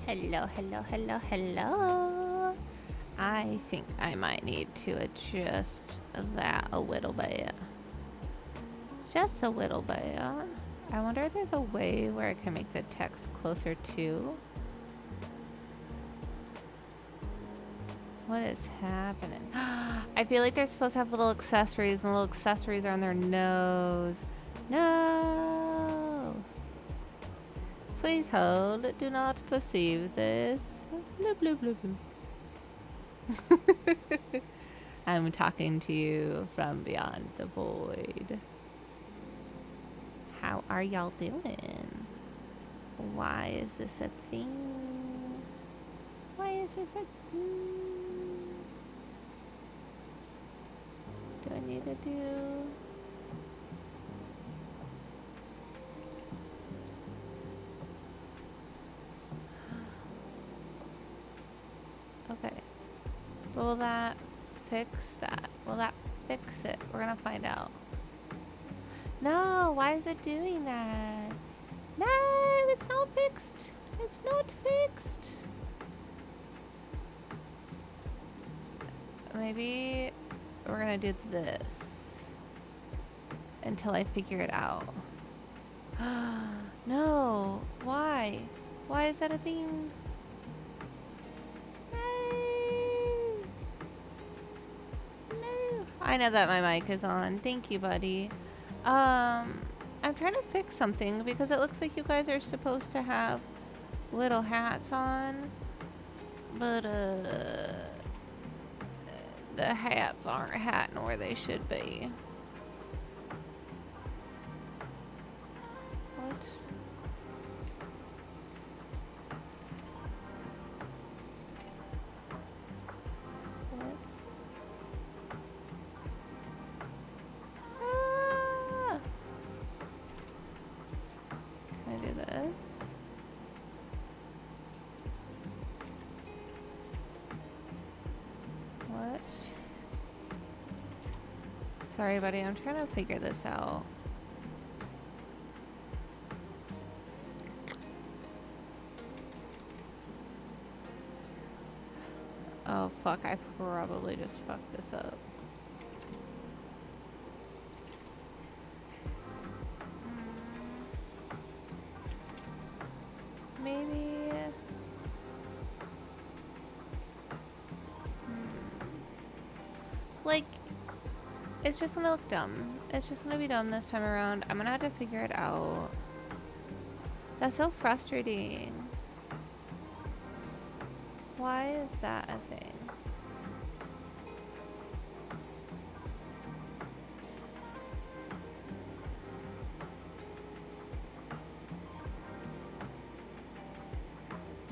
Hello, hello, hello, hello. I think I might need to adjust that a little bit. Just a little bit. I wonder if there's a way where I can make the text closer to. What is happening? I feel like they're supposed to have little accessories, and the little accessories are on their nose. No! Please hold. Do not perceive this. Bloop, bloop, bloop, bloop. I'm talking to you from beyond the void. How are y'all doing? Why is this a thing? Why is this a thing? Do I need to do... Okay. Will that fix that? Will that fix it? We're gonna find out. No, why is it doing that? No, it's not fixed. It's not fixed. Maybe we're gonna do this until I figure it out. No, why? Why is that a thing? No. No. I know that my mic is on. Thank you, buddy. I'm trying to fix something because it looks like you guys are supposed to have little hats on, but the hats aren't hatting where they should be. What? What? Ah! Can I do this? What? Sorry, buddy. I'm trying to figure this out. Oh, fuck. I probably just fucked this up. Maybe... Like, it's just gonna look dumb. It's just gonna be dumb this time around. I'm gonna have to figure it out. That's so frustrating. Why is that a thing?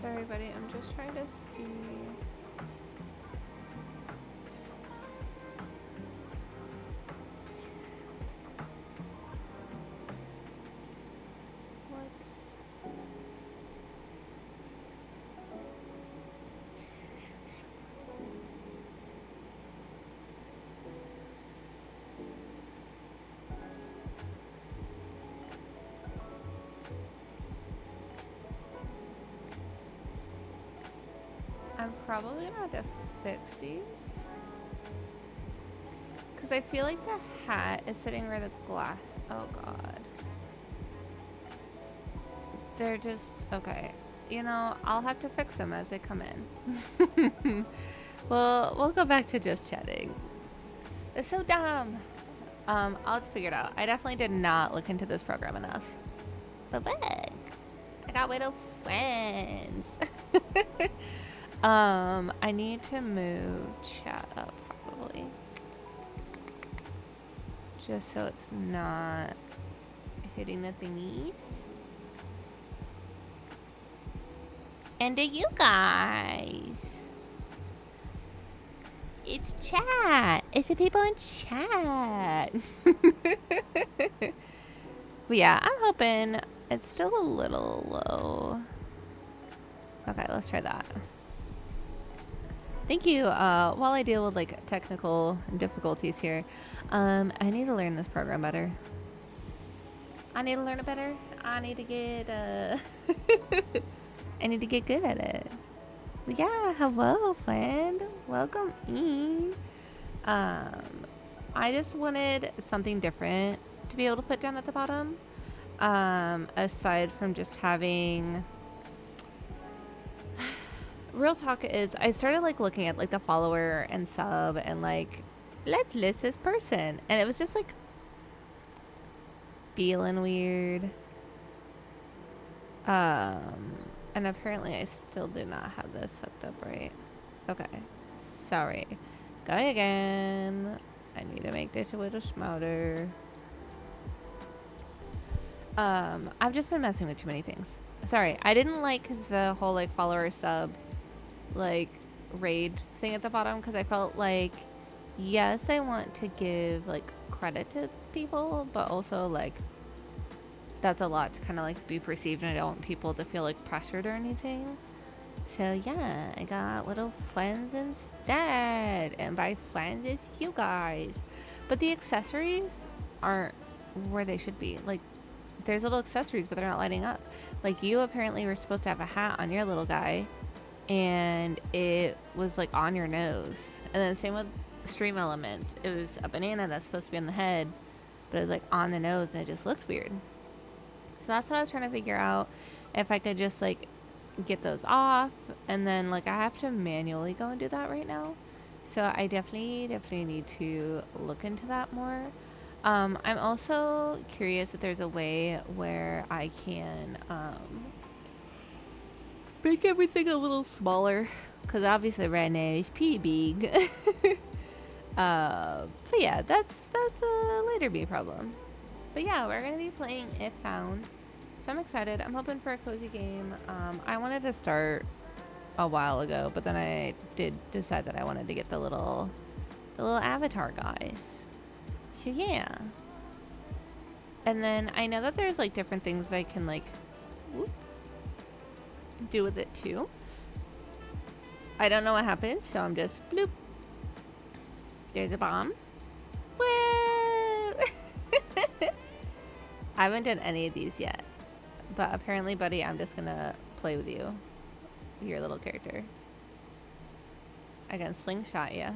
Sorry, buddy. I'm just trying to see. What? I'm probably gonna have to fix these. Because I feel like the hat is sitting where the glass... Oh, God. They're just... Okay. You know, I'll have to fix them as they come in. Well, we'll go back to just chatting. It's so dumb. I'll have to figure it out. I definitely did not look into this program enough. But look, I got little friends. I need to move chat up probably. Just so it's not hitting the thingies. And to you guys. It's chat. It's the people in chat. But yeah, I'm hoping it's still a little low. Okay, let's try that. Thank you. While I deal with like technical difficulties here, I need to learn this program better. I need to learn it better. I need to get I need to get good at it. Yeah, hello, friend. Welcome in. I just wanted something different to be able to put down at the bottom. Aside from just having... Real talk is, I started like looking at like the follower and sub and like, let's list this person. And it was just like feeling weird. And apparently I still do not have this hooked up right. Okay. Sorry. Going again. I need to make this a little smarter. I've just been messing with too many things. Sorry, I didn't like the whole like follower sub like raid thing at the bottom because I felt like, yes, I want to give like credit to people, but also like that's a lot to kind of like be perceived, and I don't want people to feel like pressured or anything. So yeah, I got little friends instead, and by friends it's you guys. But the accessories aren't where they should be. Like, there's little accessories, but they're not lighting up. Like, you apparently were supposed to have a hat on your little guy, and it was like on your nose. And then same with stream elements. It was a banana that's supposed to be on the head, but it was like on the nose, and it just looked weird. So that's what I was trying to figure out, if I could just like get those off, and then like I have to manually go and do that right now. So I definitely need to look into that more. I'm also curious if there's a way where I can make everything a little smaller, because obviously right now it's pretty big. But yeah, that's a later me problem. But yeah, we're gonna be playing If Found, so I'm excited. I'm hoping for a cozy game. I wanted to start a while ago, but then I did decide that I wanted to get the little avatar guys. So yeah. And then I know that there's like different things that I can like do with it too. I don't know what happens, so I'm just bloop. There's a bomb. Woo! I haven't done any of these yet, but apparently, buddy, I'm just gonna play with you, your little character. I can slingshot you.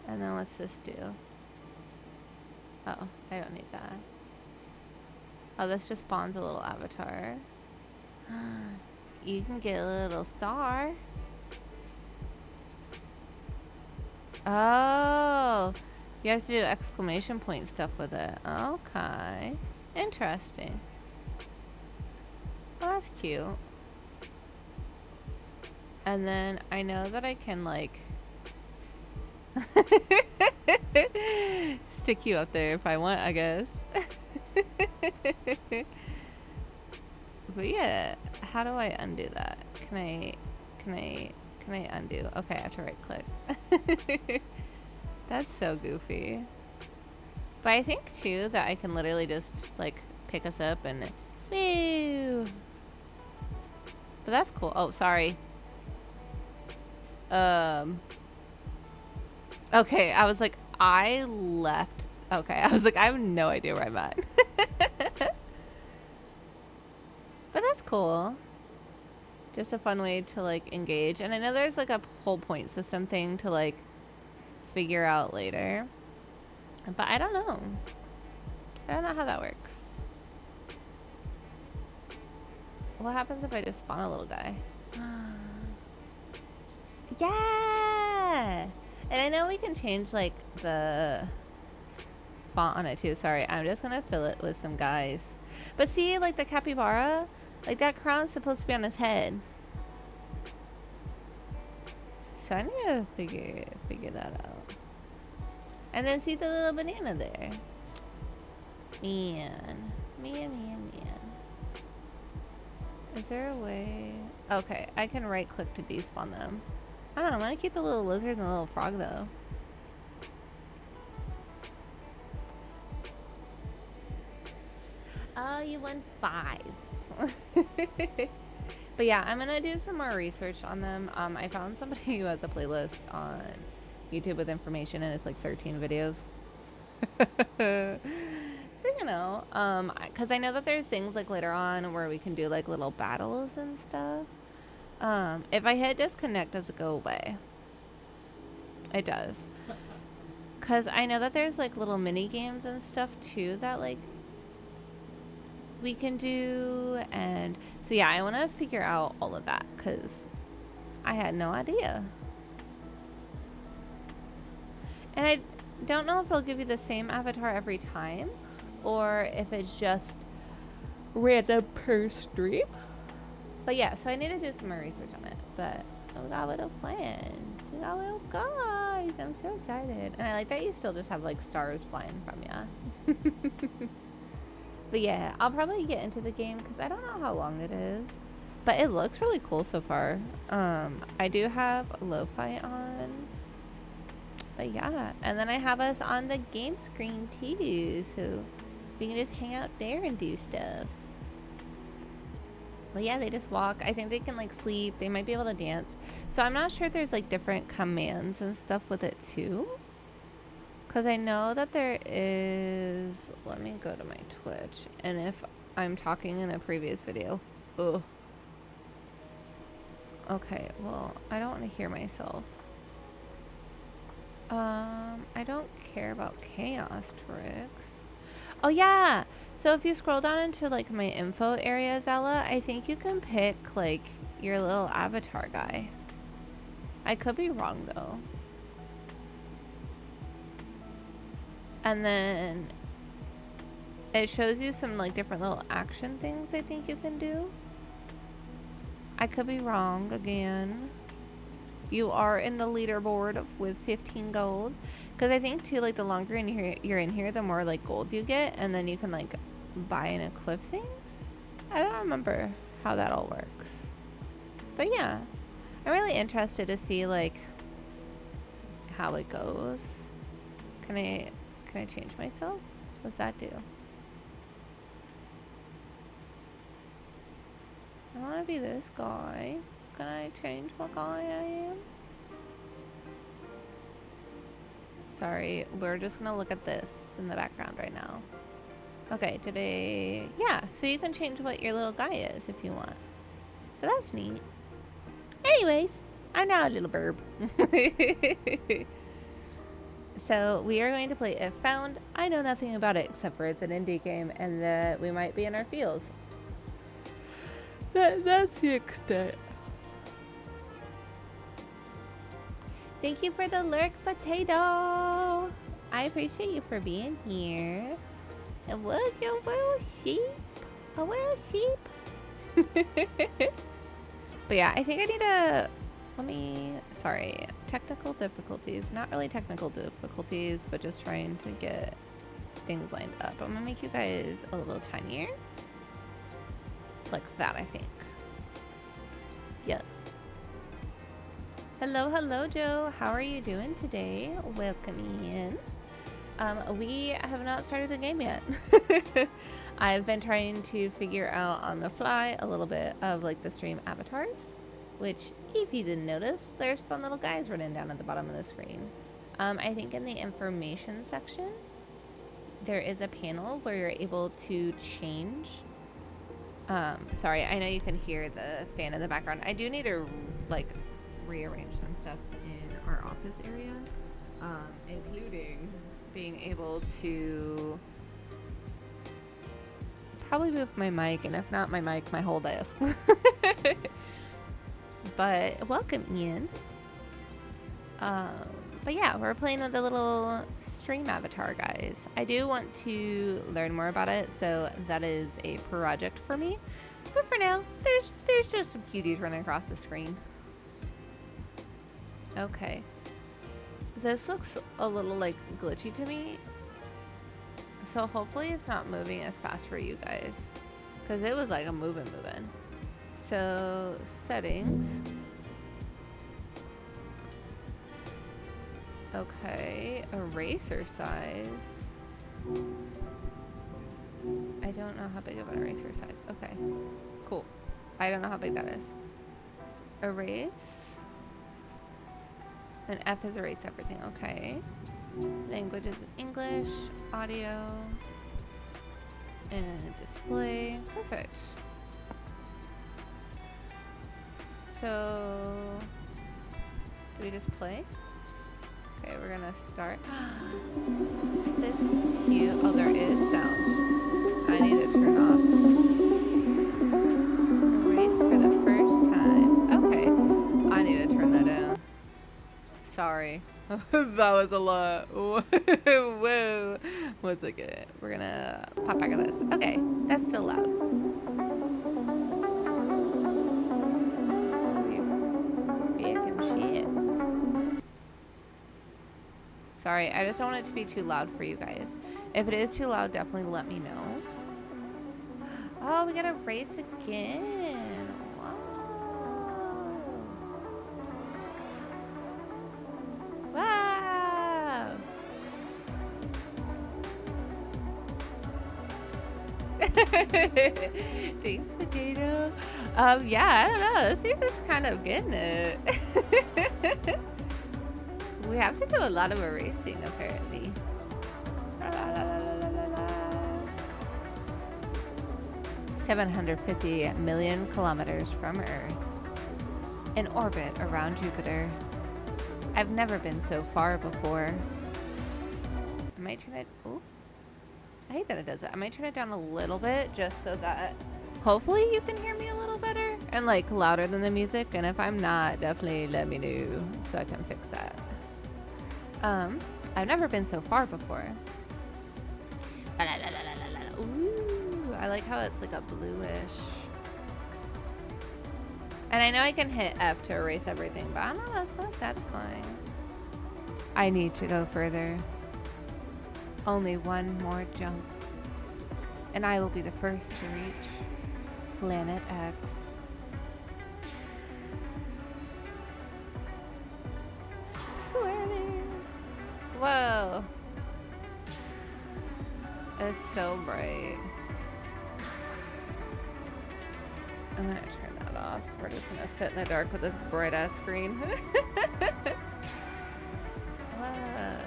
And then what's this do? Oh, I don't need that. Oh, this just spawns a little avatar. You can get a little star. Oh, you have to do exclamation point stuff with it. Okay, interesting. Well, that's cute. And then I know that I can like stick you up there if I want, I guess. But yeah, how do I undo that? Can I undo? Okay, I have to right click. That's so goofy. But I think too that I can literally just like pick us up and woo. But that's cool. Oh, sorry. Okay, I was like, I left. Okay, I was like, I have no idea where I'm at. But that's cool. Just a fun way to like engage. And I know there's like a whole point system thing to like figure out later. But I don't know. I don't know how that works. What happens if I just spawn a little guy? Yeah! And I know we can change like the font on it too. Sorry, I'm just gonna fill it with some guys. But see, like the capybara, like that crown's supposed to be on his head. So I need to figure that out. And then see the little banana there. Man. Is there a way? Okay, I can right click to despawn them. I don't know, I'm gonna keep the little lizard and the little frog though. Oh, you won 5. But yeah, I'm gonna do some more research on them. I found somebody who has a playlist on YouTube with information, and it's like 13 videos. So you know, because I know that there's things like later on where we can do like little battles and stuff. If I hit disconnect, does it go away? It does. Because I know that there's like little mini games and stuff too that like we can do. And so yeah, I want to figure out all of that because I had no idea. And I don't know if it'll give you the same avatar every time or if it's just random per stream. But yeah, so I need to do some more research on it. But we got little plans. We got little guys. I'm so excited. And I like that you still just have like stars flying from you. But yeah, I'll probably get into the game because I don't know how long it is. But it looks really cool so far. I do have lo-fi on. But yeah, and then I have us on the game screen too. So we can just hang out there and do stuff. Well, yeah, they just walk. I think they can like sleep. They might be able to dance. So I'm not sure if there's like different commands and stuff with it too. Because I know that there is... Let me go to my Twitch. And if I'm talking in a previous video... Ugh. Okay, well, I don't want to hear myself. I don't care about chaos tricks. Oh, yeah! So if you scroll down into, like, my info area, Zella, I think you can pick, like, your little avatar guy. I could be wrong, though. And then it shows you some like different little action things I think you can do. I could be wrong again. You are in the leaderboard with 15 gold. Because I think too, like the longer you're in here, the more like gold you get. And then you can like buy and equip things. I don't remember how that all works. But yeah, I'm really interested to see like how it goes. Can I change myself? What's that do? I want to be this guy. Can I change what guy I am? Sorry, we're just gonna look at this in the background right now. Okay, yeah, so you can change what your little guy is if you want. So that's neat. Anyways, I'm now a little burb. So we are going to play If Found. I know nothing about it except for it's an indie game and that we might be in our fields. That's the extent. Thank you for the lurk, Potato. I appreciate you for being here. And look, a little sheep. A little sheep. But yeah, I think I need to... Sorry. Technical difficulties. Not really technical difficulties, but just trying to get things lined up. I'm gonna make you guys a little tinier. Like that, I think. Yep. Hello, Joe. How are you doing today? Welcome in. We have not started the game yet. I've been trying to figure out on the fly a little bit of like the stream avatars, which if you didn't notice, there's fun little guys running down at the bottom of the screen. I think in the information section, there is a panel where you're able to change. Sorry, I know you can hear the fan in the background. I do need to like rearrange some stuff in our office area, including being able to probably move my mic, and if not my mic, my whole desk. But welcome, Ian. But yeah, we're playing with the little stream avatar guys. I do want to learn more about it, so that is a project for me. But for now, there's just some cuties running across the screen. Okay. This looks a little like glitchy to me. So hopefully it's not moving as fast for you guys. Because it was like a moving. So settings. Okay, eraser size. I don't know how big of an eraser size. Okay, cool. I don't know how big that is. Erase. And F is erase everything. Okay. Language is English. Audio. And display. Perfect. So, do we just play? Okay, we're gonna start. This is cute. Oh, there is sound. I need to turn off. Race for the first time. Okay, I need to turn that down. Sorry. That was a lot. Whoa. One second. We're gonna pop back at this. Okay, that's still loud. Shit. Sorry, I just don't want it to be too loud for you guys. If it is too loud, definitely let me know. Oh, we gotta race again. Wow. Wow. Thanks, Potato. Yeah, I don't know. This music's kind of getting it. We have to do a lot of erasing, apparently. 750 million kilometers from Earth. In orbit around Jupiter. I've never been so far before. I might turn it... Ooh. I hate that it does that. I might turn it down a little bit just so that hopefully you can hear me a little better and like louder than the music. And if I'm not, definitely let me know so I can fix that. I've never been so far before. Ooh, I like how it's like a bluish. And I know I can hit F to erase everything, but I don't know, that's kind of satisfying. I need to go further. Only one more jump. And I will be the first to reach Planet X. Swimming. Whoa. It's so bright. I'm gonna turn that off. We're just gonna sit in the dark with this bright ass screen. Whoa.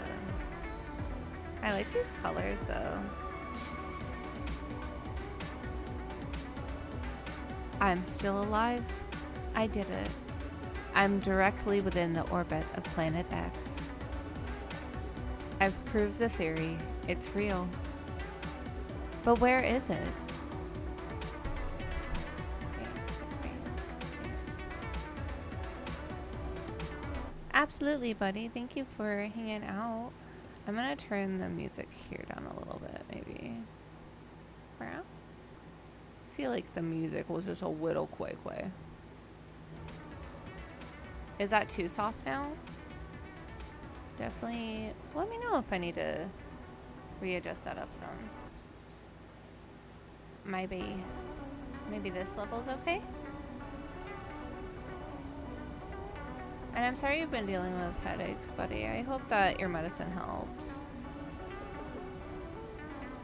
I like these colors though. I'm still alive. I did it. I'm directly within the orbit of Planet X. I've proved the theory. It's real. But where is it? Absolutely, buddy. Thank you for hanging out. I'm gonna turn the music here down a little bit, maybe. I feel like the music was just a little quay. Is that too soft now? Definitely let me know if I need to readjust that up some. Maybe this level's okay? And I'm sorry you've been dealing with headaches, buddy. I hope that your medicine helps.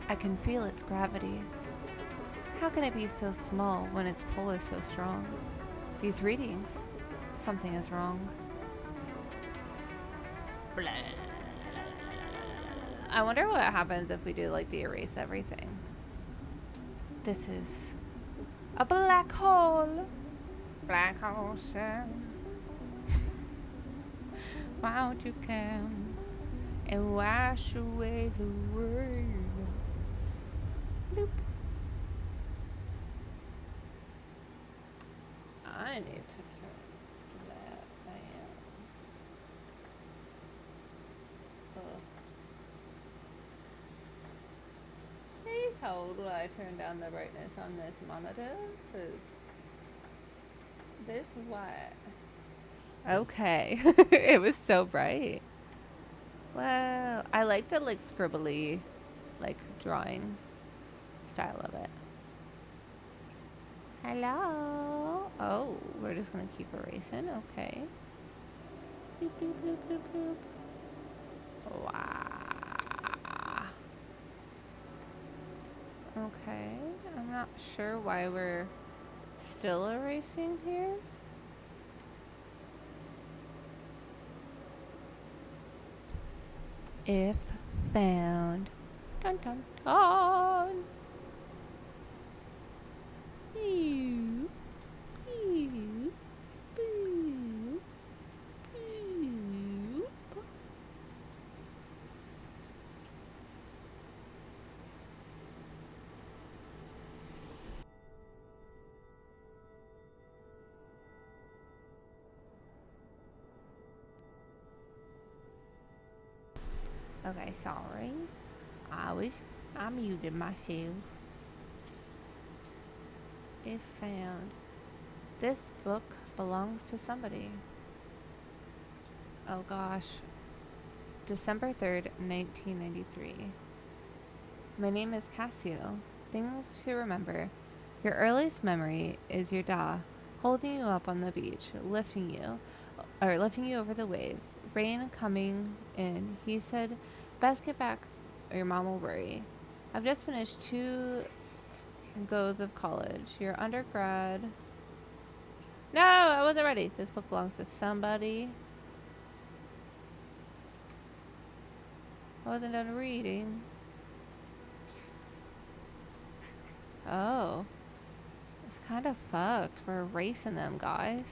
I can feel its gravity. How can it be so small when its pull is so strong? These readings, something is wrong. I wonder what happens if we do like the erase everything. This is a black hole. Black ocean. Why don't you come and wash away the rain? Bloop. I need to turn that down. Please hold while I turn down the brightness on this monitor, because this what? Okay. It was so bright. Wow. I like the like scribbly like drawing style of it. Hello. Oh, we're just gonna keep erasing. Okay. Boop, boop, boop, boop, boop. Wow. Okay. I'm not sure why we're still erasing here. If found. Dun dun dun. Pew, pew, pew, pew. Okay, sorry. I muted myself. If found. This book belongs to somebody. Oh gosh. December 3rd, 1993. My name is Cassio. Things to remember. Your earliest memory is your da holding you up on the beach, lifting you over the waves. Rain coming in. He said, "Best get back, or your mom will worry." I've just finished 2 goes of college. Your undergrad. No, I wasn't ready. This book belongs to somebody. I wasn't done reading. Oh. It's kind of fucked. We're erasing them, guys.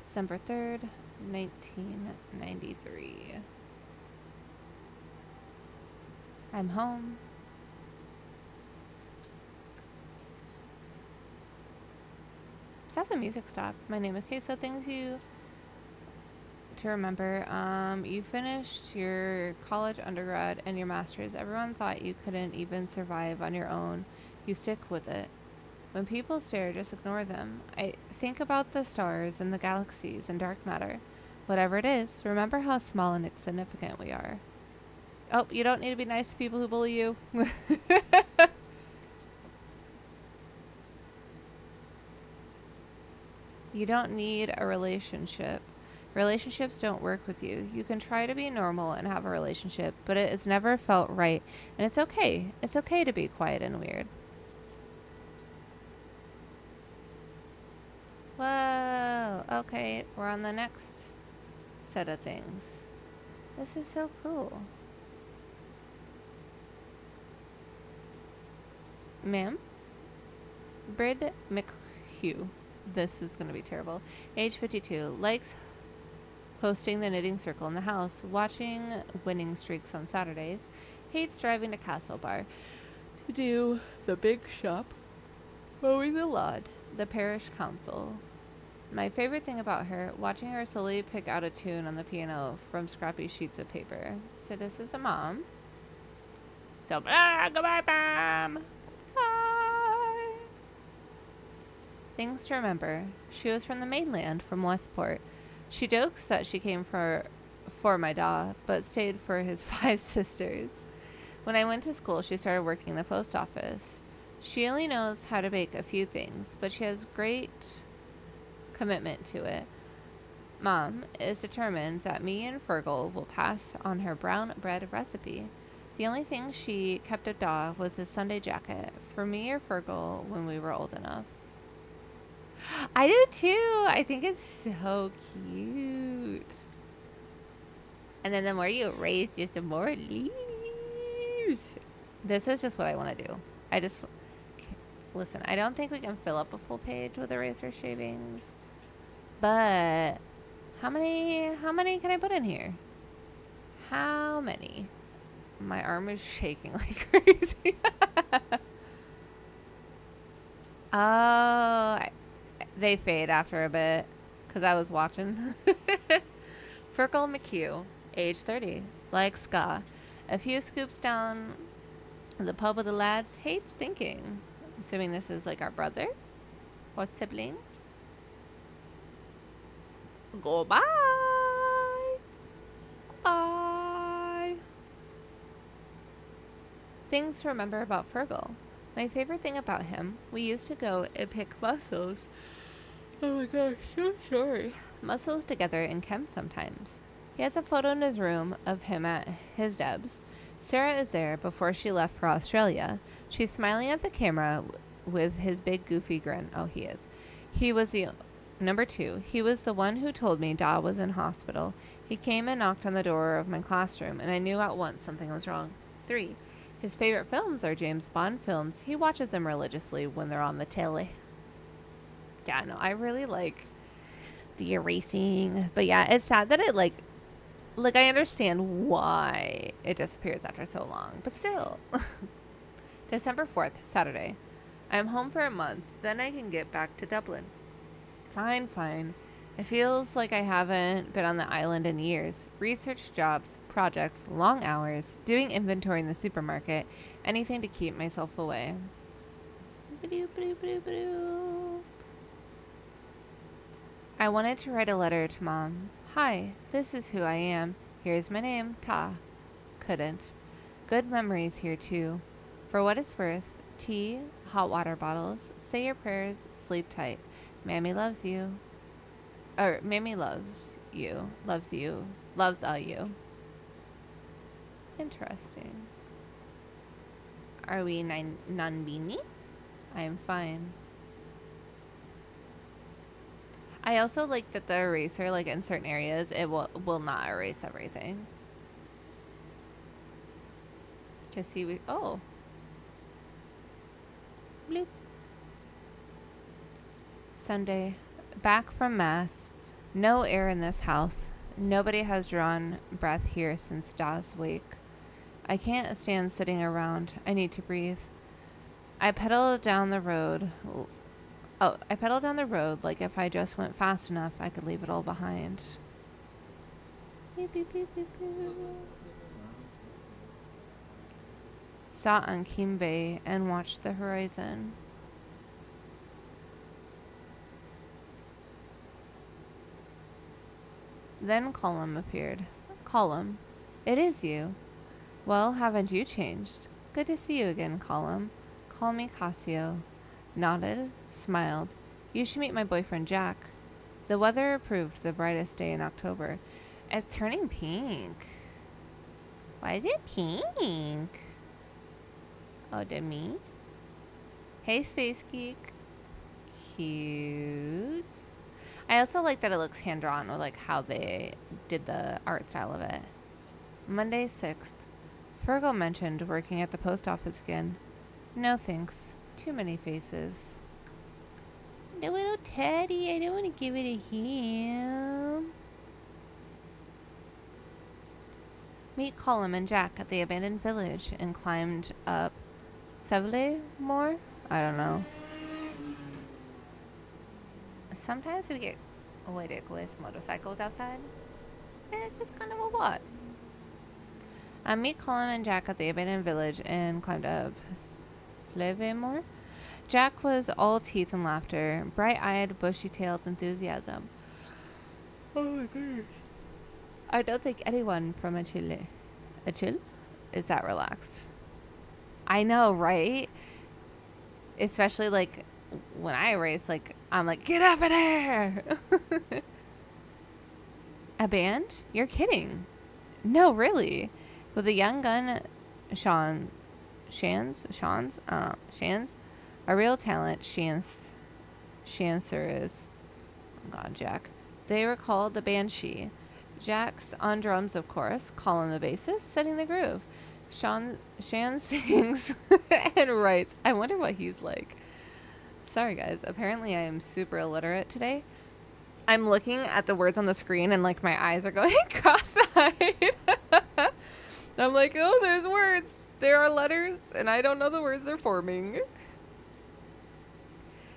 December 3rd, 1993. I'm home. So the music stopped. My name is Kate. So things you to remember. You finished your college, undergrad, and your master's. Everyone thought you couldn't even survive on your own. You stick with it. When people stare, just ignore them. I think about the stars and the galaxies and dark matter. Whatever it is, remember how small and insignificant we are. Oh, you don't need to be nice to people who bully you. You don't need a relationship. Relationships don't work with you. You can try to be normal and have a relationship, but it has never felt right. And it's okay. It's okay to be quiet and weird. Whoa. Okay, we're on the next set of things. This is so cool. Ma'am? Brid McHugh. This is going to be terrible. Age 52. Likes hosting the knitting circle in the house. Watching winning streaks on Saturdays. Hates driving to Castle Bar to do the big shop. Mowing the lawn. The parish council. My favorite thing about her, watching her slowly pick out a tune on the piano from scrappy sheets of paper. So this is a mom. So, goodbye, Mom. Bye. Things to remember. She was from the mainland, from Westport. She jokes that she came for my da, but stayed for his 5 sisters. When I went to school, she started working in the post office. She only knows how to bake a few things, but she has great commitment to it. Mom is determined that me and Fergal will pass on her brown bread recipe. The only thing she kept of Da was his Sunday jacket for me or Fergal when we were old enough. I do too. I think it's so cute. And then the more you erase, just the more leaves. This is just what I want to do. Listen, I don't think we can fill up a full page with eraser shavings. But how many can I put in here? How many? My arm is shaking like crazy. They fade after a bit because I was watching. Fergal McHugh, age 30, likes ska. A few scoops down the pub with the lads, hates thinking. Assuming this is like our brother or sibling. Goodbye. Goodbye. Things to remember about Fergal. My favorite thing about him, we used to go and pick mussels. Oh my gosh, so sorry. Mussels together in camp sometimes. He has a photo in his room of him at his Deb's. Sarah is there before she left for Australia. She's smiling at the camera with his big goofy grin. Oh, he is. He was the number 2. He was the one who told me Da was in hospital. He came and knocked on the door of my classroom, and I knew at once something was wrong. 3. His favorite films are James Bond films. He watches them religiously when they're on the telly. Yeah, no, I really like the erasing. But yeah, it's sad that it like I understand why it disappears after so long, but still. December 4th, Saturday. I'm home for a month, then I can get back to Dublin. Fine, fine. It feels like I haven't been on the island in years. Research jobs, projects, long hours, doing inventory in the supermarket, anything to keep myself away. I wanted to write a letter to Mom. Hi, this is who I am. Here's my name, Ta. Couldn't. Good memories here, too. For what it's worth, tea, hot water bottles, say your prayers, sleep tight. Mammy loves you. Mammy loves you. Loves you. Loves you. Interesting. Are we non-beanie? I am fine. I also like that the eraser, like in certain areas, it will not erase everything. Cause see, oh. Bloop. Sunday. Back from Mass. No air in this house. Nobody has drawn breath here since Da's wake. I can't stand sitting around. I need to breathe. I pedal down the road like if I just went fast enough, I could leave it all behind. Beep, beep, beep, beep, beep. Sat on Keem Bay and watched the horizon. Then Colum appeared. Colum, it is you. Well, haven't you changed? Good to see you again, Colum. Call me Cassio. Nodded, smiled. You should meet my boyfriend, Jack. The weather approved the brightest day in October. It's turning pink. Why is it pink? Oh, Demi. Hey, Space Geek. Cute. I also like that it looks hand-drawn with like how they did the art style of it. Monday 6th. Fergal mentioned working at the post office again. No thanks. Too many faces. The little teddy, I don't want to give it to him. Meet Colum and Jack at the abandoned village and climbed up Seville more? I don't know. Sometimes we get ridiculous motorcycles outside. And it's just kind of a lot. I meet Colin and Jack at the abandoned village and climbed up Slevemore. Jack was all teeth and laughter, bright-eyed, bushy-tailed enthusiasm. Oh my goodness. I don't think anyone from a chill is that relaxed. I know, right? Especially like when I race, like I'm like, get up in here. A band? You're kidding. No, really. With a young gun, Shans, a real talent, Shancer is. Oh God, Jack. They were called the Banshee. Jack's on drums, of course. Colin the bassist, setting the groove. Shan sings and writes. I wonder what he's like. Sorry, guys. Apparently, I am super illiterate today. I'm looking at the words on the screen and like my eyes are going cross-eyed. I'm like, oh, there's words. There are letters, and I don't know the words they're forming.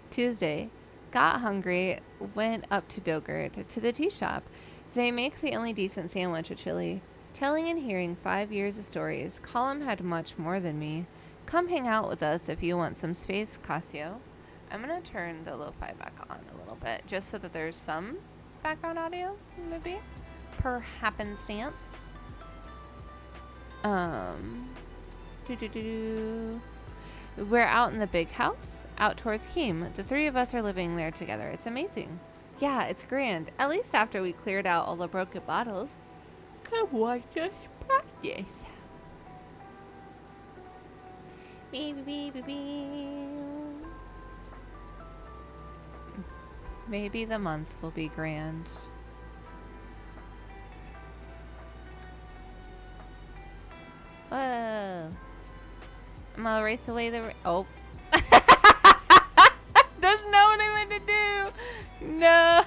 Tuesday. Got hungry. Went up to Dogert to the tea shop. They make the only decent sandwich at Chile. Telling and hearing 5 years of stories. Colum had much more than me. Come hang out with us if you want some space, Cassio. I'm going to turn the lo-fi back on a little bit, just so that there's some background audio, maybe, per happenstance. We're out in the big house, out towards Keem. The three of us are living there together. It's amazing. Yeah, it's grand. At least after we cleared out all the broken bottles. Come watch us practice. Maybe the month will be grand. Whoa. I'm gonna erase away the. Oh. That's not what I meant to do. No.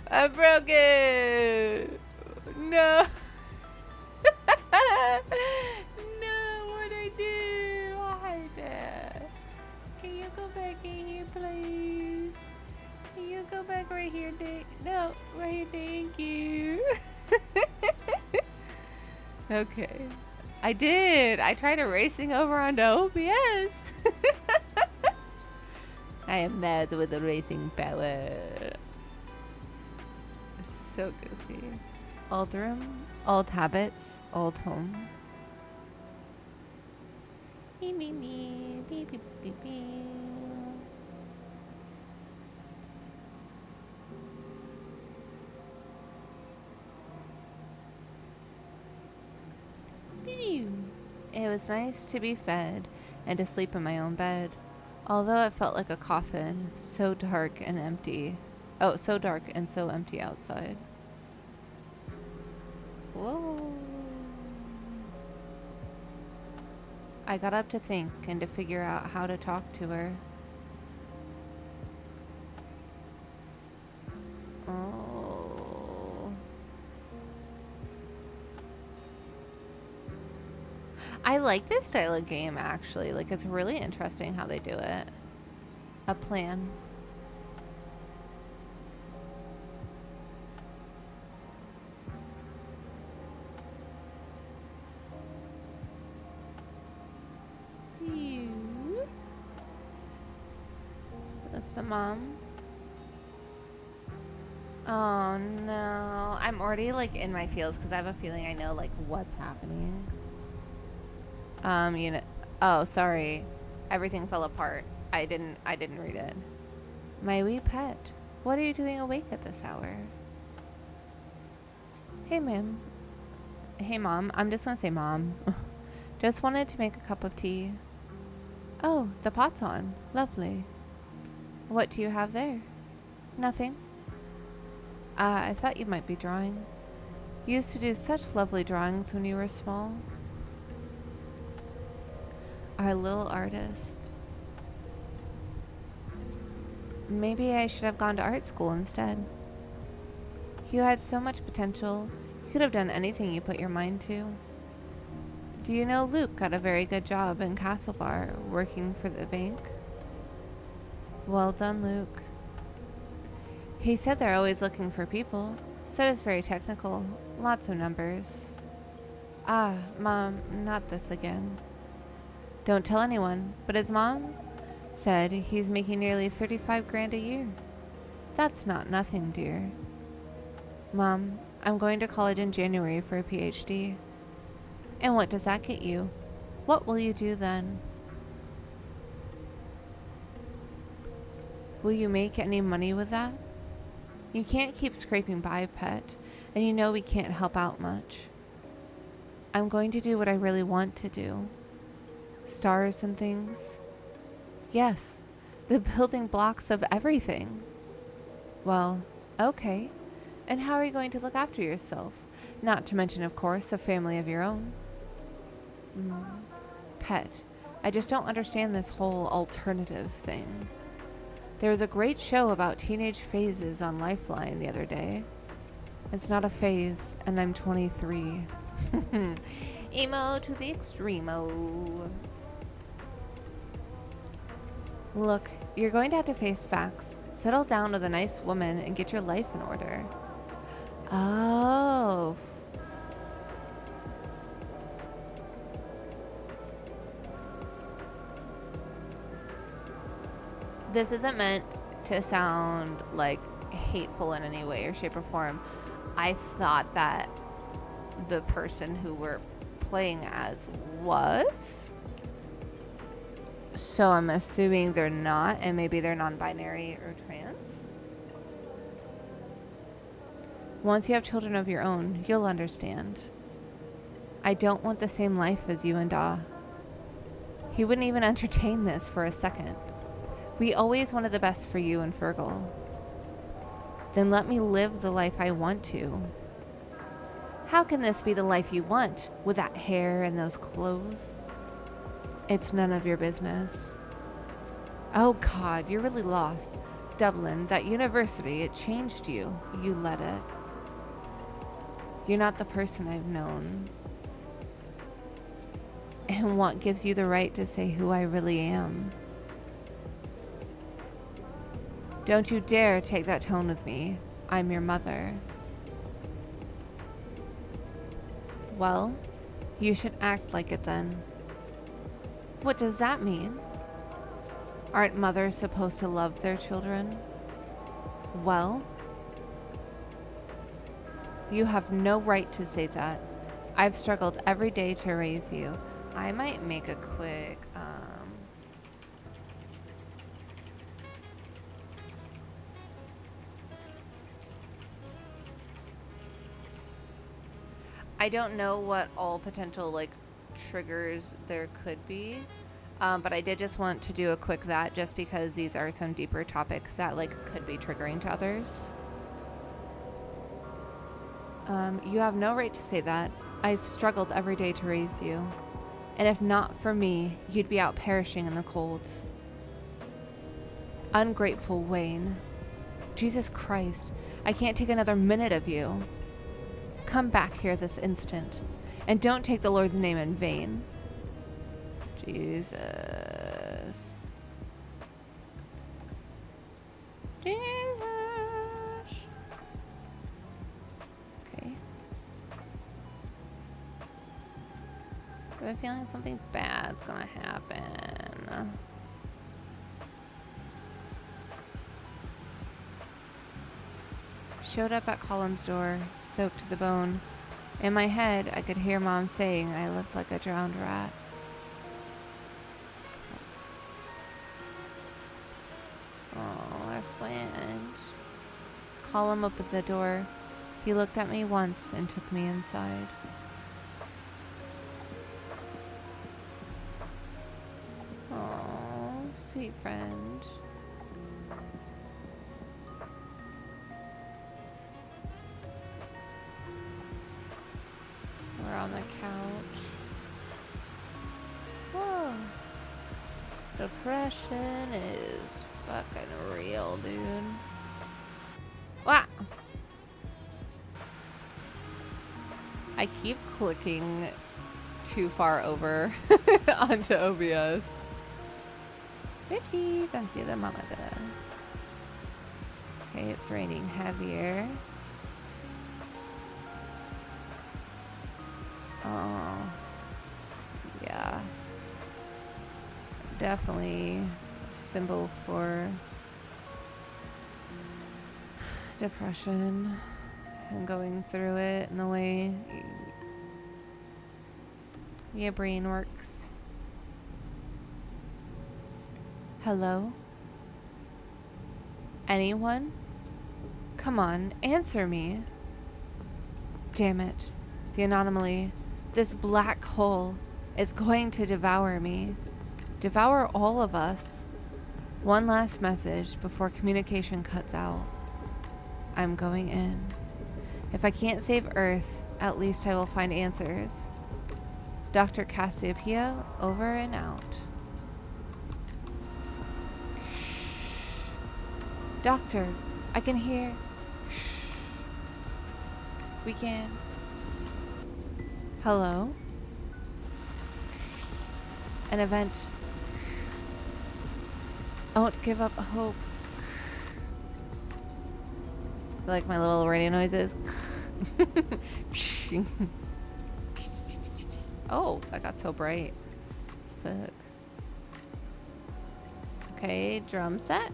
I broke it. No. No, what'd I do? I that. Can you go back in here, please? Can you go back right here, no, right here, thank you. Okay. I did. I tried erasing over onto OBS. I am mad with erasing power. So goofy. Old room, old habits, old home. Beep, beep, beep, beep, beep, beep, beep. It was nice to be fed and to sleep in my own bed, although it felt like a coffin, so dark and empty. Oh, so dark and so empty outside. Whoa. I got up to think and to figure out how to talk to her. Oh. I like this style of game, actually. Like, it's really interesting how they do it. A plan. That's the mom. Oh no. I'm already like in my feels because I have a feeling I know like what's happening. You know, oh, sorry. Everything fell apart. I didn't read it. My wee pet, what are you doing awake at this hour? Hey, ma'am. Hey, mom. I'm just gonna say mom. Just wanted to make a cup of tea. Oh, the pot's on. Lovely. What do you have there? Nothing. I thought you might be drawing. You used to do such lovely drawings when you were small. Our little artist. Maybe I should have gone to art school instead. You had so much potential. You could have done anything you put your mind to. Do you know Luke got a very good job in Castlebar working for the bank? Well done, Luke. He said they're always looking for people. Said it's very technical. Lots of numbers. Ah, Mom, not this again. Don't tell anyone, but his mom said he's making nearly 35 grand a year. That's not nothing, dear. Mom, I'm going to college in January for a PhD. And what does that get you? What will you do then? Will you make any money with that? You can't keep scraping by, pet, and you know we can't help out much. I'm going to do what I really want to do. Stars and things. Yes, the building blocks of everything. Well, okay. And how are you going to look after yourself? Not to mention, of course, a family of your own. Pet, I just don't understand this whole alternative thing. There was a great show about teenage phases on Lifeline the other day. It's not a phase, and I'm 23. Emo to the extremo. Look, you're going to have to face facts. Settle down with a nice woman and get your life in order. Oh. This isn't meant to sound like hateful in any way or shape or form. I thought that the person who we're playing as was. So I'm assuming they're not, and maybe they're non-binary or trans. Once you have children of your own, you'll understand. I don't want the same life as you and Da. He wouldn't even entertain this for a second. We always wanted the best for you and Fergal. Then let me live the life I want to. How can this be the life you want with that hair and those clothes? It's none of your business. Oh God, you're really lost. Dublin, that university, it changed you. You let it. You're not the person I've known. And what gives you the right to say who I really am? Don't you dare take that tone with me. I'm your mother. Well, you should act like it then. What does that mean? Aren't mothers supposed to love their children? Well, you have no right to say that. I've struggled every day to raise you. I might make a quick, I don't know what all potential, like, triggers there could be. But I did just want to do a quick that just because these are some deeper topics that, like, could be triggering to others. You have no right to say that. I've struggled every day to raise you. And if not for me, you'd be out perishing in the cold. Ungrateful Wayne. Jesus Christ, I can't take another minute of you. Come back here this instant. And don't take the Lord's name in vain. Jesus. Jesus. Okay. I have a feeling something bad's gonna happen. Showed up at Colum's door, soaked to the bone. In my head, I could hear Mom saying I looked like a drowned rat. Oh, I flinched. Colum opened the door. He looked at me once and took me inside. Oh, sweet friend. We're on the couch. Whoa. Depression is fucking real, dude. Wow. I keep clicking too far over onto OBS. Whoopsies, onto the mama then. Okay, it's raining heavier. Oh, yeah. Definitely a symbol for depression and going through it and the way your brain works. Hello? Anyone? Come on, answer me. Damn it. The anomaly. This black hole is going to devour me. Devour all of us. One last message before communication cuts out. I'm going in. If I can't save Earth, at least I will find answers. Dr. Cassiopeia, over and out. Doctor, I can hear. We can. Hello? An event. Don't give up hope. Like my little radio noises. Oh, that got so bright. Fuck. Okay, drum set.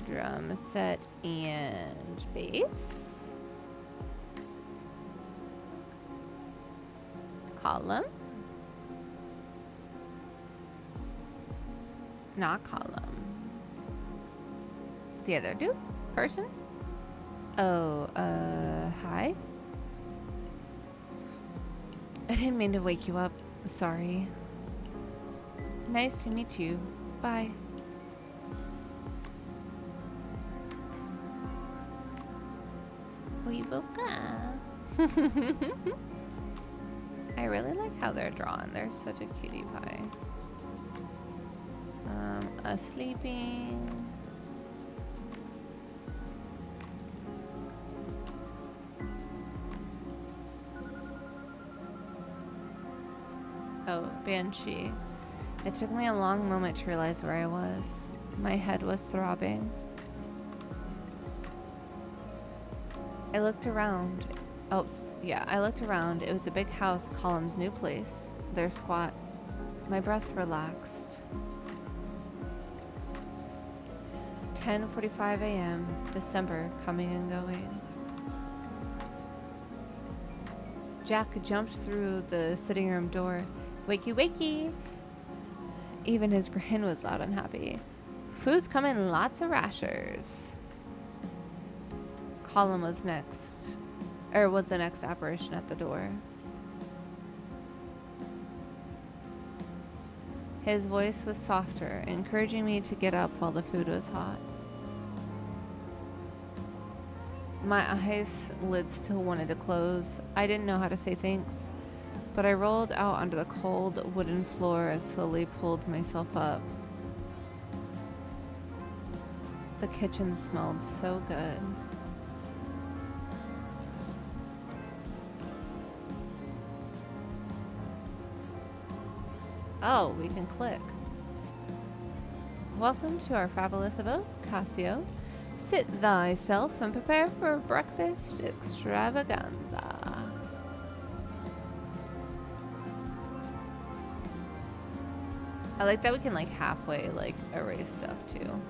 Drum set and bass. Column. Not column. The other dude? Person? Oh, hi? I didn't mean to wake you up. Sorry. Nice to meet you. Bye. We woke up. really like how they're drawn. They're such a cutie pie. A sleeping. Oh, Banshee. It took me a long moment to realize where I was. My head was throbbing. I looked around. Oh, yeah, I looked around. It was a big house, Column's new place. Their squat. My breath relaxed. 10:45 a.m., December, coming and going. Jack jumped through the sitting room door. Wakey, wakey! Even his grin was loud and happy. Food's coming, lots of rashers. Column was the next apparition at the door. His voice was softer, encouraging me to get up while the food was hot. My eyes lids still wanted to close. I didn't know how to say thanks, but I rolled out onto the cold wooden floor and slowly pulled myself up. The kitchen smelled so good. Oh, we can click. Welcome to our fabulous abode, Cassio. Sit thyself and prepare for breakfast extravaganza. I like that we can like halfway like erase stuff too.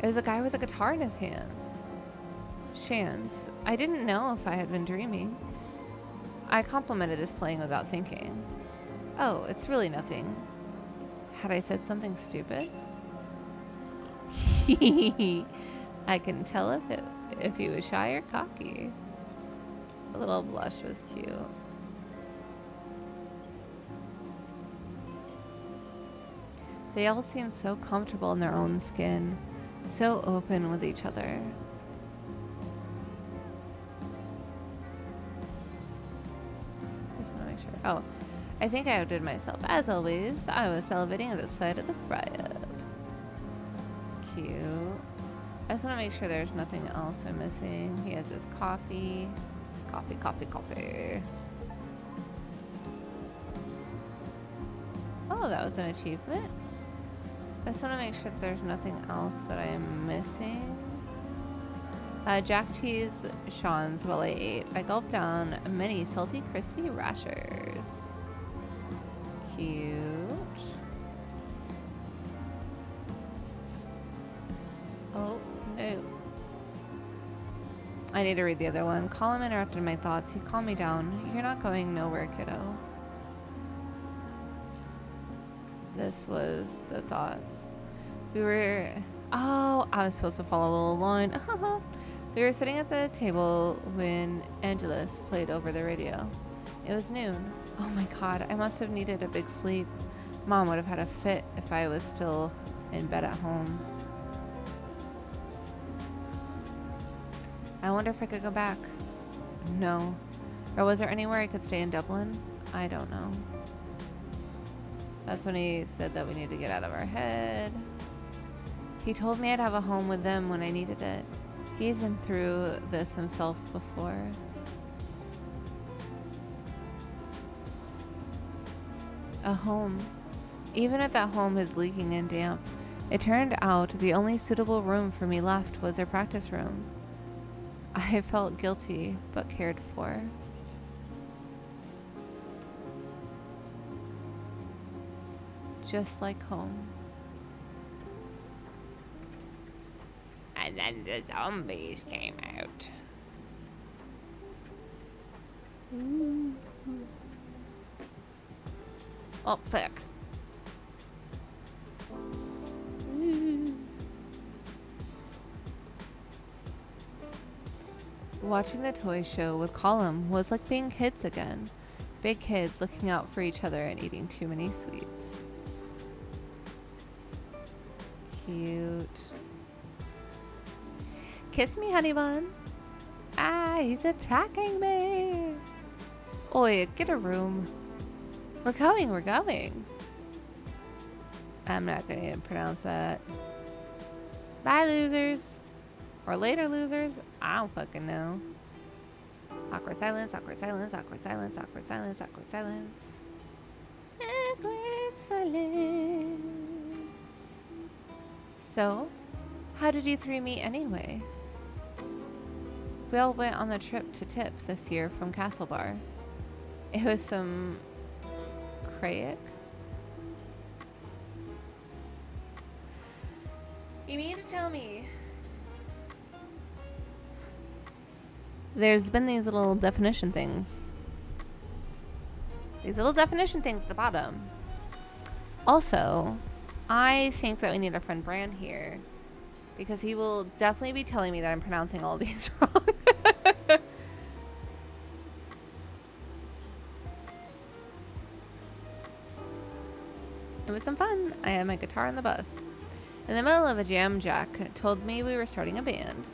It was a guy with a guitar in his hands. Shans. I didn't know if I had been dreaming. I complimented his playing without thinking. Oh, it's really nothing. Had I said something stupid? I can tell if he was shy or cocky. A little blush was cute. They all seemed so comfortable in their own skin, so open with each other. Just want to make sure. Oh, I think I outdid myself. As always, I was salivating at the sight of the fry-up. Cute. I just want to make sure there's nothing else I'm missing. He has his coffee. Coffee. Oh, that was an achievement. I just want to make sure that there's nothing else that I am missing. Jack teased Sean's while I ate. I gulped down many salty, crispy rashers. Cute. Oh, no. I need to read the other one. Colin interrupted my thoughts. He calmed me down. You're not going nowhere, kiddo. This was the thoughts. Oh, I was supposed to follow the line. We were sitting at the table when Angelus played over the radio. It was noon. Oh my god, I must have needed a big sleep. Mom would have had a fit if I was still in bed at home. I wonder if I could go back. No. Or was there anywhere I could stay in Dublin? I don't know. That's when he said that we need to get out of our head. He told me I'd have a home with them when I needed it. He's been through this himself before. A home. Even if that home is leaking and damp, it turned out the only suitable room for me left was their practice room. I felt guilty, but cared for. Just like home. And then the zombies came out. Oh, fuck. Watching the toy show with Colum was like being kids again. Big kids looking out for each other and eating too many sweets. Cute. Kiss me, honey bun. Ah, he's attacking me. Oi, get a room. We're going, we're going. I'm not gonna pronounce that. Bye, losers. Or later, losers. I don't fucking know. Awkward silence, awkward silence, awkward silence, awkward silence, awkward silence. Awkward silence. So, how did you three meet anyway? We all went on the trip to Tips this year from Castlebar. It was some Krayik. You mean to tell me? There's been these little definition things. These little definition things at the bottom. Also, I think that we need our friend Bran here, because he will definitely be telling me that I'm pronouncing all of these wrong. It was some fun. I had my guitar on the bus. In the middle of a jam, Jack told me we were starting a band.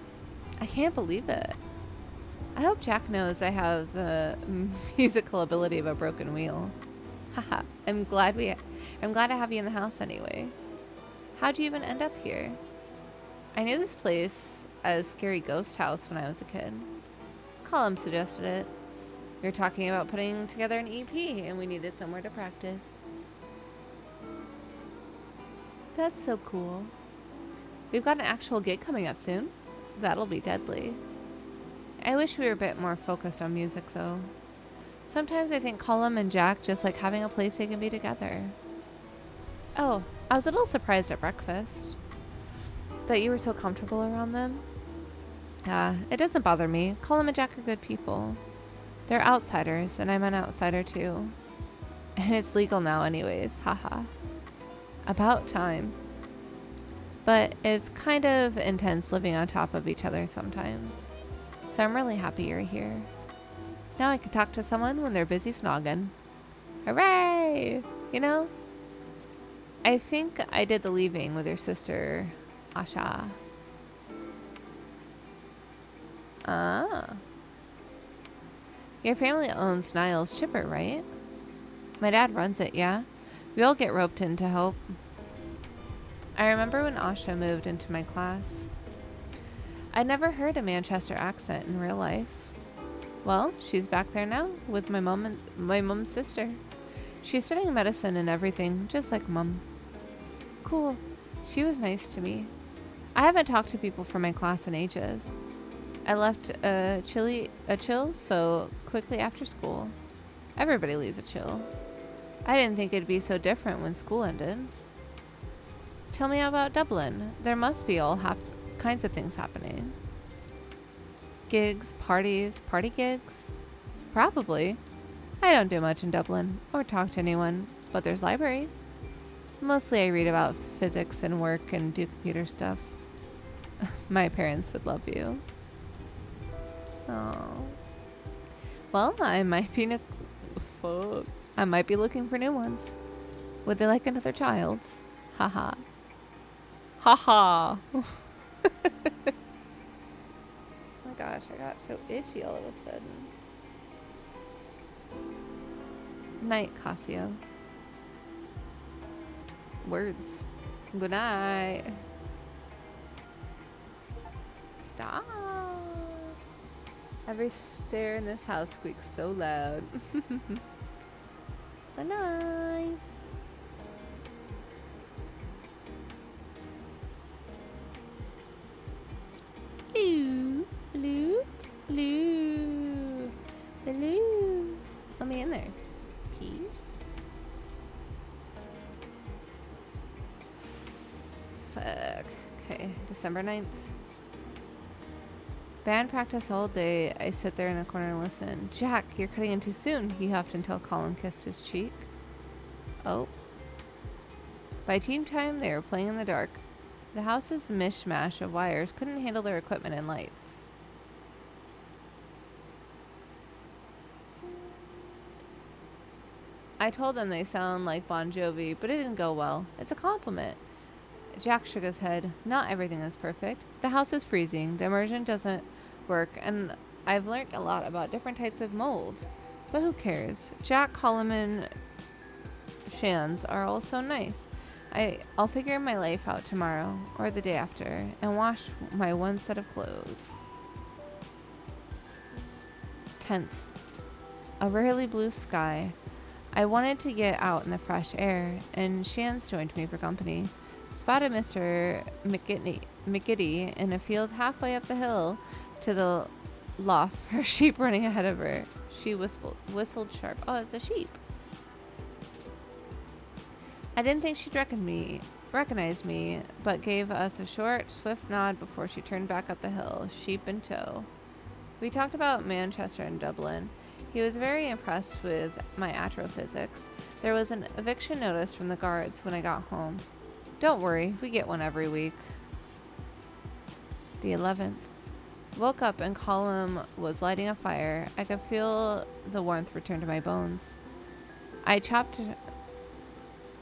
I can't believe it. I hope Jack knows I have the musical ability of a broken wheel. Haha, I'm glad to have you in the house anyway. How'd you even end up here? I knew this place as Scary Ghost House when I was a kid. Colum suggested it. We were talking about putting together an EP and we needed somewhere to practice. That's so cool. We've got an actual gig coming up soon. That'll be deadly. I wish we were a bit more focused on music, though. Sometimes I think Colum and Jack just like having a place they can be together. Oh, I was a little surprised at breakfast that you were so comfortable around them. It doesn't bother me. Colum and Jack are good people. They're outsiders, and I'm an outsider too. And it's legal now anyways, haha. About time. But it's kind of intense living on top of each other sometimes. So I'm really happy you're here. Now I can talk to someone when they're busy snogging. Hooray! You know? I think I did the leaving with your sister, Asha. Ah. Your family owns Niles Chipper, right? My dad runs it, yeah? We all get roped in to help. I remember when Asha moved into my class. I'd never heard a Manchester accent in real life. Well, she's back there now with my mom's sister. She's studying medicine and everything, just like Mom. Cool. She was nice to me. I haven't talked to people from my class in ages. I left a chill so quickly after school. Everybody leaves a chill. I didn't think it'd be so different when school ended. Tell me about Dublin. There must be all kinds of things happening. Gigs, parties, party gigs? Probably. I don't do much in Dublin or talk to anyone, but there's libraries. Mostly I read about physics and work and do computer stuff. My parents would love you. Oh. Well, I might be looking for new ones. Would they like another child? Haha. Haha. Oh my gosh, I got so itchy all of a sudden. Night, Cassio. Words. Good night. Stop. Every stair in this house squeaks so loud. Good night. Hello. Hello. Hello. Hello. Let me in there. Peace. Fuck. Okay, December 9th. Band practice all day. I sit there in the corner and listen. Jack, you're cutting in too soon, he huffed until Colin kissed his cheek. Oh. By team time, they were playing in the dark. The house's mishmash of wires couldn't handle their equipment and lights. I told them they sound like Bon Jovi, but it didn't go well. It's a compliment. Jack shook his head. Not everything is perfect. The house is freezing. The immersion doesn't work, and I've learned a lot about different types of mold. But who cares? Jack, Colum, and Shans are all so nice. I'll figure my life out tomorrow or the day after and wash my one set of clothes. 10th. A rarely blue sky. I wanted to get out in the fresh air, and Shans joined me for company. Spotted Mr. McGiddy in a field halfway up the hill to the loft, her sheep running ahead of her. She whistled sharp. Oh, it's a sheep. I didn't think she'd recognize me, but gave us a short, swift nod before she turned back up the hill, sheep in tow. We talked about Manchester and Dublin. He was very impressed with my astrophysics. There was an eviction notice from the guards when I got home. Don't worry, we get one every week. The 11th. Woke up and Colum was lighting a fire. I could feel the warmth return to my bones. I chopped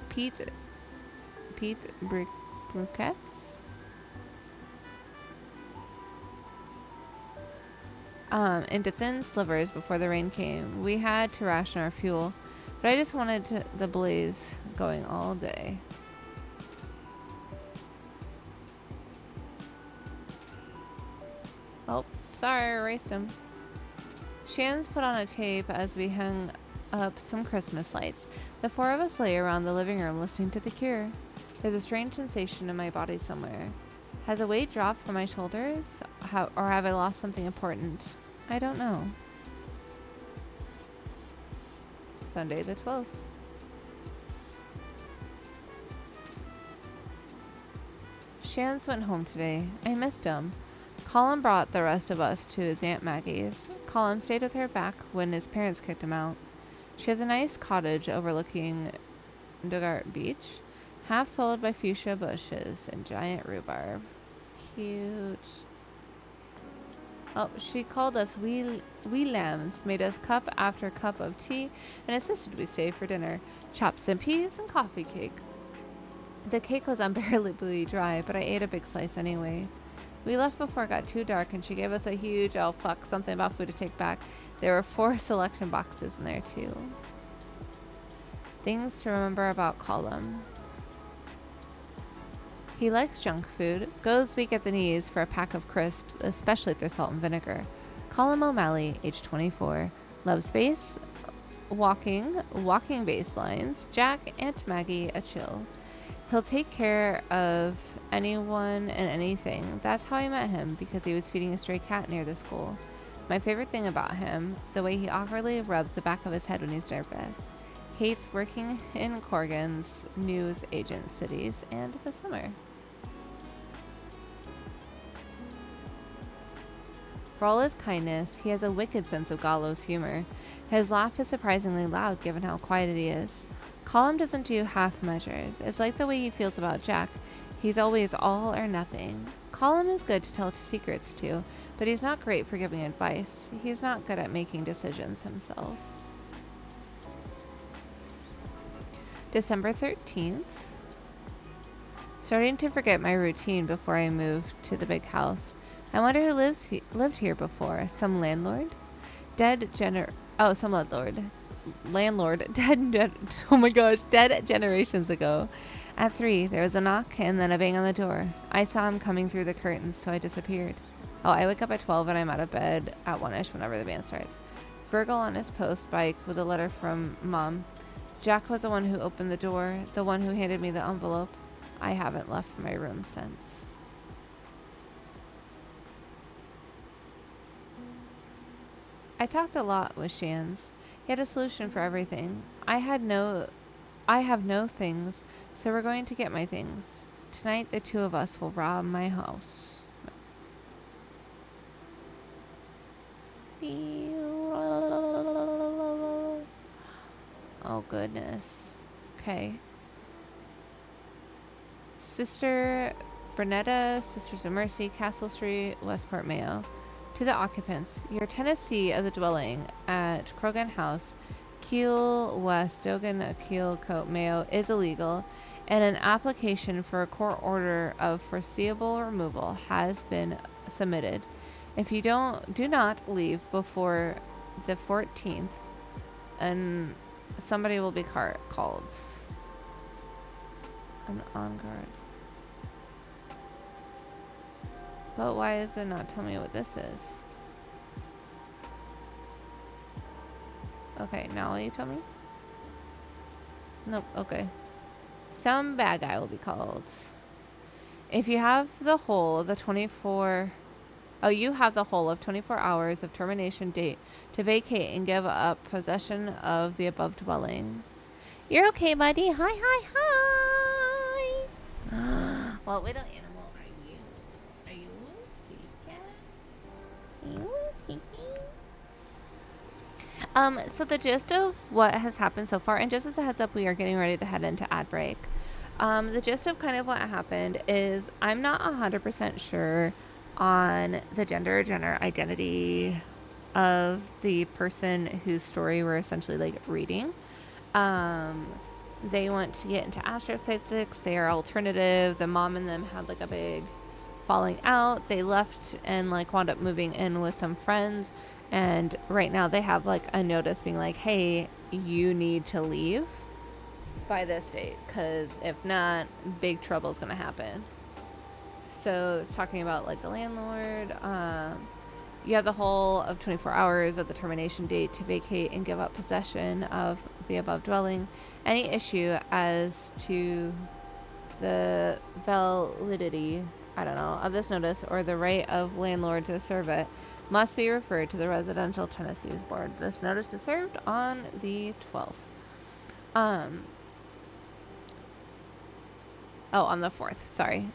Pete briquettes. Into thin slivers before the rain came. We had to ration our fuel, but I just wanted the blaze going all day. Oh, sorry, I erased him. Shans put on a tape as we hung up some Christmas lights. The four of us lay around the living room listening to The Cure. There's a strange sensation in my body somewhere. Has a weight dropped from my shoulders? Or have I lost something important? I don't know. Sunday the 12th. Shans went home today. I missed him. Colum brought the rest of us to his Aunt Maggie's. Colum stayed with her back when his parents kicked him out. She has a nice cottage overlooking Dugart Beach, half sold by fuchsia bushes and giant rhubarb. Cute. Oh, she called us wee lambs, made us cup after cup of tea, and insisted we stay for dinner. Chops and peas and coffee cake. The cake was unbearably dry, but I ate a big slice anyway. We left before it got too dark, and she gave us a huge, oh fuck, something about food to take back. There were 4 selection boxes in there too. Things to remember about Colum. He likes junk food, goes weak at the knees for a pack of crisps, especially if they're salt and vinegar. Colum O'Malley, age 24, loves bass, walking baselines, Jack, Aunt Maggie, a chill. He'll take care of anyone and anything. That's how I met him, because he was feeding a stray cat near the school. My favorite thing about him, the way he awkwardly rubs the back of his head when he's nervous. Hates working in Corgan's news agent cities and the summer. For all his kindness, he has a wicked sense of gallows humor. His laugh is surprisingly loud given how quiet he is. Colum doesn't do half measures. It's like the way he feels about Jack. He's always all or nothing. Colum is good to tell secrets to, but he's not great for giving advice. He's not good at making decisions himself. December 13th. Starting to forget my routine before I moved to the big house. I wonder who lived here before. Some landlord? Some landlord. Oh my gosh, dead generations ago. At 3, there was a knock and then a bang on the door. I saw him coming through the curtains, so I disappeared. Oh, I wake up at 12 and I'm out of bed at 1-ish whenever the band starts. Virgil on his post bike with a letter from Mom. Jack was the one who opened the door, the one who handed me the envelope. I haven't left my room since. I talked a lot with Shans. He had a solution for everything. I have no things, so we're going to get my things. Tonight, the 2 of us will rob my house. Oh, goodness. Okay. Sister Bernetta, Sisters of Mercy, Castle Street, Westport, Mayo. To the occupants, your tenancy of the dwelling at Krogan House, Keel West, Dogan, Keel, Coat, Mayo is illegal, and an application for a court order of foreseeable removal has been submitted. If you do not leave before the 14th, and somebody will be called. An on guard. But why is it not telling me what this is? Okay, now will you tell me? Nope, okay. Some bad guy will be called. If you have the whole of the 24... Oh, you have the whole of 24 hours of termination date to vacate and give up possession of the above dwelling. You're okay, buddy. Hi, hi, hi. What little animal are you? Are you a kitty cat? Are you a kitty? So the gist of what has happened so far, and just as a heads up, we are getting ready to head into ad break. The gist of kind of what happened is I'm not 100% sure on the gender identity of the person whose story we're essentially like reading. They want to get into astrophysics. They are alternative. The mom and them had like a big falling out. They left and like wound up moving in with some friends. And right now they have like a notice being like, hey, you need to leave by this date, because if not, big trouble is going to happen. So it's talking about like the landlord. You have the whole of 24 hours of the termination date to vacate and give up possession of the above dwelling. Any issue as to the validity, of this notice or the right of landlord to serve it must be referred to the Residential Tenancies Board. This notice is served on the 12th. On the 4th, sorry.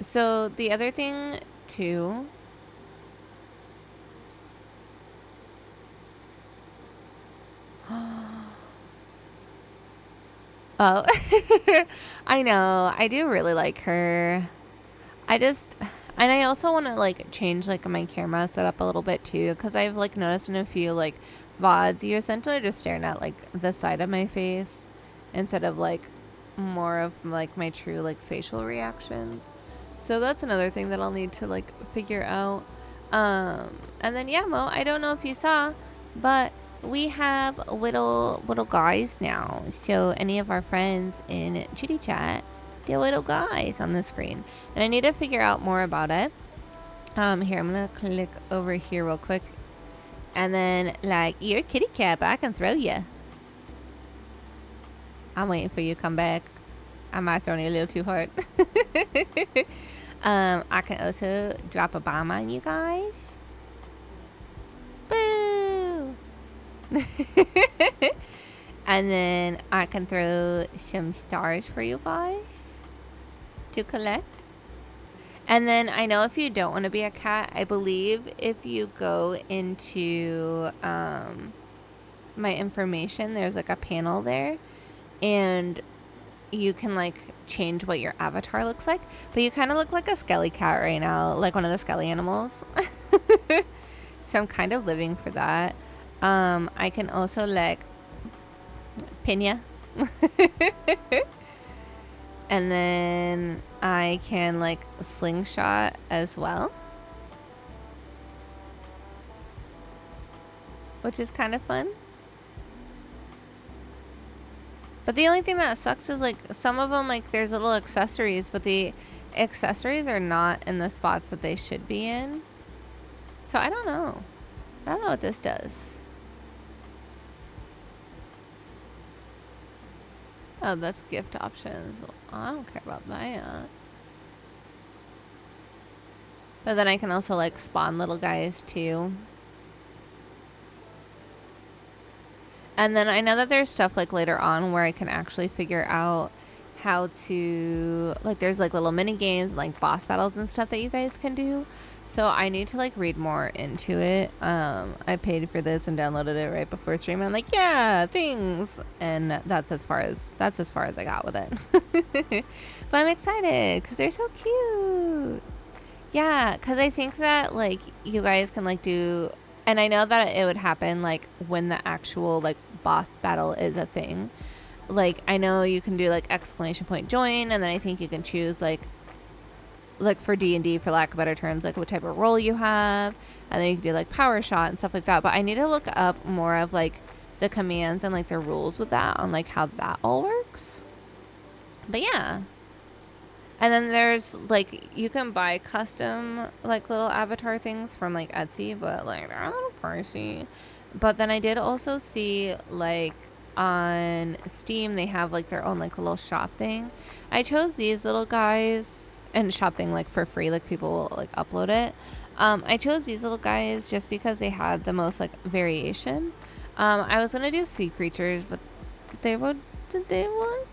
So the other thing too, oh, I know, I do really like her. And I also want to like change like my camera setup a little bit too, because I've like noticed in a few like VODs, you essentially just staring at like the side of my face instead of like more of like my true like facial reactions. So that's another thing that I'll need to like figure out. And then yeah, Mo, I don't know if you saw, but we have little guys now. So any of our friends in Chitty Chat, they're little guys on the screen, and I need to figure out more about it. Here, I'm gonna click over here real quick, and then like, you're a kitty cat, but I can throw you. I'm waiting for you to come back. I might throw you a little too hard. I can also drop a bomb on you guys. Boo! And then I can throw some stars for you guys to collect. And then I know if you don't want to be a cat, I believe if you go into my information, there's like a panel there, and you can like change what your avatar looks like. But you kind of look like a skelly cat right now, like one of the skelly animals. So I'm kind of living for that. I can also like pin ya. And then I can like slingshot as well, which is kind of fun. But the only thing that sucks is like some of them, like there's little accessories, but the accessories are not in the spots that they should be in. So I don't know. I don't know what this does. Oh, that's gift options. Well, I don't care about that. But then I can also like spawn little guys too. And then I know that there's stuff like later on where I can actually figure out how to, like there's like little mini games, like boss battles and stuff that you guys can do. So I need to like read more into it. I paid for this and downloaded it right before stream. I'm like, yeah, things. And that's as far as I got with it. But I'm excited because they're so cute. Yeah, because I think that like you guys can like do, and I know that it would happen like when the actual like boss battle is a thing. Like I know you can do like exclamation point join, and then I think you can choose like for D&D, for lack of better terms, like what type of role you have, and then you can do like power shot and stuff like that. But I need to look up more of like the commands and like the rules with that on like how that all works. But yeah. And then there's like you can buy custom like little avatar things from like Etsy, but like they're a little pricey. But then I did also see like on Steam they have like their own like little shop thing. I chose these little guys and shop thing like for free, like people will like upload it. I chose these little guys just because they had the most like variation. I was gonna do sea creatures, but they would they weren't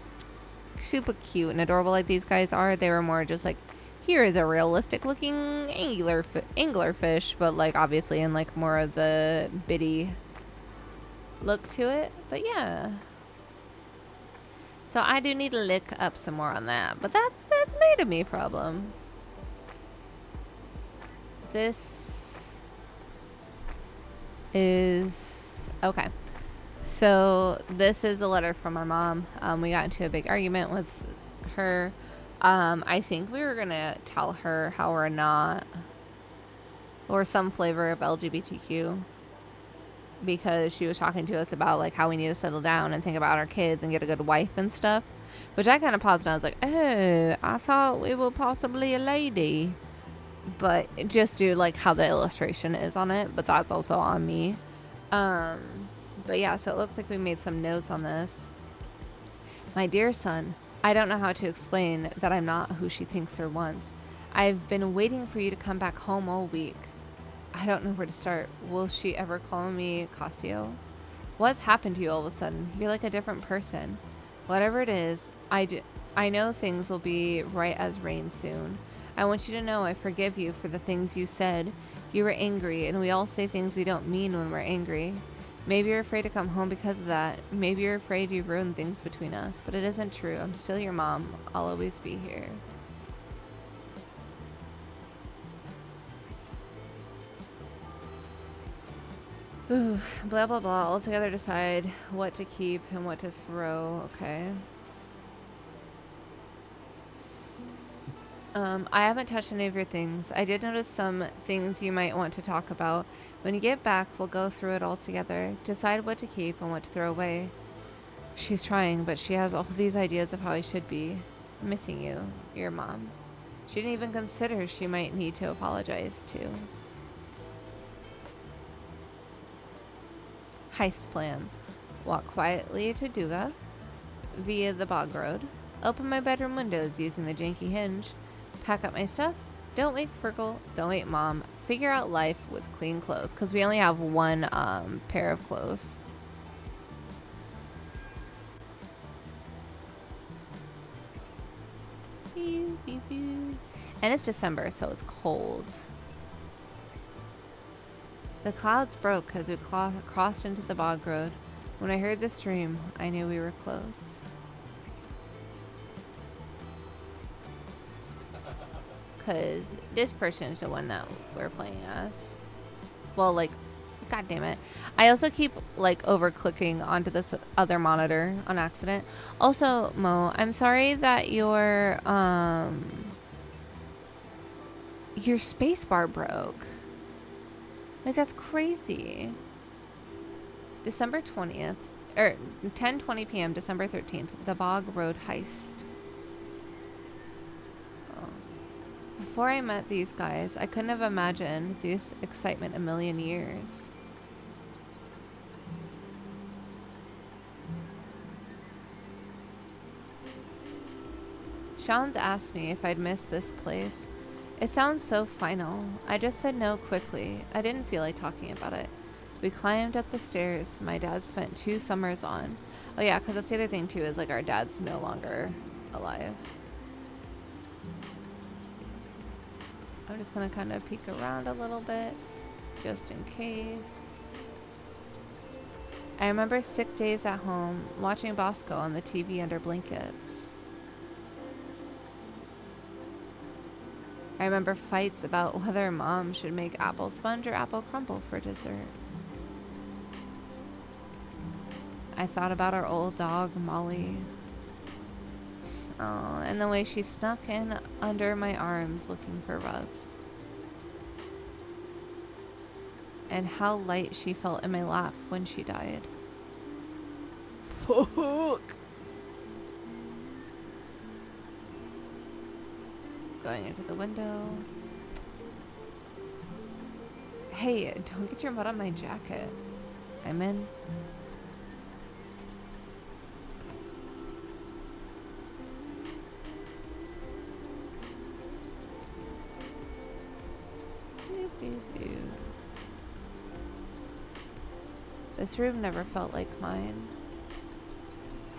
super cute and adorable like these guys are. They were more just like, here is a realistic looking anglerfish, but like obviously in like more of the bitty look to it. But yeah. So I do need to look up some more on that, but that's made of me problem. This is okay. So this is a letter from my mom. We got into a big argument with her. I think we were gonna tell her how we're not, or some flavor of LGBTQ, because she was talking to us about like how we need to settle down and think about our kids and get a good wife and stuff. Which I kind of paused and I was like, oh, I thought we were possibly a lady, but just do like how the illustration is on it. But that's also on me. But yeah, so it looks like we made some notes on this. My dear son, I don't know how to explain that I'm not who she thinks her wants. I've been waiting for you to come back home all week. I don't know where to start. Will she ever call me Cassio? What's happened to you all of a sudden? You're like a different person. Whatever it is, I know things will be right as rain soon. I want you to know I forgive you for the things you said. You were angry, and we all say things we don't mean when we're angry. Maybe you're afraid to come home because of that. Maybe you're afraid you've ruined things between us, but it isn't true. I'm still your mom. I'll always be here. Ooh, blah, blah, blah. All together decide what to keep and what to throw. Okay. I haven't touched any of your things. I did notice some things you might want to talk about. When you get back, we'll go through it all together. Decide what to keep and what to throw away. She's trying, but she has all these ideas of how I should be. I'm missing you, your mom. She didn't even consider she might need to apologize to. Heist plan. Walk quietly to Duga via the bog road. Open my bedroom windows using the janky hinge. Pack up my stuff. Don't wake Fergal. Don't wake Mom. Figure out life with clean clothes, because we only have one pair of clothes. And it's December, so it's cold. The clouds broke as we crossed into the bog road. When I heard the stream, I knew we were close. Because this person is the one that we're playing as. Well, like, god damn it. I also keep, like, over-clicking onto this other monitor on accident. Also, Mo, I'm sorry that your spacebar broke. Like, that's crazy. December 20th, or 10:20 p.m., December 13th, the Bog Road Heist. Before I met these guys, I couldn't have imagined this excitement a million years. Sean's asked me if I'd miss this place. It sounds so final. I just said no quickly. I didn't feel like talking about it. We climbed up the stairs my dad spent 2 summers on. Oh yeah, because that's the other thing too, is like our dad's no longer alive. I'm just going to kind of peek around a little bit, just in case. I remember sick days at home, watching Bosco on the TV under blankets. I remember fights about whether Mom should make apple sponge or apple crumble for dessert. I thought about our old dog, Molly. Oh, and the way she snuck in under my arms looking for rubs. And how light she felt in my lap when she died. Fuck. Going into the window. Hey, don't get your mud on my jacket. I'm in. This room never felt like mine.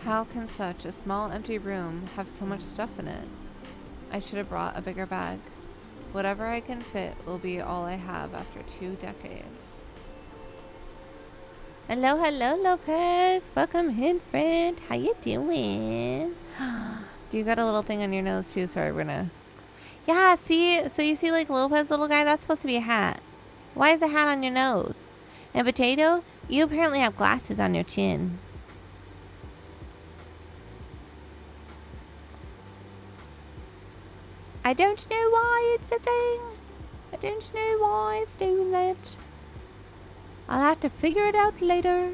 How can such a small empty room have so much stuff in it? I should have brought a bigger bag. Whatever I can fit will be all I have after 2 decades. Hello, hello, Lopez. Welcome in, friend. How you doing? Do you got a little thing on your nose too? Sorry, we're gonna... Yeah, see? So you see like Lopez, little guy? That's supposed to be a hat. Why is a hat on your nose? And Potato, you apparently have glasses on your chin. I don't know why it's a thing. I don't know why it's doing that. I'll have to figure it out later.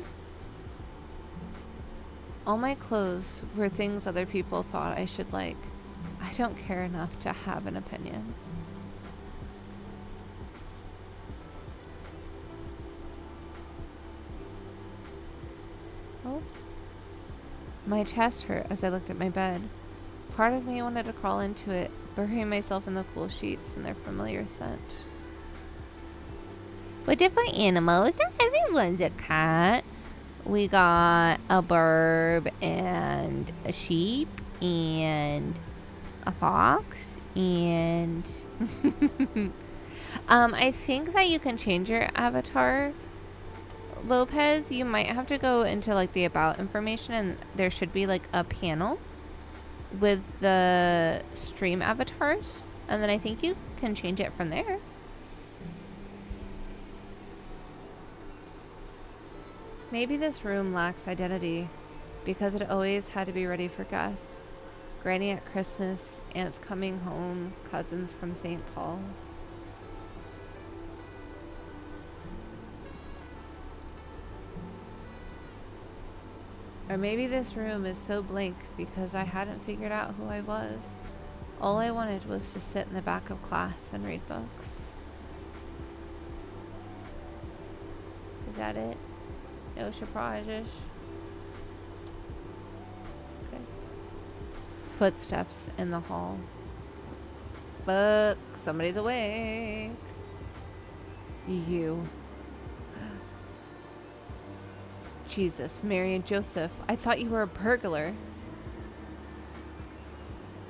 All my clothes were things other people thought I should like. I don't care enough to have an opinion. Oh. My chest hurt as I looked at my bed. Part of me wanted to crawl into it, bury myself in the cool sheets and their familiar scent. We're different animals. Not everyone's a cat. We got a burb and a sheep and a fox and I think that you can change your avatar, Lopez. You might have to go into like the about information and there should be like a panel with the stream avatars, and then I think you can change it from there. Maybe this room lacks identity because it always had to be ready for guests. Granny at Christmas, aunts coming home, cousins from St. Paul. Or maybe this room is so blank because I hadn't figured out who I was. All I wanted was to sit in the back of class and read books. Is that it? No surprises. Okay. Footsteps in the hall. Look, somebody's awake. You. Jesus, Mary and Joseph, I thought you were a burglar.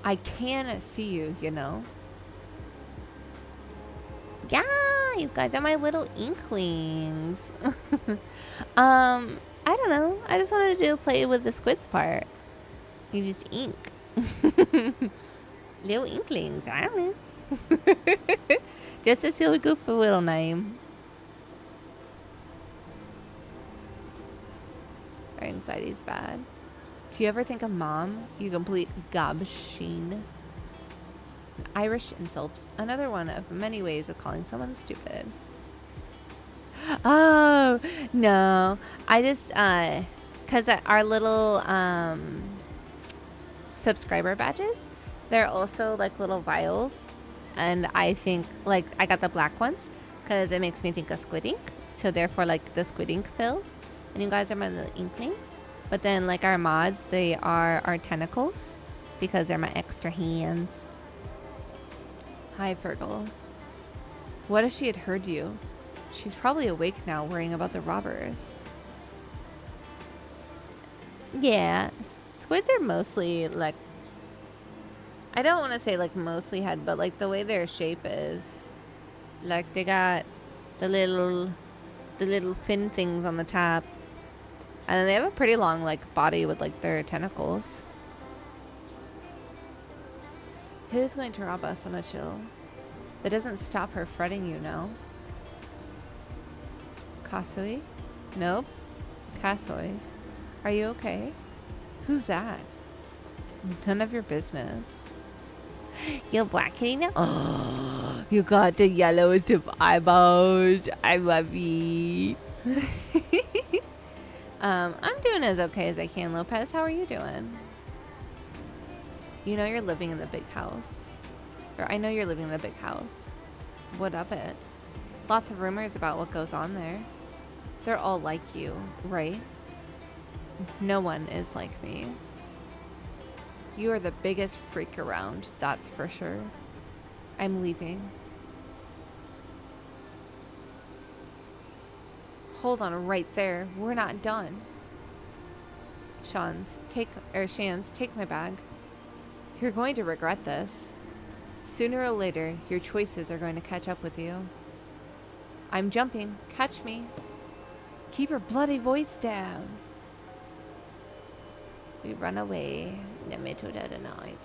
I can see you, you know. Yeah, you guys are my little inklings. I don't know. I just wanted to do play with the squids part. You just ink. Little inklings, I don't know. Just a silly goofy little name. Our anxiety's bad. Do you ever think of mom? You complete gobsheen. Irish insult. Another one of many ways of calling someone stupid. Oh, no. I just, because our little subscriber badges, they're also like little vials. And I think, like, I got the black ones because it makes me think of squid ink. So therefore, like, the squid ink fills. And you guys are my little inklings. But then, like, our mods, they are our tentacles because they're my extra hands. Hi, Fergal. What if she had heard you? She's probably awake now, worrying about the robbers. Yeah, squids are mostly, like... I don't want to say, like, mostly head, but, like, the way their shape is. Like, they got the little fin things on the top. And then they have a pretty long, like, body with, like, their tentacles. Who's going to rob us on a chill? That doesn't stop her fretting, you know. Kasui? Nope. Kasui. Are you okay? Who's that? None of your business. You're black kitty now? Oh, you got the yellowest of eyeballs. I love you. I'm doing as okay as I can, Lopez. How are you doing? You know you're living in the big house. Or I know you're living in the big house. What of it? Lots of rumors about what goes on there. They're all like you, right? No one is like me. You are the biggest freak around, that's for sure. I'm leaving. Hold on right there. We're not done. Shans, take my bag. You're going to regret this. Sooner or later, your choices are going to catch up with you. I'm jumping. Catch me. Keep your bloody voice down. We run away in the middle of the night.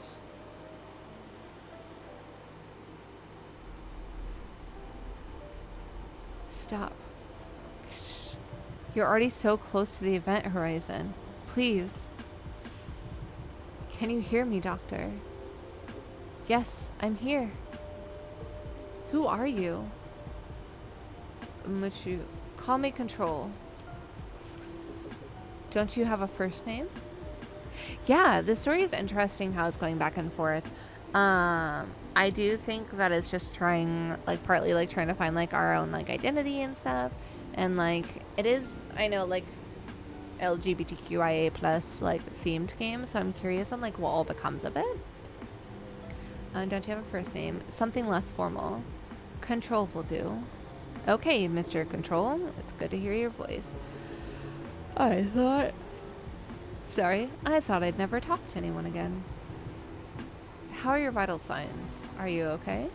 Stop. Shh. You're already so close to the event horizon. Please. Can you hear me, Doctor? Yes, I'm here. Who are you? Muchu. Call me Control. Don't you have a first name? Yeah, the story is interesting how it's going back and forth. I do think that it's just trying, like, partly, like, trying to find, like, our own, like, identity and stuff. And, like, it is, I know, like, LGBTQIA plus, like, themed game. So I'm curious on, like, what all becomes of it. Don't you have a first name? Something less formal. Control will do. Okay, Mr. Control. It's good to hear your voice. I thought I'd never talk to anyone again. How are your vital signs? Are you okay?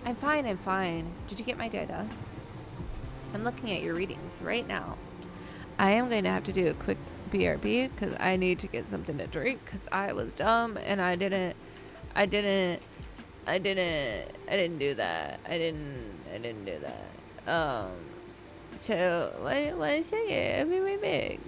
I'm fine. Did you get my data? I'm looking at your readings right now. I am going to have to do a quick BRB because I need to get something to drink because I was dumb and I didn't do that. I didn't do that. So, one second. I'll be right back.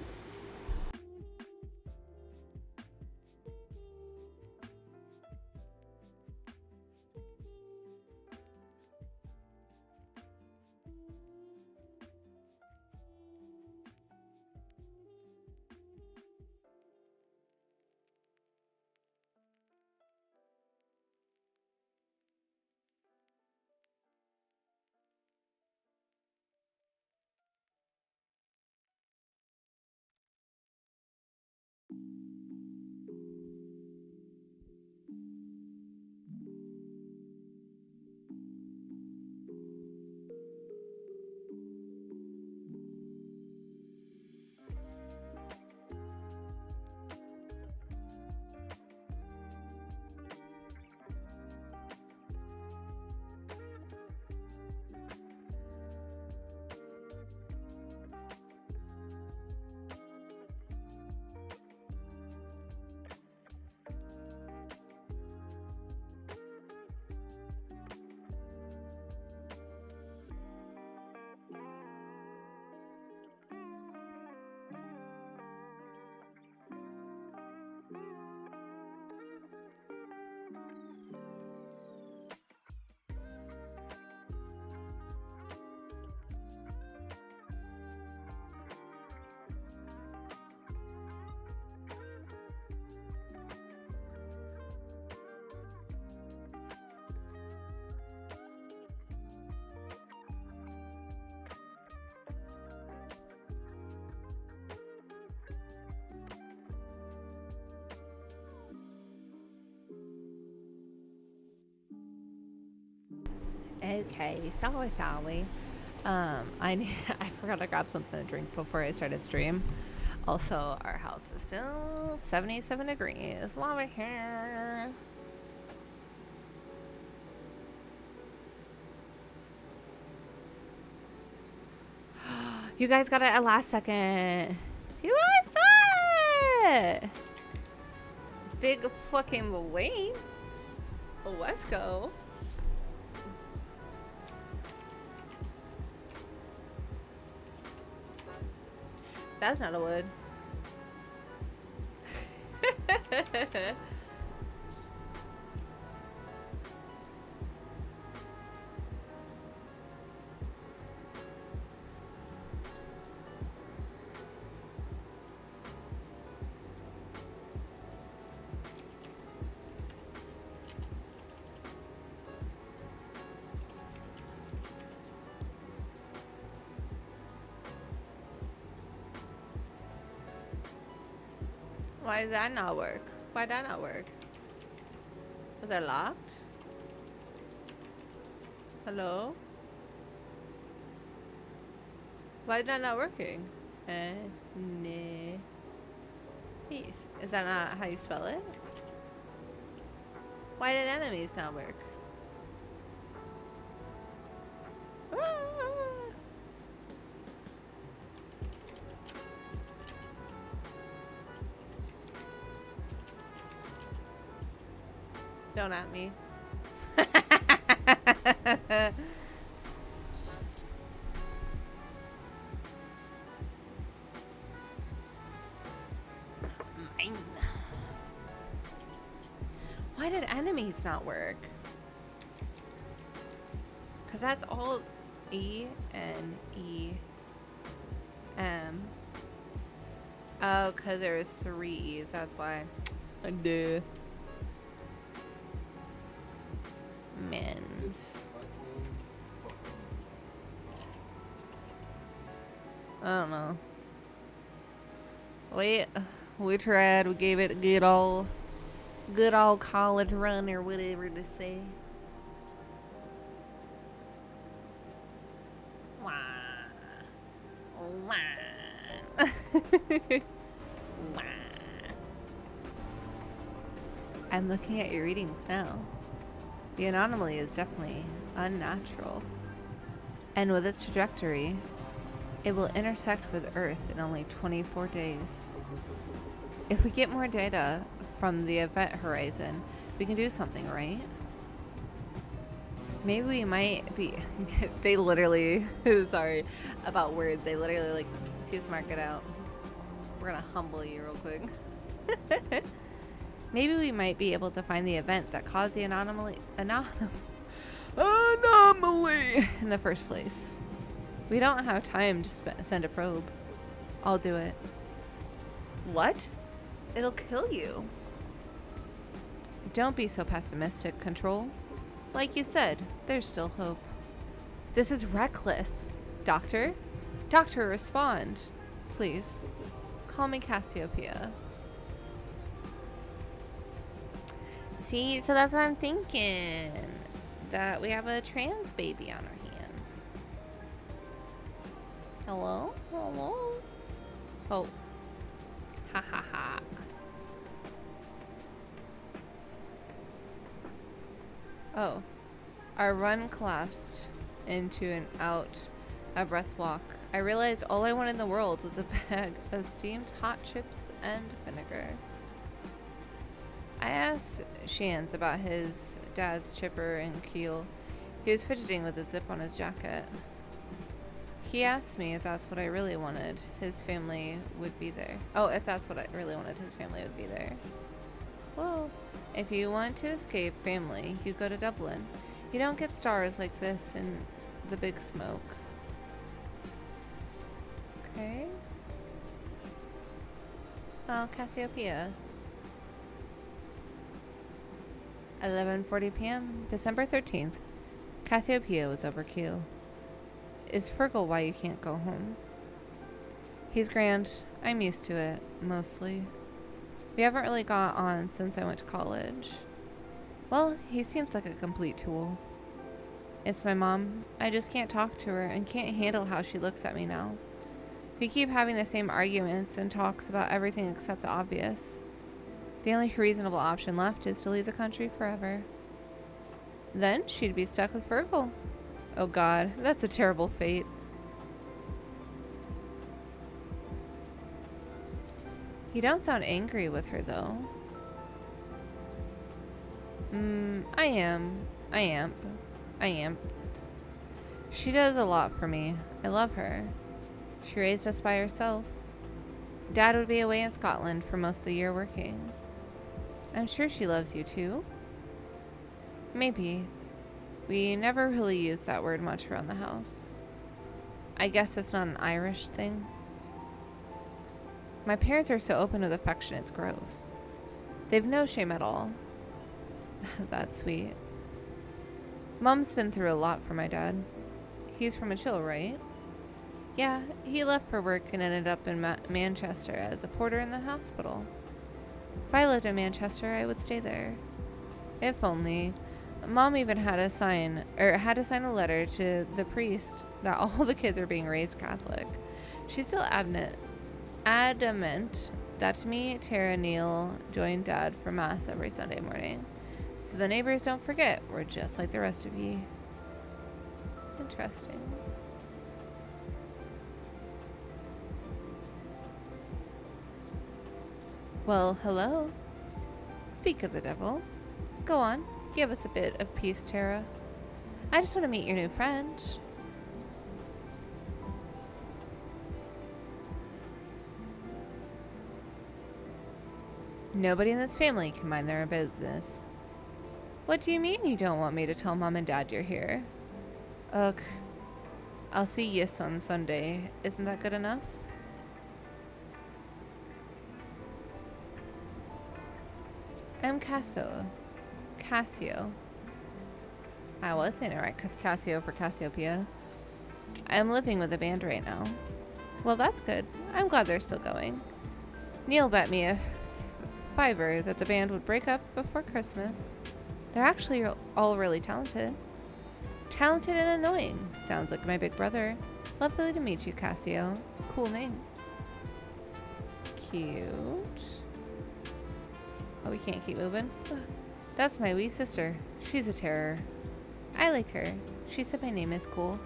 Okay, sorry. I forgot to grab something to drink before I started stream. Also, our house is still 77 degrees. Love it here. You guys got it at last second. You guys got it. Big fucking wait. Let's go. That's not a wood. Why does that not work? Why'd that not work? Was I locked? Hello? Why is that not working? Nah. Peace. Is that not how you spell it? Why did enemies not work? Ah! Don't at me. Mine. Why did enemies not work? Because that's all E and E M. Oh, because there was 3 E's. That's why. Duh. Men's. I don't know. We tried. We gave it a good old college run or whatever to say. Wah. Wah. Wah. I'm looking at your readings now. The anomaly is definitely unnatural. And with its trajectory, it will intersect with Earth in only 24 days. If we get more data from the event horizon, we can do something, right? Maybe we might be... They literally... Sorry about words. They literally like, too smart, get out. We're gonna humble you real quick. Maybe we might be able to find the event that caused the anomaly in the first place. We don't have time to send a probe. I'll do it. What? It'll kill you. Don't be so pessimistic, Control. Like you said, there's still hope. This is reckless. Doctor? Doctor, respond. Please. Call me Cassiopeia. See, so that's what I'm thinking. That we have a trans baby on our hands. Hello? Hello? Oh. Ha ha ha. Oh. Our run collapsed into an out of breath walk. I realized all I wanted in the world was a bag of steamed hot chips and vinegar. I asked Shans about his dad's chipper and keel. He was fidgeting with the zip on his jacket. He asked me if that's what I really wanted, his family would be there. Oh, if that's what I really wanted, his family would be there. Well, if you want to escape family, you go to Dublin. You don't get stars like this in the big smoke. Okay. Oh, Cassiopeia. 11:40 p.m. December 13th. Cassiopeia was overkill. Is Fergal why you can't go home? He's grand. I'm used to it, mostly. We haven't really got on since I went to college. Well, he seems like a complete tool. It's my mom. I just can't talk to her and can't handle how she looks at me now. We keep having the same arguments and talks about everything except the obvious. The only reasonable option left is to leave the country forever. Then she'd be stuck with Fergal. Oh God, that's a terrible fate. You don't sound angry with her, though. I am. She does a lot for me. I love her. She raised us by herself. Dad would be away in Scotland for most of the year working. I'm sure she loves you too. Maybe. We never really use that word much around the house. I guess it's not an Irish thing. My parents are so open with affection, it's gross. They've no shame at all. That's sweet. Mom's been through a lot for my dad. He's from Achille, right? Yeah, he left for work and ended up in Manchester as a porter in the hospital. If I lived in Manchester, I would stay there. If only. Mom even had to sign a letter to the priest that all the kids are being raised Catholic. She's still adamant that me, Tara, Neil join Dad for Mass every Sunday morning. So the neighbors don't forget we're just like the rest of ye. Interesting. Well, hello. Speak of the devil. Go on, give us a bit of peace, Tara. I just want to meet your new friend. Nobody in this family can mind their own business. What do you mean you don't want me to tell Mom and Dad you're here? Ugh. I'll see Yis on Sunday. Isn't that good enough? I'm Cassio. I was saying it right, because Cassio for Cassiopeia. I'm living with a band right now. Well, that's good. I'm glad they're still going. Neil bet me a fiver that the band would break up before Christmas. They're actually all really talented. Talented and annoying. Sounds like my big brother. Lovely to meet you, Cassio. Cool name. Cute. Oh, we can't keep moving? That's my wee sister. She's a terror. I like her. She said my name is cool.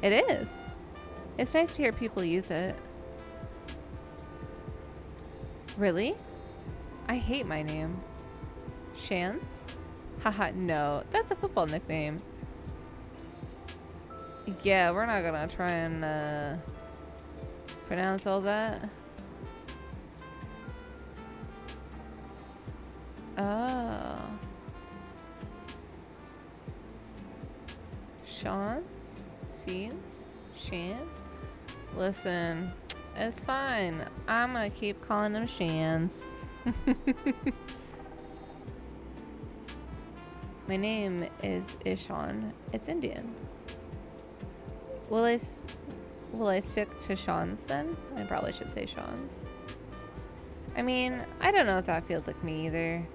It is. It's nice to hear people use it. Really? I hate my name. Chance? Haha, no. That's a football nickname. Yeah, we're not gonna try and pronounce all that. Oh. Shans? Scenes? Shans? Listen, it's fine. I'm gonna keep calling them Shans. My name is Ishan. It's Indian. Will I stick to Sean's then? I probably should say Sean's. I mean, I don't know if that feels like me either.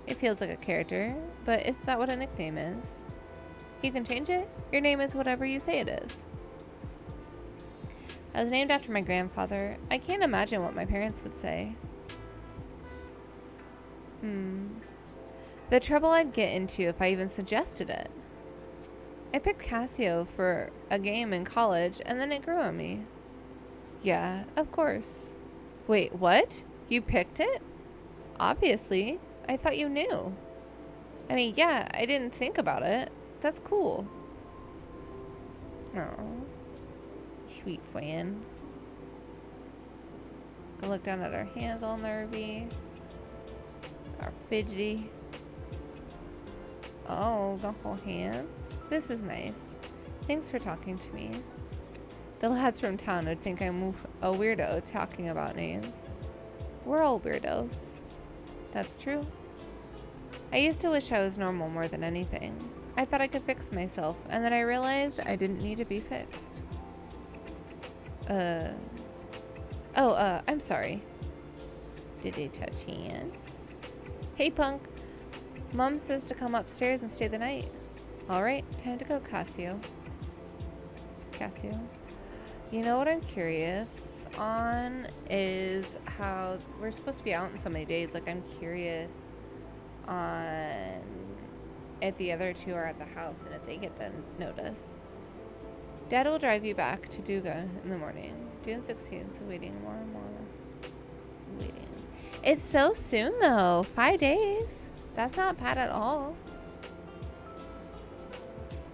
It feels like a character, but is that what a nickname is? You can change it. Your name is whatever you say it is. I was named after my grandfather. I can't imagine what my parents would say. The trouble I'd get into if I even suggested it. I picked Cassio for a game in college, and then it grew on me. Yeah, of course. Wait, what? You picked it? Obviously. I thought you knew. I mean, yeah, I didn't think about it. That's cool. Oh, sweet friend. Go look down at our hands all nervy. Our fidgety. Oh, the whole hands. This is nice. Thanks for talking to me. The lads from town would think I'm a weirdo talking about names. We're all weirdos. That's true. I used to wish I was normal more than anything. I thought I could fix myself, and then I realized I didn't need to be fixed. I'm sorry. Did they touch hands? Hey, punk. Mom says to come upstairs and stay the night. All right, time to go, Cassio. You know what I'm curious on is how we're supposed to be out in so many days. Like, I'm curious on if the other two are at the house and if they get the notice. Dad will drive you back to Duga in the morning. June 16th, waiting more and more. Waiting. It's so soon, though. 5 days. That's not bad at all.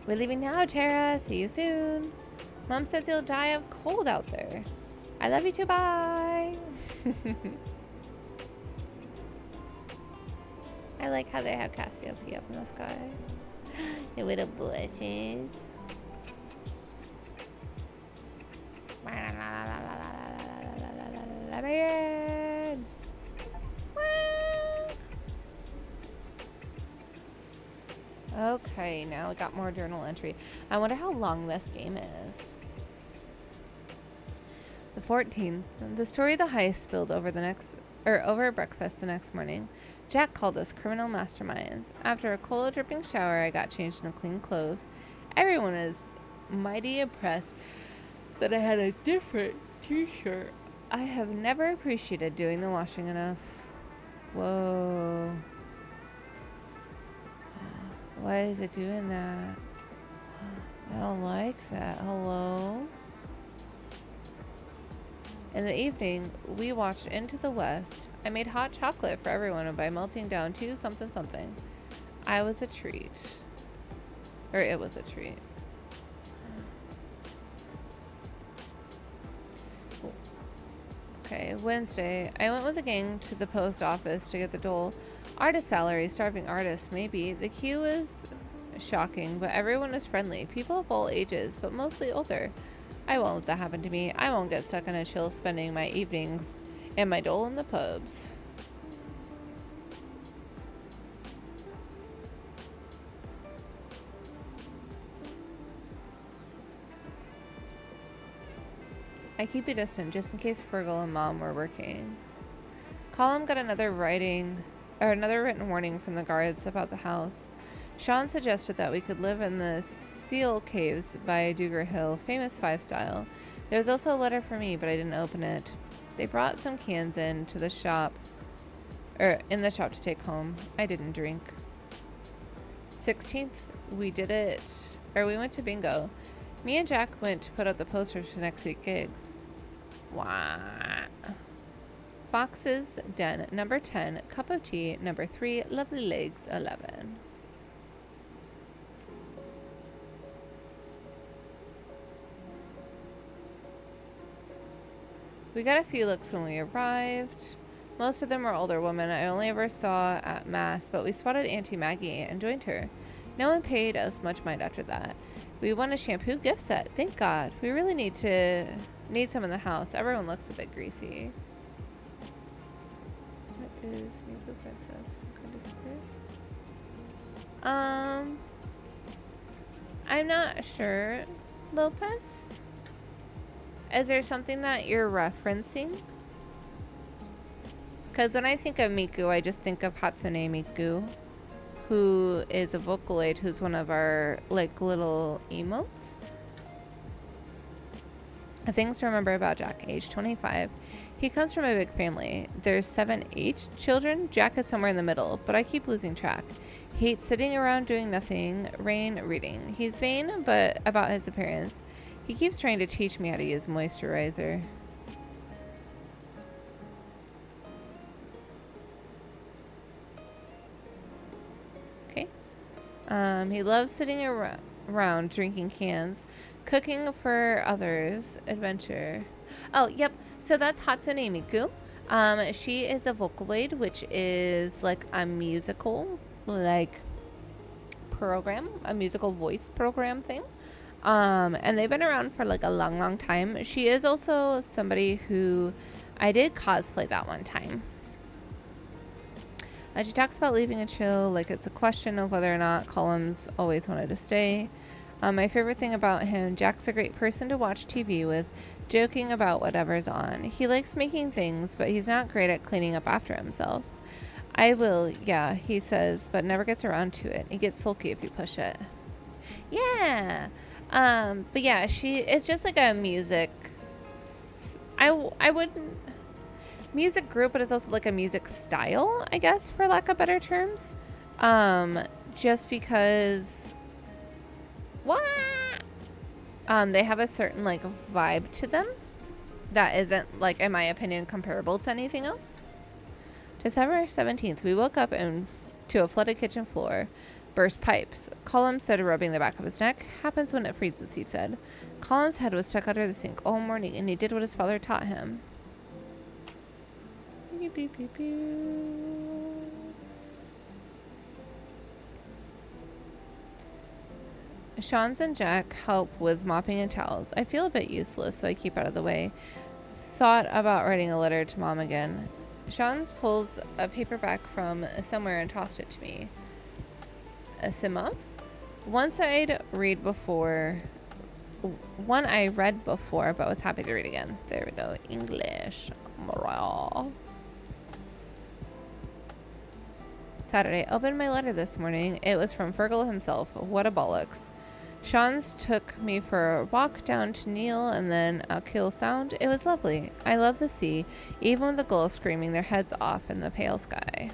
We're leaving now, Tara. See you soon. Mom says you'll die of cold out there. I love you too. Bye. I like how they have Cassiopeia up in the sky. The little bushes. Okay, now we got more journal entry. I wonder how long this game is. The 14th. The story of the heist spilled over the next over breakfast the next morning. Jack called us criminal masterminds. After a cold dripping shower, I got changed into clean clothes. Everyone is mighty impressed that I had a different t-shirt. I have never appreciated doing the washing enough. Whoa. Why is it doing that? I don't like that. Hello? In the evening, we watched Into the West. I made hot chocolate for everyone by melting down 2 something something. I was a treat. Or it was a treat. Okay, Wednesday. I went with the gang to the post office to get the dole. Artist salary, starving artists, maybe. The queue was shocking, but everyone is friendly. People of all ages, but mostly older. I won't let that happen to me. I won't get stuck in a chill spending my evenings and my dole in the pubs. I keep you distant just in case Fergal and Mom were working. Colum got another written warning from the guards about the house. Sean suggested that we could live in the seal caves by Duger Hill, famous 5 style. There was also a letter for me, but I didn't open it. They brought some cans in the shop to take home. I didn't drink. 16th, we went to bingo. Me and Jack went to put up the posters for next week's gigs. Wow. Fox's Den, number 10, Cup of Tea, number 3, Lovely Legs, 11. We got a few looks when we arrived. Most of them were older women I only ever saw at Mass, but we spotted Auntie Maggie and joined her. No one paid us much mind after that. We won a shampoo gift set. Thank God. We really need some in the house. Everyone looks a bit greasy. What is Maple Princess? I'm not sure, Lopez. Is there something that you're referencing? Because when I think of Miku, I just think of Hatsune Miku, who is a Vocaloid, who's one of our, like, little emotes. Things to remember about Jack, age 25. He comes from a big family. There's 7, 8 children. Jack is somewhere in the middle, but I keep losing track. He hates sitting around doing nothing. Rain, reading. He's vain, but about his appearance. He keeps trying to teach me how to use moisturizer. Okay. He loves sitting around drinking cans, cooking for others, adventure. Oh, yep. So that's Hatsune Miku. She is a Vocaloid, which is like a musical, program, a musical voice program thing. And they've been around for like a long, long time. She is also somebody who I did cosplay that one time. She talks about leaving a chill, like it's a question of whether or not Columns always wanted to stay. My favorite thing about him, Jack's a great person to watch TV with, joking about whatever's on. He likes making things, but he's not great at cleaning up after himself. I will, yeah, he says, but never gets around to it. He gets sulky if you push it. Yeah. But yeah, it's just like a music, I wouldn't, music group, but it's also like a music style, I guess, for lack of better terms. Just because, they have a certain like vibe to them that isn't, like, in my opinion, comparable to anything else. December 17th, we woke up to a flooded kitchen floor. Burst pipes. Column started rubbing the back of his neck. Happens when it freezes, he said. Column's head was stuck under the sink all morning, and he did what his father taught him. Sean's and Jack help with mopping and towels. I feel a bit useless, so I keep out of the way. Thought about writing a letter to Mom again. Sean's pulls a paperback from somewhere and tossed it to me. Asimov. One I read before, but was happy to read again. There we go. English. Morale. Saturday. Opened my letter this morning. It was from Fergal himself. What a bollocks. Sean's took me for a walk down to Neil and then Kill Sound. It was lovely. I love the sea, even with the gulls screaming their heads off in the pale sky.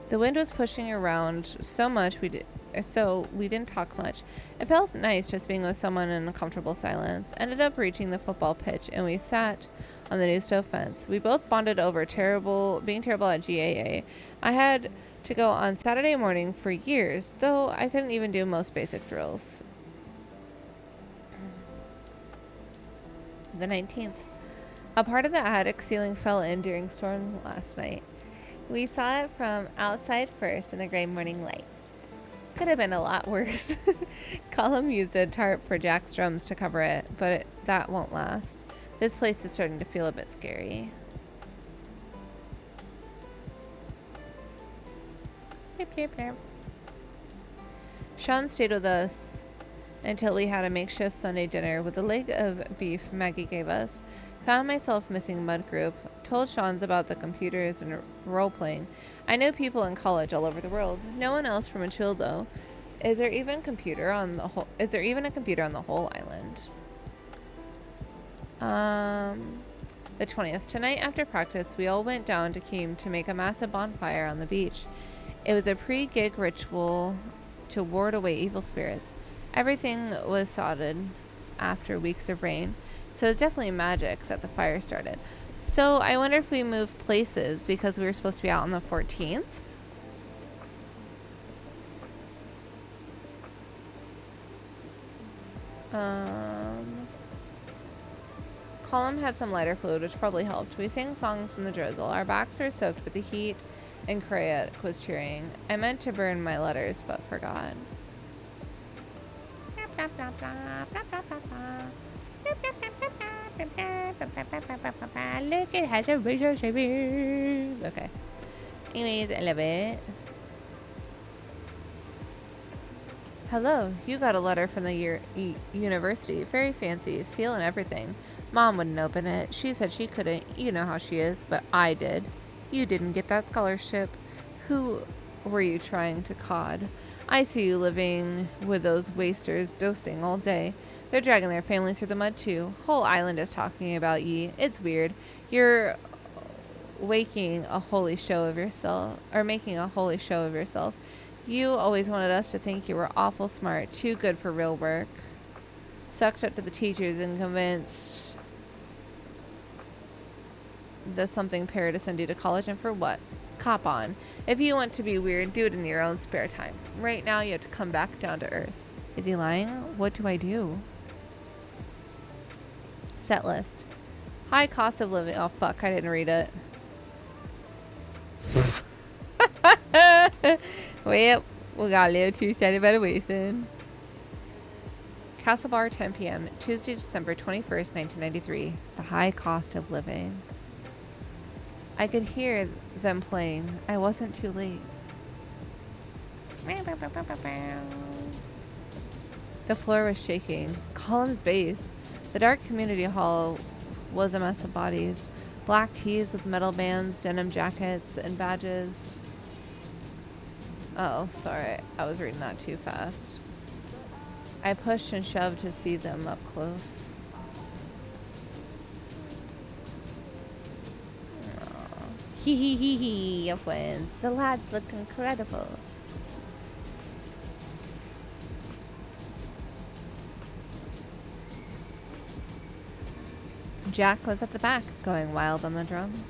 The wind was pushing around so much we didn't talk much. It felt nice just being with someone in a comfortable silence. Ended up reaching the football pitch and we sat on the new stove fence. We both bonded over being terrible at GAA. I had to go on Saturday morning for years, though I couldn't even do most basic drills. The 19th. A part of the attic ceiling fell in during storm last night. We saw it from outside first in the gray morning light. Could have been a lot worse. Colum used a tarp for Jack's drums to cover it, but that won't last. This place is starting to feel a bit scary. Sean stayed with us until we had a makeshift Sunday dinner with a leg of beef Maggie gave us. Found myself missing Mud Group. Told Sean's about the computers and role-playing. I know people in college all over the world. No one else from Achille, though. Is there even a computer on the whole island? The 20th. Tonight after practice, we all went down to Keem to make a massive bonfire on the beach. It was a pre-gig ritual to ward away evil spirits. Everything was sodded after weeks of rain, so it's definitely magic that the fire started. So I wonder if we moved places because we were supposed to be out on the 14th. Colum had some lighter fluid, which probably helped. We sang songs in the drizzle. Our backs were soaked with the heat, and Krayat was cheering. I meant to burn my letters, but forgot. Look, it has a razor shaver. Okay. Anyways, I love it. Hello, you got a letter from the university. Very fancy, seal and everything. Mom wouldn't open it. She said she couldn't. You know how she is, but I did. You didn't get that scholarship. Who were you trying to cod? I see you living with those wasters dosing all day. They're dragging their families through the mud too. Whole island is talking about ye. It's weird. You're making a holy show of yourself. You always wanted us to think you were awful smart, too good for real work. Sucked up to the teachers and convinced there's something pair to send you to college, and for what? Cop on. If you want to be weird, do it in your own spare time. Right now, you have to come back down to earth. Is he lying? What do I do? Set list. High cost of living. Oh, fuck. I didn't read it. Well, we got a little too sad about a wasting. Castle Bar, 10 p.m. Tuesday, December 21st, 1993. The high cost of living. I could hear them playing. I wasn't too late. The floor was shaking. Column's base. The dark community hall was a mess of bodies. Black tees with metal bands, denim jackets, and badges. Oh, sorry. I was reading that too fast. I pushed and shoved to see them up close. Hee hee hee hee, friends. The lads looked incredible. Jack was at the back, going wild on the drums.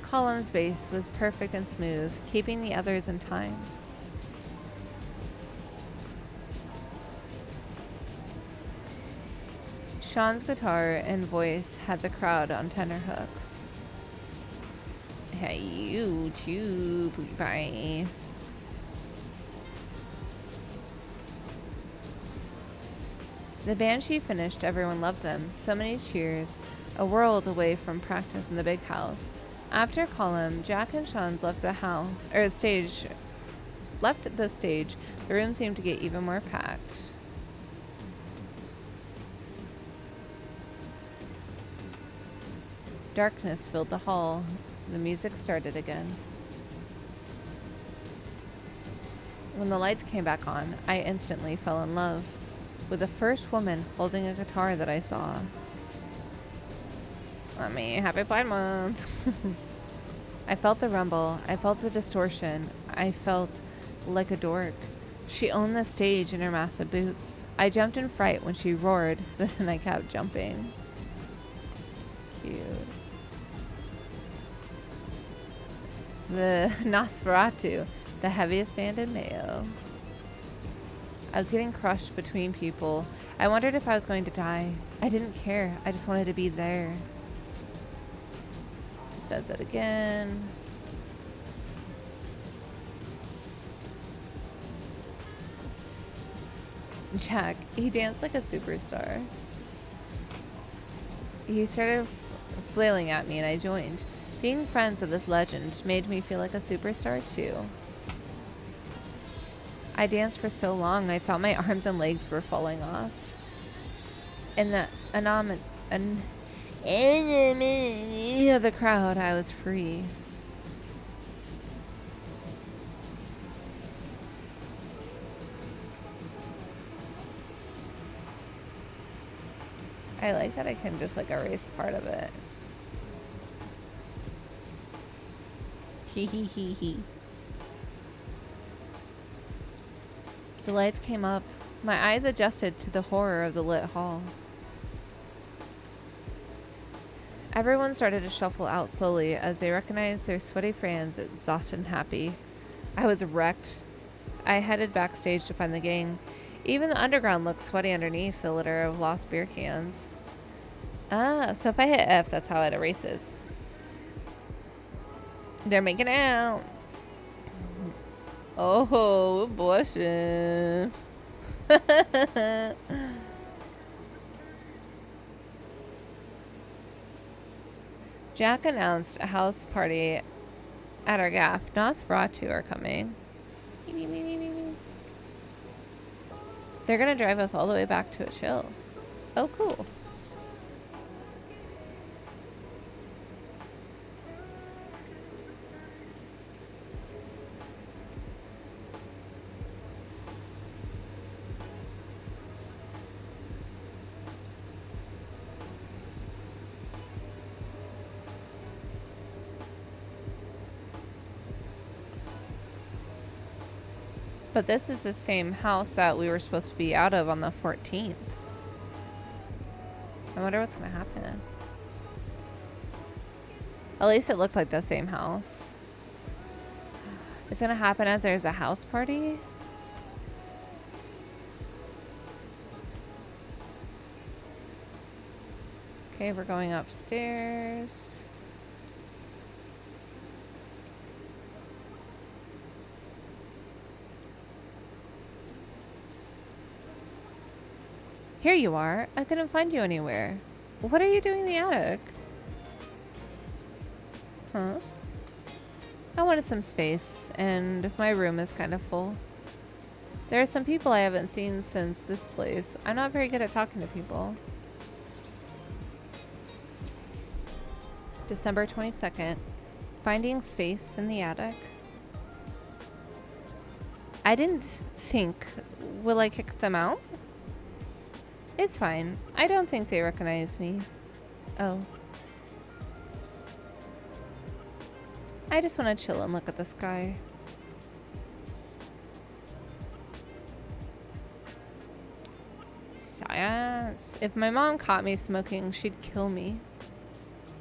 Colum's bass was perfect and smooth, keeping the others in time. Sean's guitar and voice had the crowd on tenterhooks. Hey, you too, bye. The Banshee finished, everyone loved them. So many cheers, a world away from practice in the big house. After Colum, Jack and Sean's left the stage. The room seemed to get even more packed. Darkness filled the hall. The music started again. When the lights came back on, I instantly fell in love with the first woman holding a guitar that I saw. Happy Pride Month. I felt the rumble. I felt the distortion. I felt like a dork. She owned the stage in her massive boots. I jumped in fright when she roared, then I kept jumping. Cute. The Nosferatu, the heaviest band in Mayo. I was getting crushed between people. I wondered if I was going to die. I didn't care. I just wanted to be there. He says it again. Jack, he danced like a superstar. He started flailing at me and I joined. Being friends with this legend made me feel like a superstar too. I danced for so long I thought my arms and legs were falling off. In the of the crowd, I was free. I like that I can just like erase part of it. Hee. The lights came up. My eyes adjusted to the horror of the lit hall. Everyone started to shuffle out slowly as they recognized their sweaty friends, exhausted and happy. I was wrecked. I headed backstage to find the gang. Even the underground looked sweaty underneath the litter of lost beer cans. Ah, so if I hit F, that's how it erases. They're making out. Oh, abortion. Jack announced a house party at our gaff. Nosferatu are coming. They're gonna drive us all the way back to a chill. Oh, cool. But this is the same house that we were supposed to be out of on the 14th. I wonder what's going to happen. At least it looked like the same house. It's going to happen as there's a house party? Okay, we're going upstairs. Here you are. I couldn't find you anywhere. What are you doing in the attic? Huh? I wanted some space, and my room is kind of full. There are some people I haven't seen since this place. I'm not very good at talking to people. December 22nd. Finding space in the attic. I didn't think, will I kick them out? It's fine. I don't think they recognize me. Oh. I just want to chill and look at the sky. Science. If my mom caught me smoking, she'd kill me.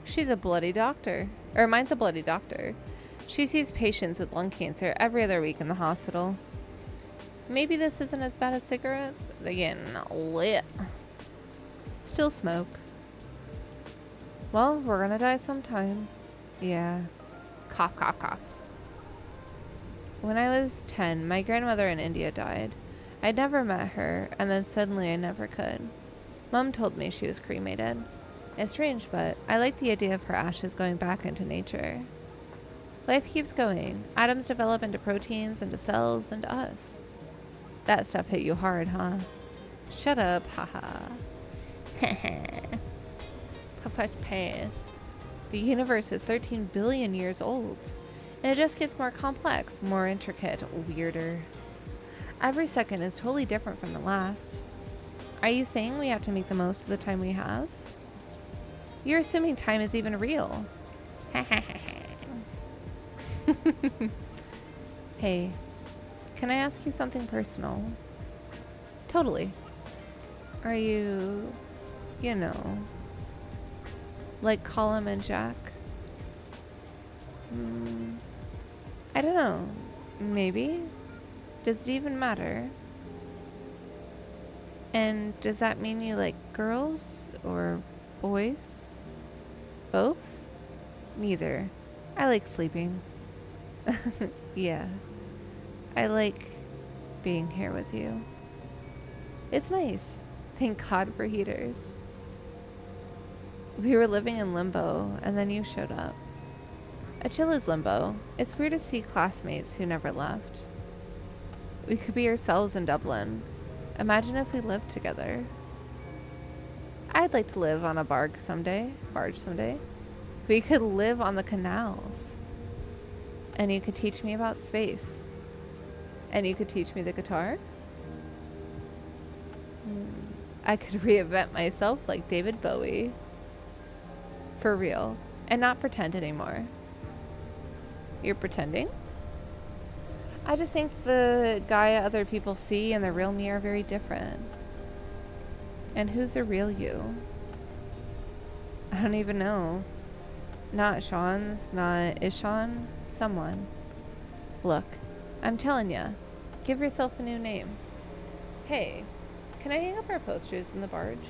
She's a bloody doctor. Or mine's a bloody doctor. She sees patients with lung cancer every other week in the hospital. Maybe this isn't as bad as cigarettes. They're getting lit. Still smoke. Well, we're gonna die sometime. Yeah. Cough, cough, cough. When I was 10, my grandmother in India died. I'd never met her, and then suddenly I never could. Mom told me she was cremated. It's strange, but I like the idea of her ashes going back into nature. Life keeps going. Atoms develop into proteins, into cells, into us. That stuff hit you hard, huh? Shut up, haha. Puff pass. The universe is 13 billion years old, and it just gets more complex, more intricate, weirder. Every second is totally different from the last. Are you saying we have to make the most of the time we have? You're assuming time is even real. Hey, can I ask you something personal? Totally. Are you, like Colum and Jack? I don't know. Maybe? Does it even matter? And does that mean you like girls or boys? Both? Neither. I like sleeping. Yeah. I like being here with you. It's nice. Thank God for heaters. We were living in limbo, and then you showed up. A chill is limbo. It's weird to see classmates who never left. We could be ourselves in Dublin. Imagine if we lived together. I'd like to live on a barge someday. We could live on the canals. And you could teach me about space. And you could teach me the guitar. I could reinvent myself like David Bowie. For real. And not pretend anymore. You're pretending? I just think the Gaia other people see and the real me are very different. And who's the real you? I don't even know. Not Sean's, not Ishan, someone. Look, I'm telling ya, give yourself a new name. Hey, can I hang up our posters in the barge?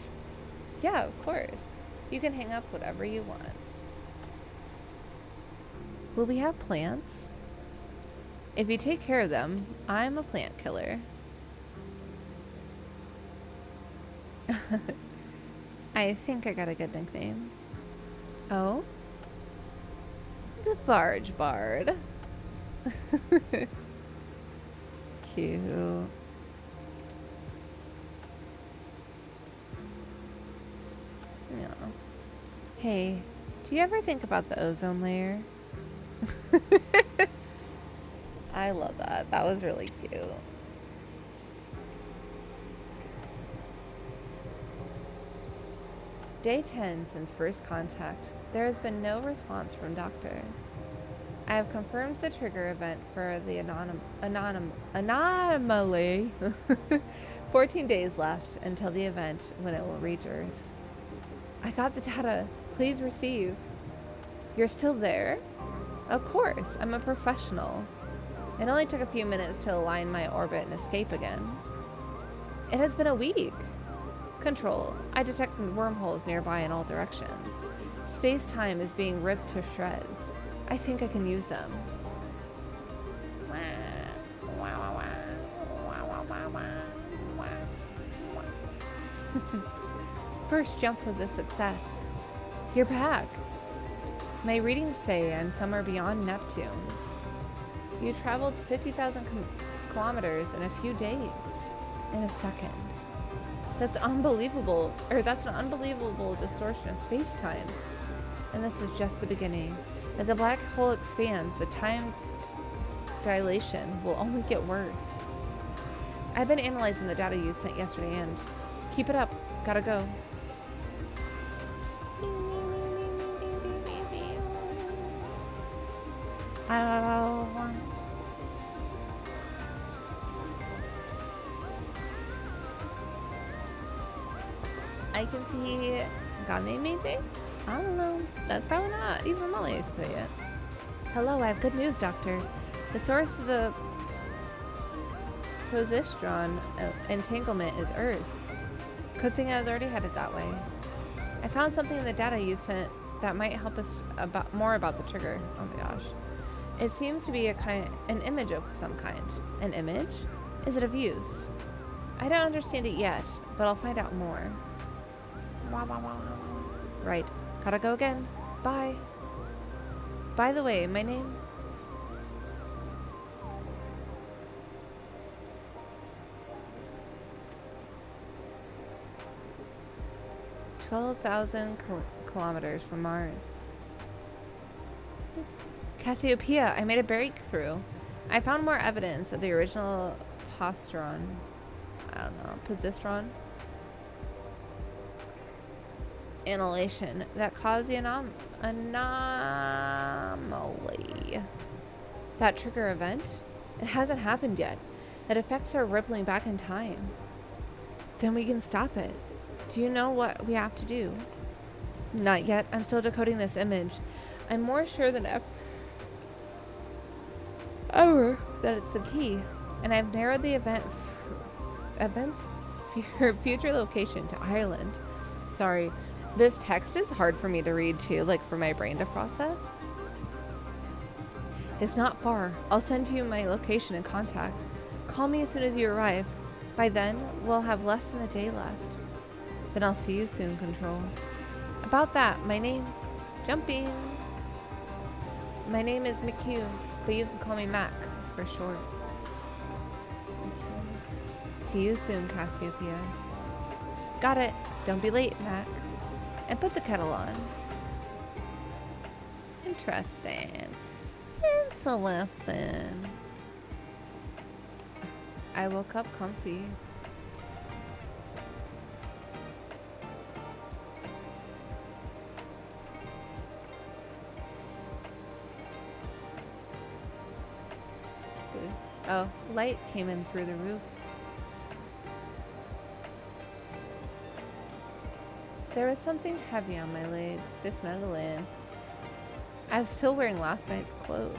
Yeah, of course. You can hang up whatever you want. Will we have plants? If you take care of them, I'm a plant killer. I think I got a good nickname. Oh? The Barge Bard. Cute. No. Hey, do you ever think about the ozone layer? I love that. That was really cute. Day 10 since first contact. There has been no response from Doctor. I have confirmed the trigger event for the anomaly. 14 days left until the event when it will reach Earth. I got the data. Please receive. You're still there? Of course. I'm a professional. It only took a few minutes to align my orbit and escape again. It has been a week. Control. I detected wormholes nearby in all directions. Space-time is being ripped to shreds. I think I can use them. First jump was a success. You're back. My readings say I'm somewhere beyond Neptune. You traveled 50,000 kilometers in a few days. In a second. That's unbelievable. That's an unbelievable distortion of space-time. And this is just the beginning. As a black hole expands, the time dilation will only get worse. I've been analyzing the data you sent yesterday and keep it up. Gotta go. I can see God name anything? I don't know. That's probably not even Molly to say it. Hello, I have good news, Doctor. The source of the positron entanglement is Earth. Good thing I was already headed that way. I found something in the data you sent that might help us more about the trigger. Oh my gosh. It seems to be an image of some kind. An image? Is it of use? I don't understand it yet, but I'll find out more. Right. Gotta go again. Bye. By the way, my name... 12,000 kilometers from Mars. Cassiopeia, I made a breakthrough. I found more evidence of the original positron. I don't know, positron annihilation that caused the anomaly. That trigger event? It hasn't happened yet. That effects are rippling back in time. Then we can stop it. Do you know what we have to do? Not yet. I'm still decoding this image. I'm more sure than ever that it's the key. And I've narrowed the event's future location to Ireland. Sorry. This text is hard for me to read too, like for my brain to process. It's not far. I'll send you my location and contact. Call me as soon as you arrive. By then, we'll have less than a day left. Then I'll see you soon, Control. About that, my name... Jumping. My name is McHugh, but you can call me Mac for short. See you soon, Cassiopeia. Got it. Don't be late, Mac. And put the kettle on. Interesting. Interesting. I woke up comfy. Oh, light came in through the roof. There was something heavy on my legs. They snuggle in. I was still wearing last night's clothes.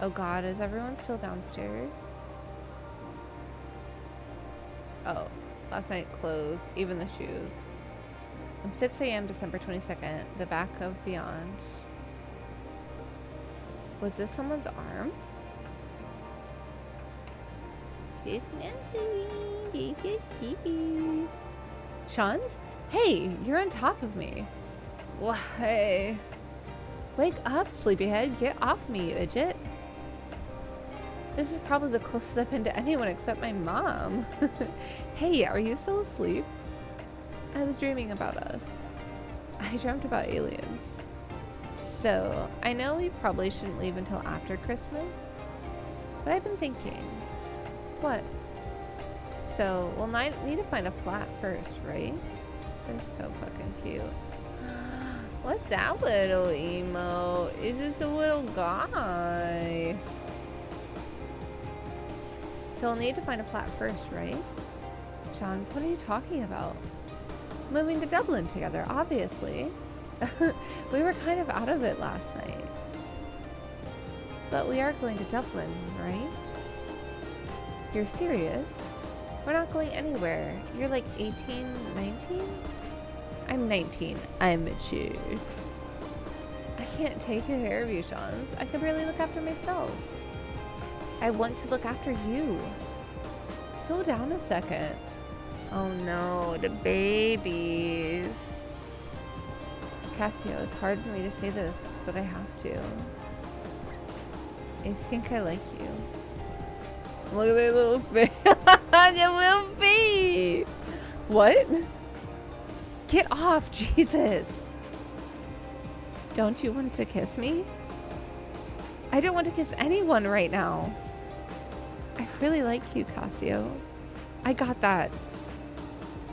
Oh God, is everyone still downstairs? Oh, last night clothes, even the shoes. 6 a.m. December 22nd, the back of Beyond. Was this someone's arm? Sean's? Hey, you're on top of me. Why? Wake up, sleepyhead. Get off me, you idiot. This is probably the closest I've been to anyone except my mom. Hey, are you still asleep? I was dreaming about us. I dreamt about aliens. So, I know we probably shouldn't leave until after Christmas, but I've been thinking. What? So, we'll need to find a flat first, right? They're so fucking cute. What's that little emo? Is this a little guy? So we'll need to find a flat first, right? Sean's, what are you talking about? Moving to Dublin together, obviously. We were kind of out of it last night. But we are going to Dublin, right? You're serious? We're not going anywhere. You're like 18, 19? I'm 19. I'm mature. I can't take care of you, Sean. I can barely look after myself. I want to look after you. Slow down a second. Oh no, the babies. Cassio, it's hard for me to say this, but I have to. I think I like you. Look at that little face. That little face. What? Get off, Jesus. Don't you want to kiss me? I don't want to kiss anyone right now. I really like you, Cassio. I got that.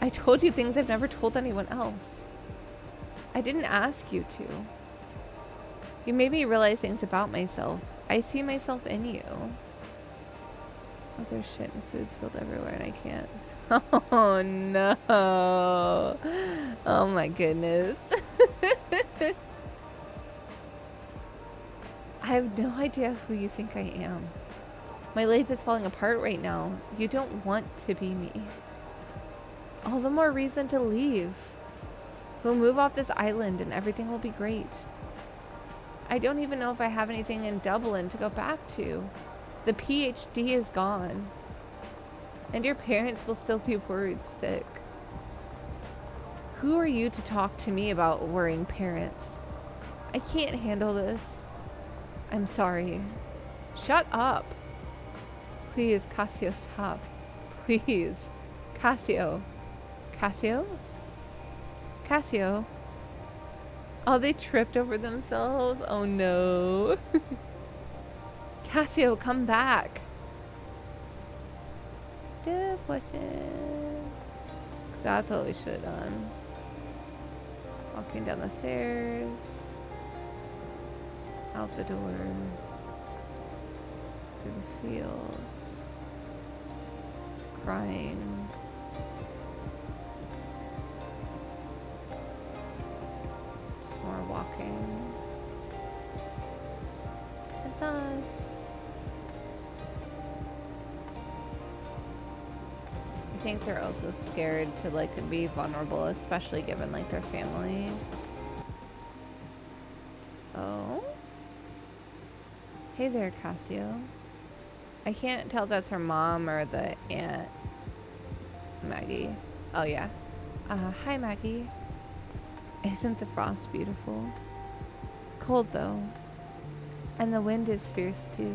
I told you things I've never told anyone else. I didn't ask you to. You made me realize things about myself. I see myself in you. Oh, there's shit and food spilled everywhere and I can't. Oh no. Oh my goodness. I have no idea who you think I am. My life is falling apart right now. You don't want to be me. All the more reason to leave. We'll move off this island and everything will be great. I don't even know if I have anything in Dublin to go back to. The PhD is gone. And your parents will still be worried sick. Who are you to talk to me about worrying parents? I can't handle this. I'm sorry. Shut up. Please, Cassio, stop. Please. Cassio. Cassio? Cassio? Oh, they tripped over themselves? Oh no. Cassio, come back. Good question. 'Cause that's what we should have done. Walking down the stairs. Out the door. Through the fields. Crying. Just more walking. It's us. I think they're also scared to like be vulnerable, especially given like their family. Oh. Hey there, Cassio. I can't tell if that's her mom or the aunt. Maggie. Oh yeah. Hi Maggie. Isn't the frost beautiful? Cold though. And the wind is fierce too.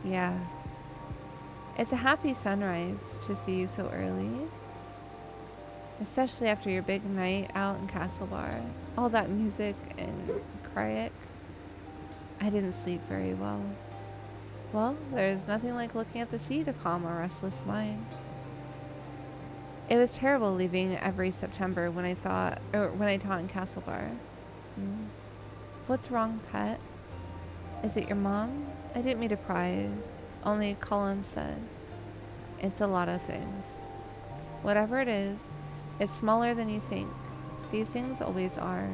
Yeah. It's a happy sunrise to see you so early. Especially after your big night out in Castlebar. All that music and Cryek. I didn't sleep very well. Well, there's nothing like looking at the sea to calm a restless mind. It was terrible leaving every September when I taught in Castlebar. What's wrong, pet? Is it your mom? I didn't mean to pry. Only Colin said. It's a lot of things. Whatever it is, it's smaller than you think. These things always are.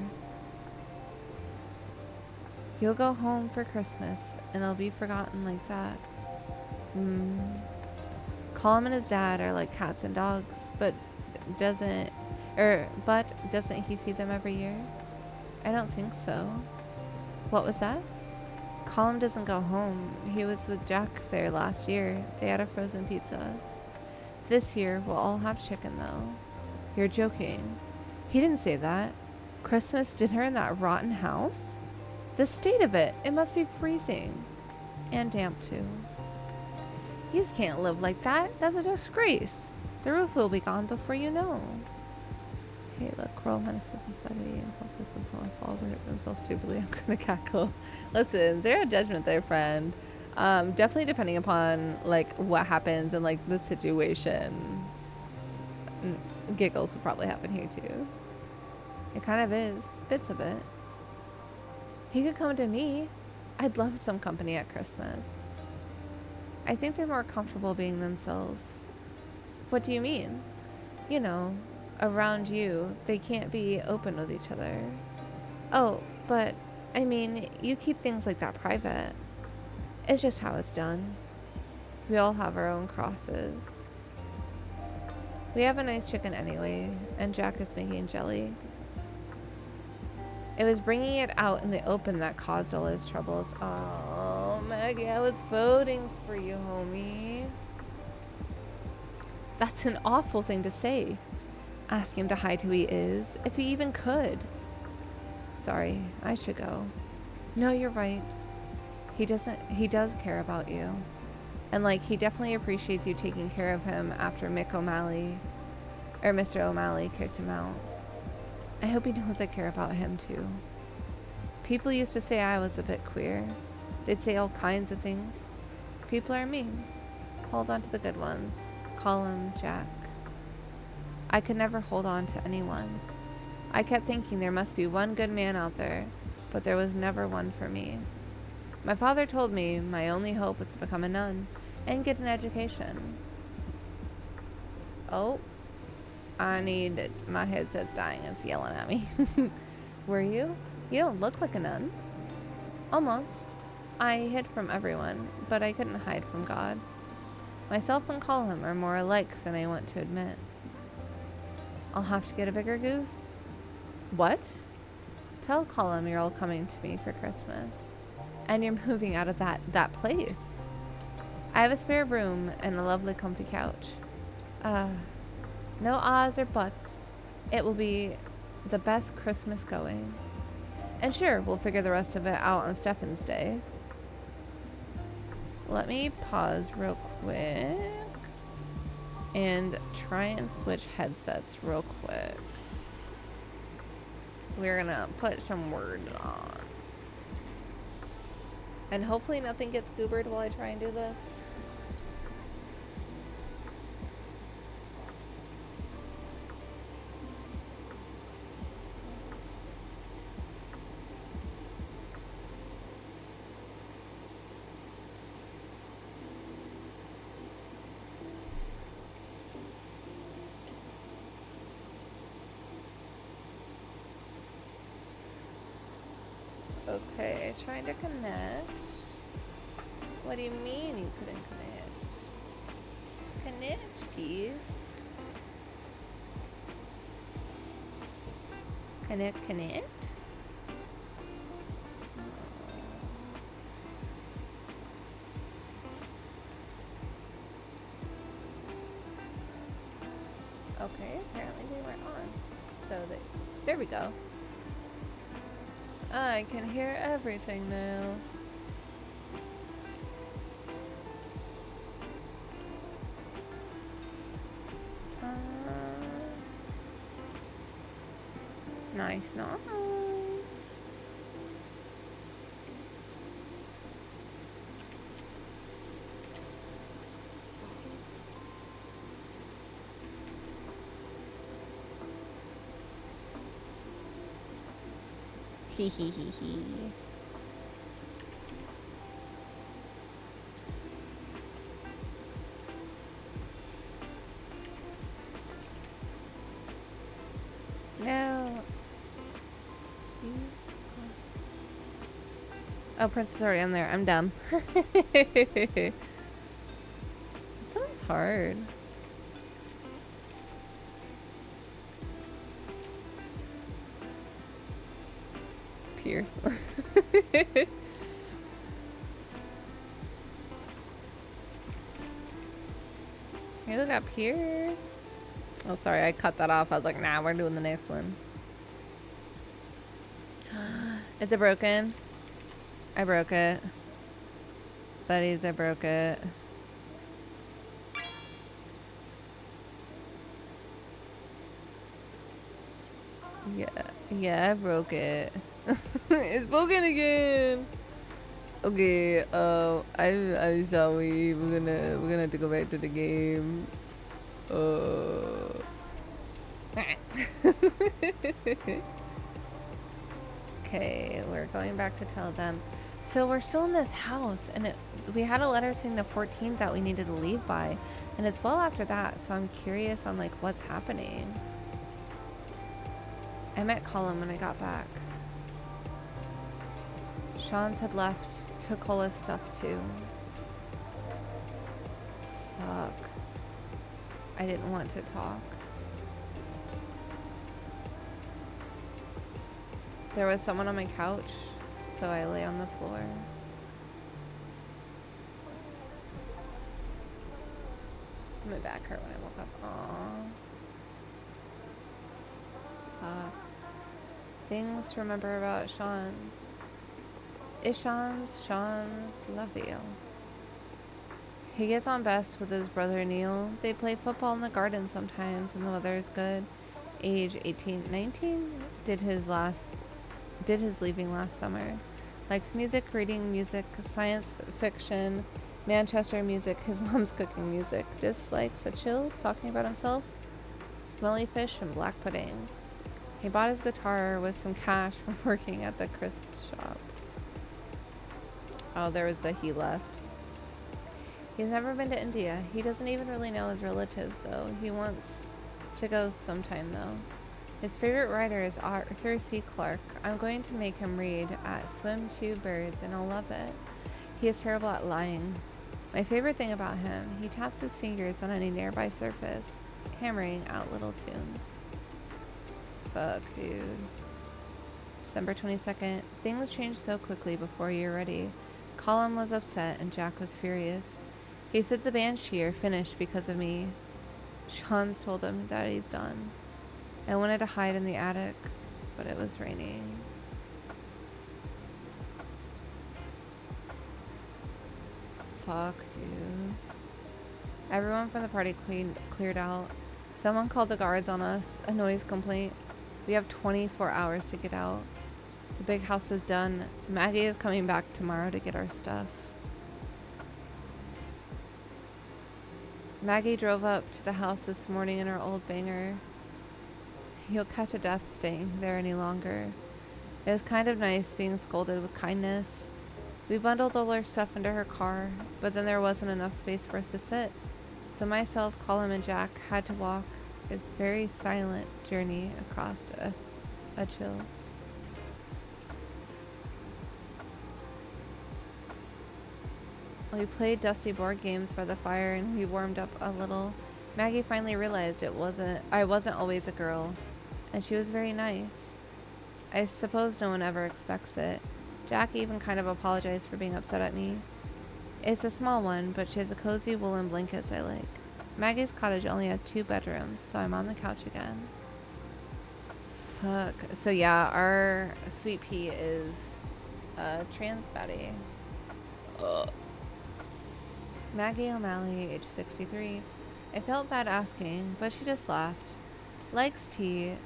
You'll go home for Christmas, and it'll be forgotten like that. Colin and his dad are like cats and dogs, but doesn't he see them every year? I don't think so. What was that? Colin doesn't go home. He was with Jack there last year. They had a frozen pizza. This year, we'll all have chicken, though. You're joking. He didn't say that. Christmas dinner in that rotten house? The state of it. It must be freezing. And damp, too. You just can't live like that. That's a disgrace. The roof will be gone before you know. Hey, look, Coral menaces inside me, and hopefully when someone falls or hurt themselves stupidly, I'm gonna cackle. Listen, zero judgment there, friend. Definitely depending upon like what happens and like the situation. Giggles will probably happen here too. It kind of is, bits of it. He could come to me. I'd love some company at Christmas. I think they're more comfortable being themselves. What do you mean? You know, around you, they can't be open with each other. Oh, but, I mean, you keep things like that private. It's just how it's done. We all have our own crosses. We have a nice chicken anyway, and Jack is making jelly. It was bringing it out in the open that caused all his troubles. Oh, Maggie, I was voting for you, homie. That's an awful thing to say. Ask him to hide who he is, if he even could. Sorry, I should go. No, you're right. He does care about you. And like, he definitely appreciates you taking care of him after Mr. O'Malley kicked him out. I hope he knows I care about him too. People used to say I was a bit queer. They'd say all kinds of things. People are mean. Hold on to the good ones. Call him Jack. I could never hold on to anyone. I kept thinking there must be one good man out there, but there was never one for me. My father told me my only hope was to become a nun and get an education. Oh, my headset's dying. It's yelling at me. Were you? You don't look like a nun. Almost. I hid from everyone, but I couldn't hide from God. Myself and Colin are more alike than I want to admit. I'll have to get a bigger goose. What? Tell Colin you're all coming to me for Christmas. And you're moving out of that place. I have a spare room and a lovely comfy couch. No ahs or buts. It will be the best Christmas going. And sure, we'll figure the rest of it out on Stefan's Day. Let me pause real quick and try and switch headsets real quick. we're gonna put some words on. And hopefully nothing gets goobered while I try and do this. Okay, trying to connect. What do you mean you couldn't connect? Connect, please. Connect? Okay, apparently they were on. So there we go. I can hear everything now. Nice. Hee hee hee hee. No. Oh, Prince is already on there. I'm dumb. It's always hard. Pierce. Hey, look up here. Oh, sorry, I cut that off. I was like, nah, we're doing the next one. Is it broken? I broke it. Buddies, I broke it. Yeah, I broke it. It's broken again. Okay, I'm sorry. We're gonna have to go back to the game. Okay, we're going back to tell them. So we're still in this house, and we had a letter saying the 14th that we needed to leave by, and it's well after that. So I'm curious on like what's happening. I met Colin when I got back. Sean's had left, took Cola's stuff too. Fuck. I didn't want to talk. There was someone on my couch, so I lay on the floor. My back hurt when I woke up. Aww. Fuck. Things to remember about Sean's. Sean's love you. He gets on best with his brother Neil. They play football in the garden sometimes when the weather is good. Age 18, 19, did his leaving last summer. Likes music, reading music, science fiction, Manchester music, his mom's cooking music. Dislikes a chill, talking about himself, smelly fish, and black pudding. He bought his guitar with some cash from working at the crisp shop. Oh, there was the he left. He's never been to India. He doesn't even really know his relatives, though. He wants to go sometime, though. His favorite writer is Arthur C. Clarke. I'm going to make him read at Swim Two Birds, and I'll love it. He is terrible at lying. My favorite thing about him, he taps his fingers on any nearby surface, hammering out little tunes. Fuck, dude. December 22nd. Things changed so quickly before you're ready. Colin was upset and Jack was furious. He said the Banshee are finished because of me. Sean's told him that he's done. I wanted to hide in the attic, but it was raining. Fuck, dude. Everyone from the party cleared out. Someone called the guards on us. A noise complaint. We have 24 hours to get out. The big house is done. Maggie is coming back tomorrow to get our stuff. Maggie drove up to the house this morning in her old banger. You'll catch a death staying there any longer. It was kind of nice being scolded with kindness. We bundled all our stuff into her car, but then there wasn't enough space for us to sit. So myself, Colin, and Jack had to walk this very silent journey across a chill. We played dusty board games by the fire and we warmed up a little. Maggie finally realized I wasn't always a girl, and she was very nice. I suppose no one ever expects it. Jack even kind of apologized for being upset at me. It's a small one, but she has a cozy woolen blankets I like. Maggie's cottage only has 2 bedrooms, so I'm on the couch again. Fuck. So yeah, our sweet pea is trans Betty. Maggie O'Malley, age 63. I felt bad asking, but she just laughed. Likes tea.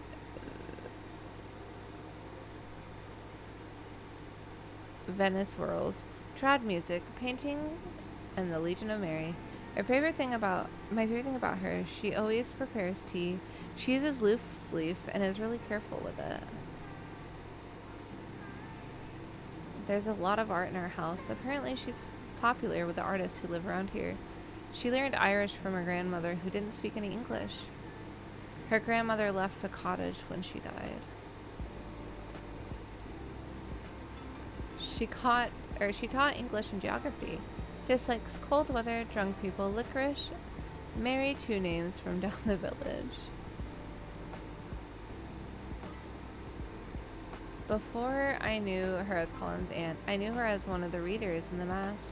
Venice whirls. Trad music, painting, and the Legion of Mary. My favorite thing about her, she always prepares tea. She uses loose leaf and is really careful with it. There's a lot of art in her house. Apparently she's popular with the artists who live around here. She learned Irish from her grandmother, who didn't speak any English. Her grandmother left the cottage when she died. She taught English and geography. Dislikes cold weather, drunk people, licorice. Mary, 2 names from down the village. Before I knew her as Colin's aunt, I knew her as one of the readers in the Mass.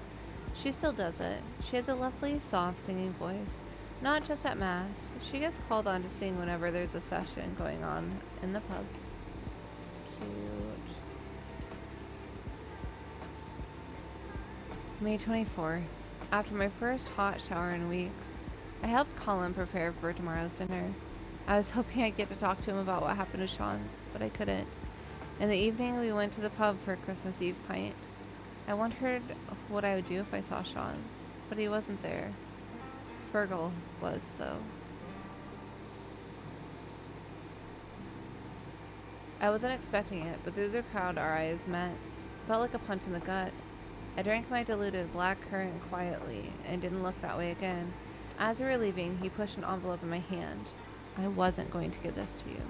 She still does it. She has a lovely, soft singing voice. Not just at Mass. She gets called on to sing whenever there's a session going on in the pub. Cute. May 24th. After my first hot shower in weeks, I helped Colin prepare for tomorrow's dinner. I was hoping I'd get to talk to him about what happened to Sean's, but I couldn't. In the evening, we went to the pub for a Christmas Eve pint. I wondered what I would do if I saw Sean's, but he wasn't there. Fergal was, though. I wasn't expecting it, but through the crowd our eyes met. It felt like a punch in the gut. I drank my diluted black currant quietly and didn't look that way again. As we were leaving, he pushed an envelope in my hand. I wasn't going to give this to you.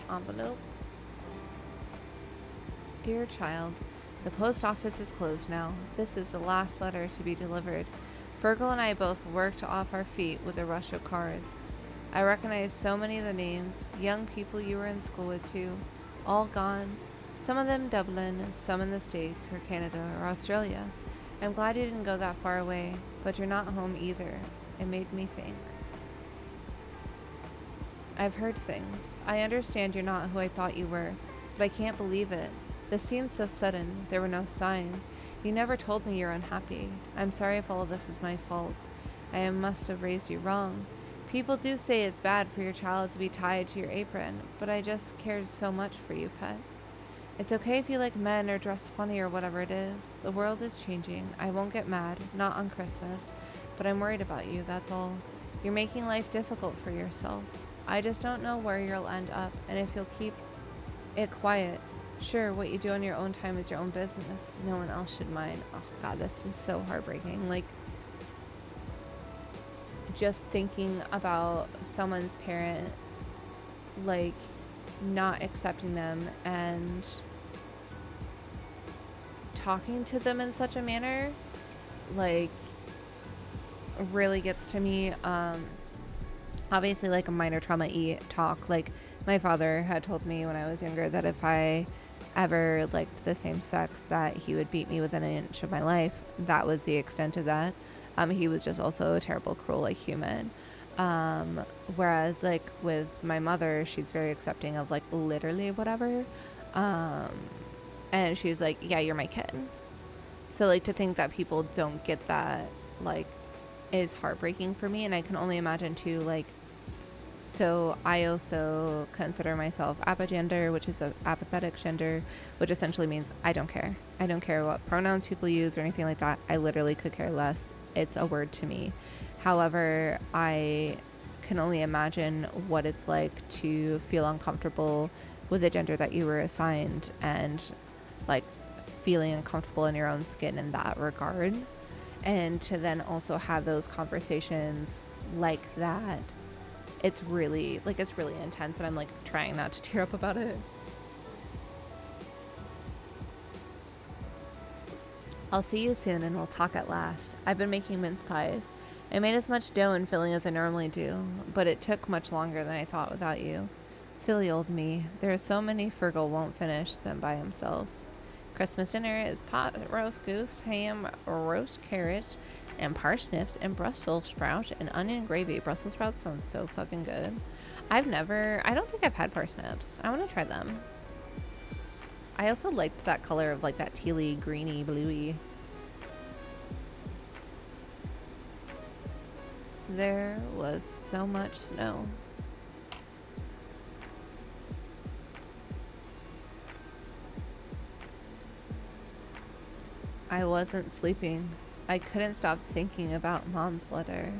Envelope. Dear child, the post office is closed now. This is the last letter to be delivered. Fergal and I both worked off our feet with a rush of cards. I recognize so many of the names, young people you were in school with too, all gone. Some of them Dublin, some in the States or Canada or Australia. I'm glad you didn't go that far away, but you're not home either. It made me think. I've heard things. I understand you're not who I thought you were, but I can't believe it. This seems so sudden. There were no signs. You never told me you're unhappy. I'm sorry if all of this is my fault. I must have raised you wrong. People do say it's bad for your child to be tied to your apron, but I just cared so much for you, pet. It's okay if you like men or dress funny or whatever it is. The world is changing. I won't get mad, not on Christmas, but I'm worried about you, that's all. You're making life difficult for yourself. I just don't know where you'll end up, and if you'll keep it quiet. Sure, what you do on your own time is your own business. No one else should mind. Oh God, this is so heartbreaking. Like, just thinking about someone's parent, like, not accepting them and talking to them in such a manner, like, really gets to me. Obviously, like, a minor trauma talk. Like, my father had told me when I was younger that if I ever liked the same sex, that he would beat me within an inch of my life. That was the extent of that. He was just also a terrible, cruel, like, human. Whereas, like, with my mother, she's very accepting of, like, literally whatever. And she's like, yeah, you're my kid. So, like, to think that people don't get that, like, is heartbreaking for me. And I can only imagine too, like, so I also consider myself apagender, which is a apathetic gender, which essentially means I don't care. I don't care what pronouns people use or anything like that. I literally could care less. It's a word to me. However, I can only imagine what it's like to feel uncomfortable with the gender that you were assigned and like feeling uncomfortable in your own skin in that regard. And to then also have those conversations like that, it's really intense, and I'm like trying not to tear up about it. I'll see you soon and we'll talk at last. I've been making mince pies. I made as much dough and filling as I normally do, but it took much longer than I thought without you. Silly old me. There are so many Fergal won't finish them by himself. Christmas dinner is pot roast goose, ham, roast carrot, and parsnips, and Brussels sprouts, and onion gravy. Brussels sprouts sounds so fucking good. I don't think I've had parsnips. I want to try them. I also liked that color of like that tealy, greeny, bluey. There was so much snow. I wasn't sleeping. I couldn't stop thinking about Mom's letter.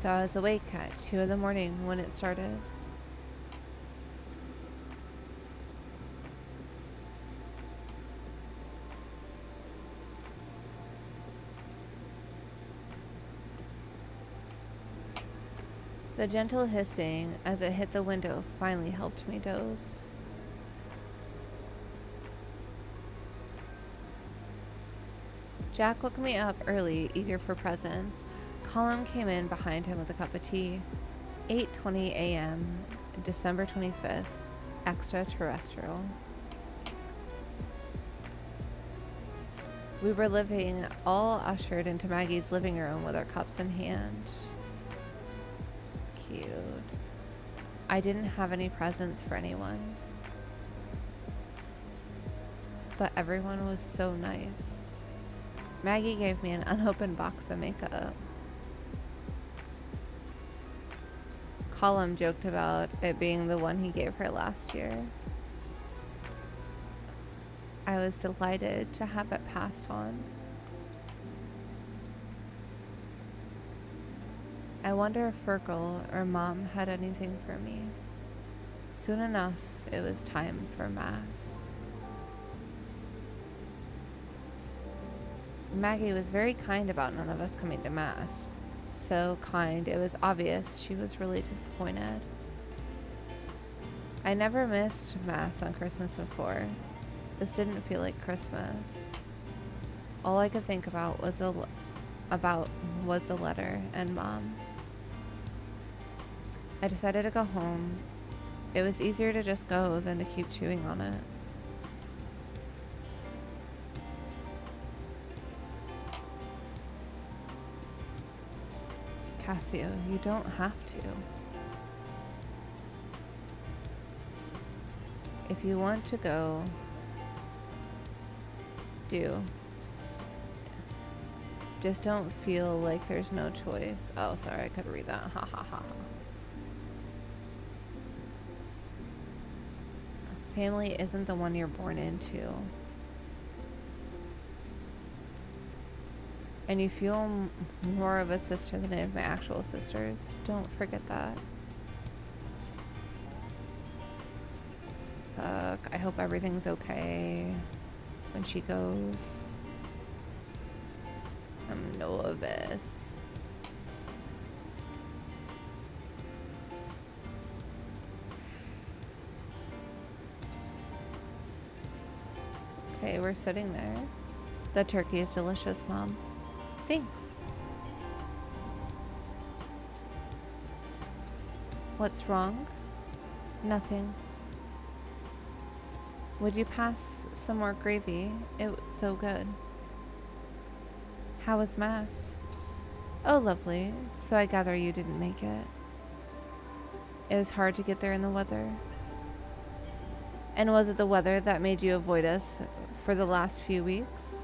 So I was awake at 2 in the morning when it started. The gentle hissing as it hit the window finally helped me doze. Jack woke me up early, eager for presents. Colin came in behind him with a cup of tea. 8:20 a.m., December 25th, extraterrestrial. We were living all ushered into Maggie's living room with our cups in hand. Cute. I didn't have any presents for anyone, but everyone was so nice. Maggie gave me an unopened box of makeup. Colum joked about it being the one he gave her last year. I was delighted to have it passed on. I wonder if Fergal or Mom had anything for me. Soon enough, it was time for Mass. Maggie was very kind about none of us coming to Mass. So kind, it was obvious she was really disappointed. I never missed Mass on Christmas before. This didn't feel like Christmas. All I could think about was the letter and Mom. I decided to go home. It was easier to just go than to keep chewing on it. Cassio, you don't have to. If you want to go, do. Just don't feel like there's no choice. Oh, sorry, I could read that. Ha ha ha. Family isn't the one you're born into. And you feel more of a sister than any of my actual sisters. Don't forget that. Fuck, I hope everything's okay when she goes. I'm nervous. Okay, we're sitting there. The turkey is delicious, Mom. Thanks. What's wrong? Nothing. Would you pass some more gravy? It was so good. How was Mass? Oh, lovely. So I gather you didn't make it. It was hard to get there in the weather. And was it the weather that made you avoid us for the last few weeks?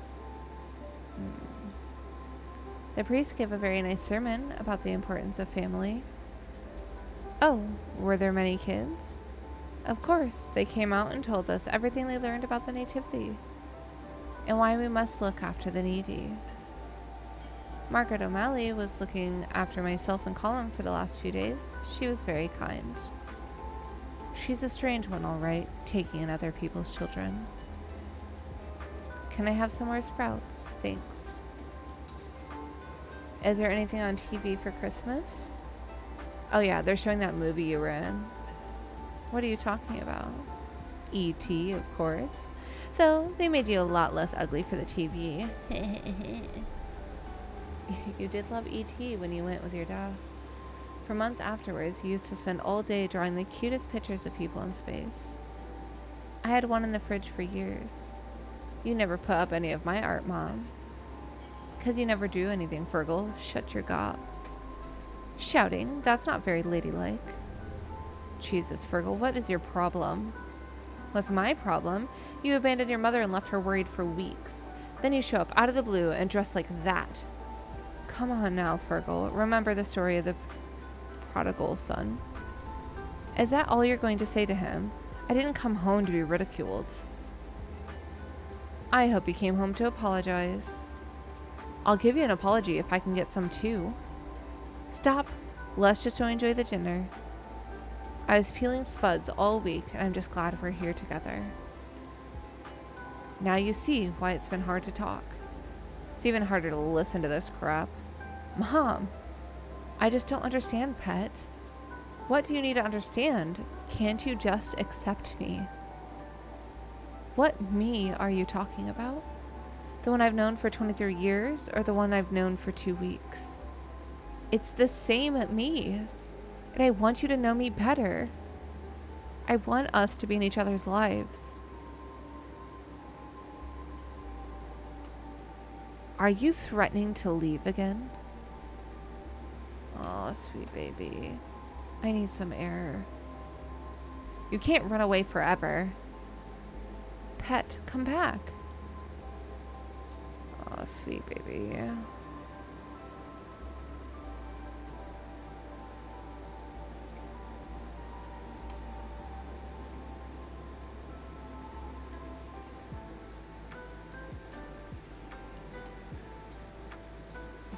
The priest gave a very nice sermon about the importance of family. Oh, were there many kids? Of course, they came out and told us everything they learned about the Nativity and why we must look after the needy. Margaret O'Malley was looking after myself and Colin for the last few days. She was very kind. She's a strange one, all right, taking in other people's children. Can I have some more sprouts? Thanks. Is there anything on TV for Christmas? Oh yeah, they're showing that movie you were in. What are you talking about? E.T., of course. So, they made you a lot less ugly for the TV. You did love E.T. when you went with your dad. For months afterwards, you used to spend all day drawing the cutest pictures of people in space. I had one in the fridge for years. You never put up any of my art, Mom. 'Cause you never drew anything, Fergal. Shut your gob. Shouting, that's not very ladylike. Jesus, Fergal, what is your problem? What's my problem? You abandoned your mother and left her worried for weeks. Then you show up out of the blue and dress like that. Come on now, Fergal. Remember the story of the prodigal son. Is that all you're going to say to him? I didn't come home to be ridiculed. I hope you came home to apologize. I'll give you an apology if I can get some too. Stop. Let's just enjoy the dinner. I was peeling spuds all week, and I'm just glad we're here together. Now you see why it's been hard to talk. It's even harder to listen to this crap. Mom, I just don't understand, Pet. What do you need to understand? Can't you just accept me? What me are you talking about? The one I've known for 23 years or the one I've known for 2 weeks? It's the same me. And I want you to know me better. I want us to be in each other's lives. Are you threatening to leave again? Oh, sweet baby. I need some air. You can't run away forever. Pet, come back. Oh, sweet baby.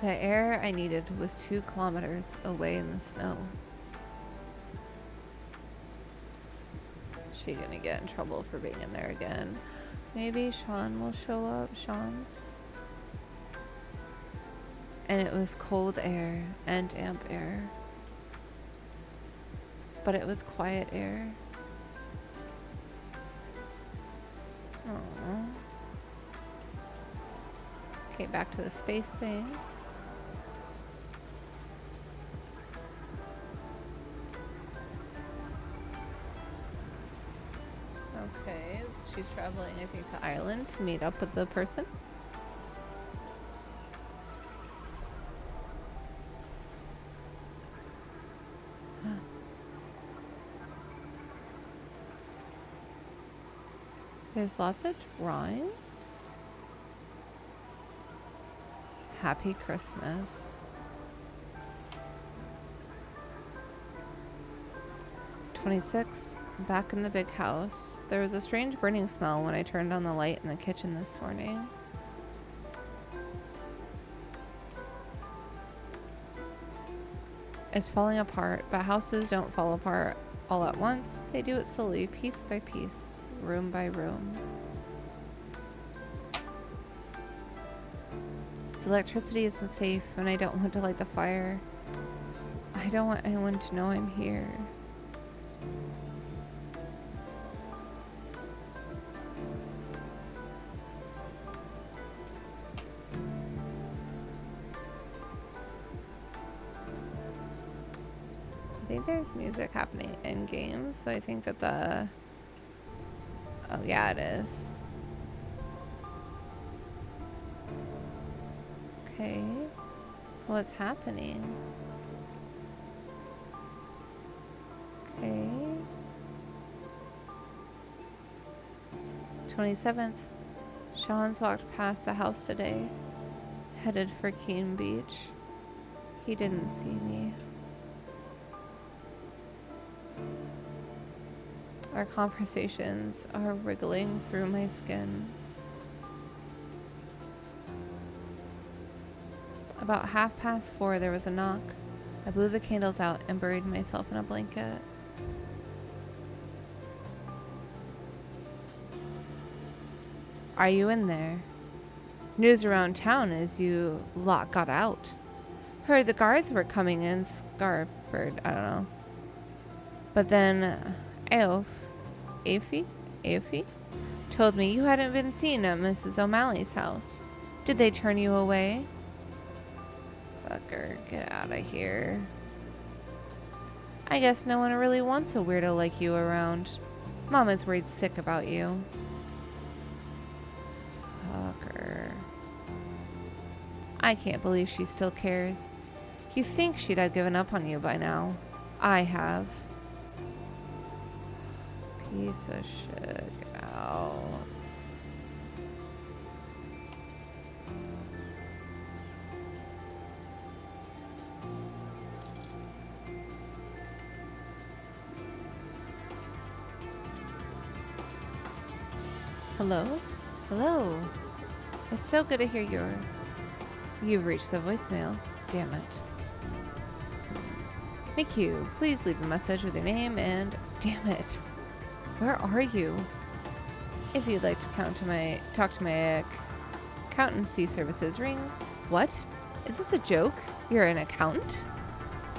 The air I needed was 2 kilometers away in the snow. She gonna get in trouble for being in there again. Maybe Sean will show up. Sean's. And it was cold air and damp air. But it was quiet air. Aww. Okay, back to the space thing. Okay, she's traveling, I think, to Ireland to meet up with the person. There's lots of drawings. Happy Christmas. 26. Back in the big house. There was a strange burning smell when I turned on the light in the kitchen this morning. It's falling apart, but houses don't fall apart all at once. They do it slowly, piece by piece, room by room. The electricity isn't safe, and I don't want to light the fire. I don't want anyone to know I'm here. I think there's music happening in game, so I think that the... Oh yeah, it is. Okay. What's happening? Okay. 27th. Sean's walked past the house today, headed for Keene Beach. He didn't see me. Our conversations are wriggling through my skin. About 4:30, there was a knock. I blew the candles out and buried myself in a blanket. Are you in there? News around town is you lot got out. Heard the guards were coming in Scarbird, I don't know. But then Aoife told me you hadn't been seen at Mrs. O'Malley's house. Did they turn you away? Fucker, get out of here. I guess no one really wants a weirdo like you around. Mama's worried sick about you. Fucker. I can't believe she still cares. You think she'd have given up on you by now. I have. Piece of shit. Get out. Hello? Hello. It's so good to hear You've reached the voicemail. Damn it. McHugh, please leave a message with your name and... Damn it. Where are you? If you'd like to talk to my accountancy services, ring. What? Is this a joke? You're an accountant?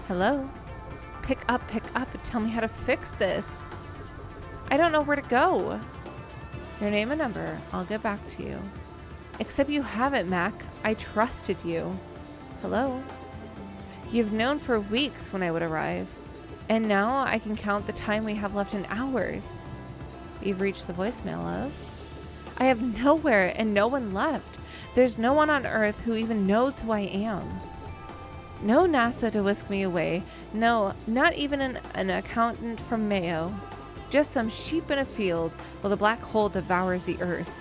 Hello? Pick up. Tell me how to fix this. I don't know where to go. Your name and number. I'll get back to you. Except you haven't, Mac. I trusted you. Hello? You've known for weeks when I would arrive. And now I can count the time we have left in hours. You've reached the voicemail of... I have nowhere and no one left. There's no one on Earth who even knows who I am. No NASA to whisk me away. No, not even an accountant from Mayo. Just some sheep in a field while the black hole devours the Earth.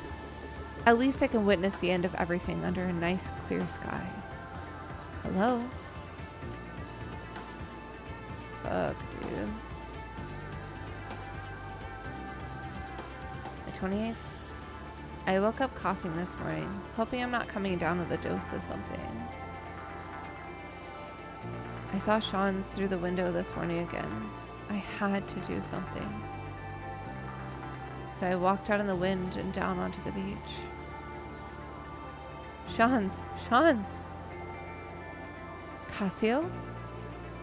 At least I can witness the end of everything under a nice clear sky. Hello? Fuck, dude. The 28th? I woke up coughing this morning, hoping I'm not coming down with a dose of something. I saw Sean's through the window this morning again. I had to do something. So I walked out in the wind and down onto the beach. Sean's! Cassio?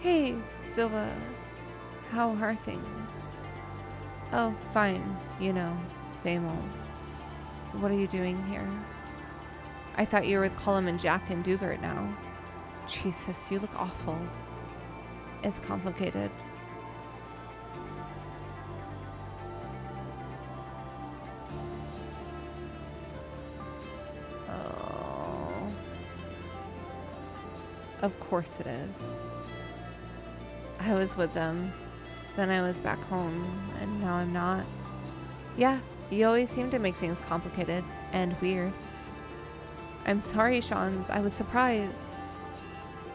Hey, Silva. How are things? Oh, fine. You know, same old. What are you doing here? I thought you were with Cullum and Jack and Dugart now. Jesus, you look awful. It's complicated. Oh. Of course it is. I was with them. Then I was back home, and now I'm not. Yeah, you always seem to make things complicated and weird. I'm sorry, Sean's. I was surprised.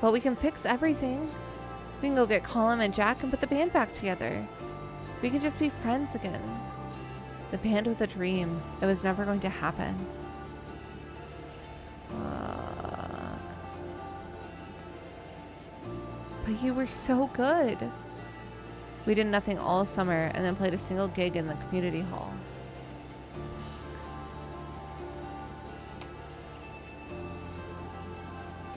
But we can fix everything. We can go get Cullum and Jack and put the band back together. We can just be friends again. The band was a dream. It was never going to happen. But you were so good. We did nothing all summer and then played a single gig in the community hall.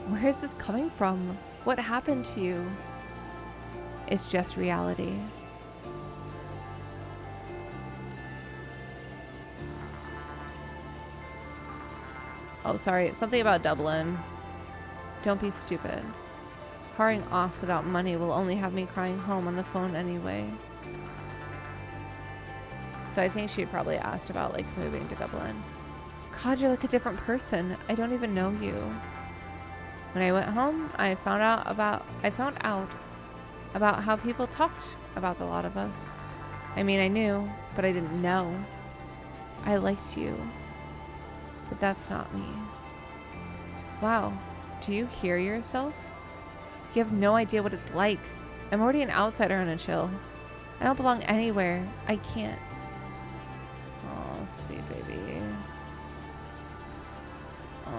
Where is this coming from? What happened to you? It's just reality. Oh, sorry. Something about Dublin. Don't be stupid. Hurrying off without money will only have me crying home on the phone anyway. So I think she probably asked about like moving to Dublin. God, you're like a different person. I don't even know you. When I went home, I found out about how people talked about the lot of us. I mean, I knew, but I didn't know. I liked you, but that's not me. Wow, do you hear yourself? You have no idea what it's like. I'm already an outsider on a chill. I don't belong anywhere. I can't. Oh, sweet baby. Oh.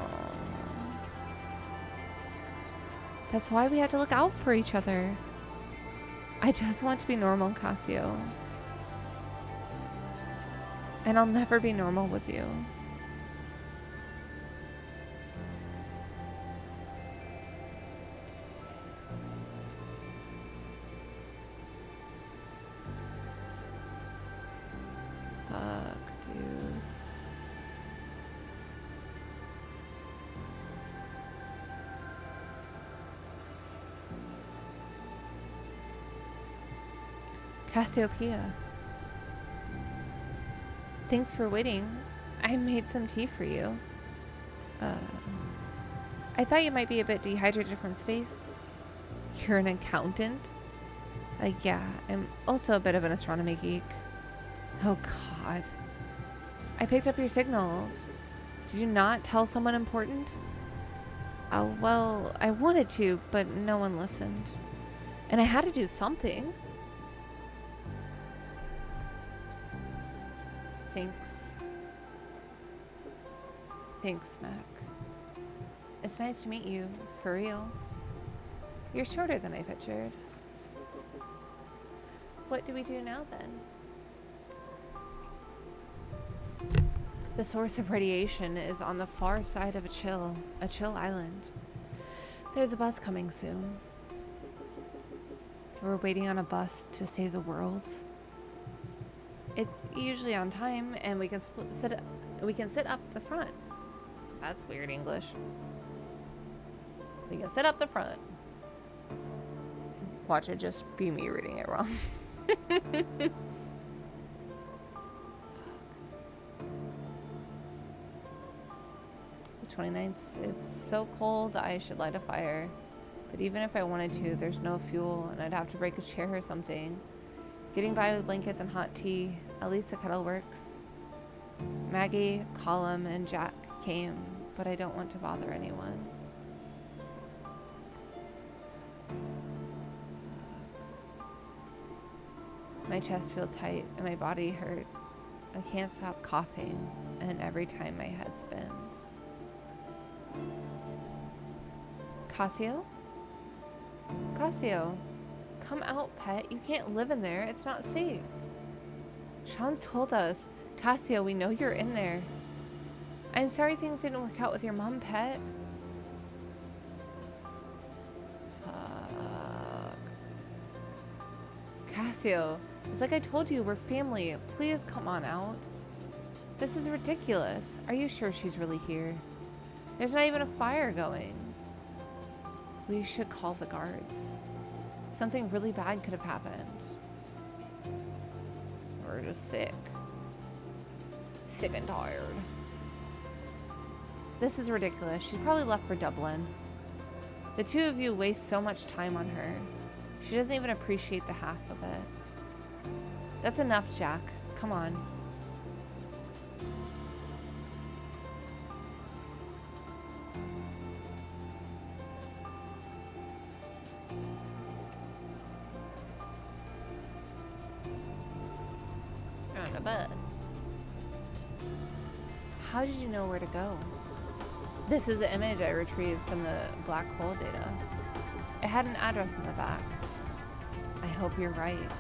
That's why we had to look out for each other. I just want to be normal, Cassio. And I'll never be normal with you. Fuck, dude. Cassiopeia. Thanks for waiting. I made some tea for you. I thought you might be a bit dehydrated from space. You're an accountant? Yeah, I'm also a bit of an astronomy geek. Oh god. I picked up your signals. Did you not tell someone important? Oh, well, I wanted to, but no one listened. And I had to do something. Thanks. Thanks, Mac. It's nice to meet you, for real. You're shorter than I pictured. What do we do now, then? The source of radiation is on the far side of a chill island. There's a bus coming soon. We're waiting on a bus to save the world. It's usually on time, and we can sit up the front. That's weird English. We can sit up the front. Watch it just be me reading it wrong. The 29th. It's so cold, I should light a fire. But even if I wanted to, there's no fuel, and I'd have to break a chair or something. Getting by with blankets and hot tea. At least the kettle works. Maggie, Colum, and Jack came, but I don't want to bother anyone. My chest feels tight and my body hurts. I can't stop coughing, and every time my head spins. Cassio? Cassio, come out, pet. You can't live in there. It's not safe. Sean's told us. Cassio, we know you're in there. I'm sorry things didn't work out with your mom, pet. Fuck. Cassio, it's like I told you, we're family. Please come on out. This is ridiculous. Are you sure she's really here? There's not even a fire going. We should call the guards. Something really bad could have happened. We're just sick. Sick and tired. This is ridiculous. She's probably left for Dublin. The two of you waste so much time on her. She doesn't even appreciate the half of it. That's enough, Jack. Come on. On a bus. How did you know where to go? This is the image I retrieved from the black hole data. It had an address in the back. I hope you're right.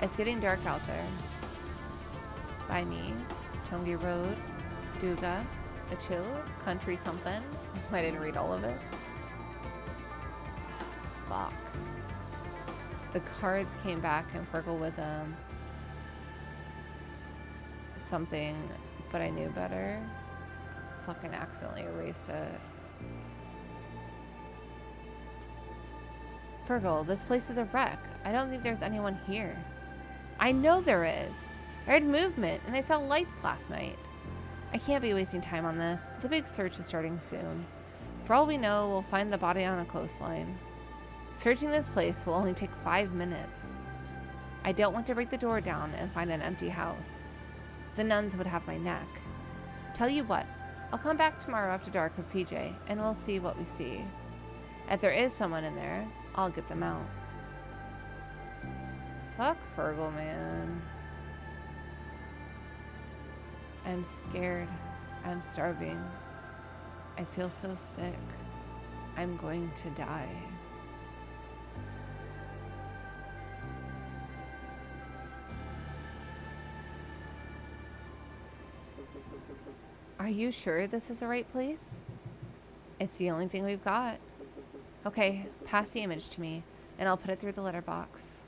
It's getting dark out there. By me, Chungi Road, Duga, a chill, country something. I didn't read all of it. Fuck. The cards came back and Fergal with them. Something, but I knew better. Fucking accidentally erased it. Fergal, this place is a wreck. I don't think there's anyone here. I know there is. I heard movement and I saw lights last night. I can't be wasting time on this. The big search is starting soon. For all we know, we'll find the body on the coastline. Searching this place will only take 5 minutes. I don't want to break the door down and find an empty house. The nuns would have my neck. Tell you what, I'll come back tomorrow after dark with PJ, and we'll see what we see. If there is someone in there, I'll get them out. Fuck Fergal, man. I'm scared. I'm starving. I feel so sick. I'm going to die. Are you sure this is the right place? It's the only thing we've got. Okay, pass the image to me, and I'll put it through the letterbox.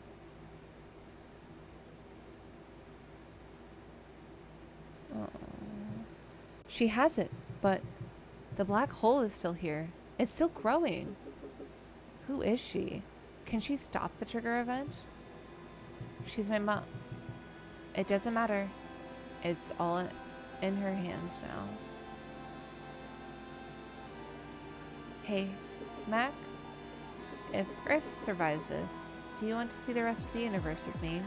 Oh. She has it, but the black hole is still here. It's still growing. Who is she? Can she stop the trigger event? She's my mom. It doesn't matter. It's all in her hands now. Hey, Mac? If Earth survives this, do you want to see the rest of the universe with me?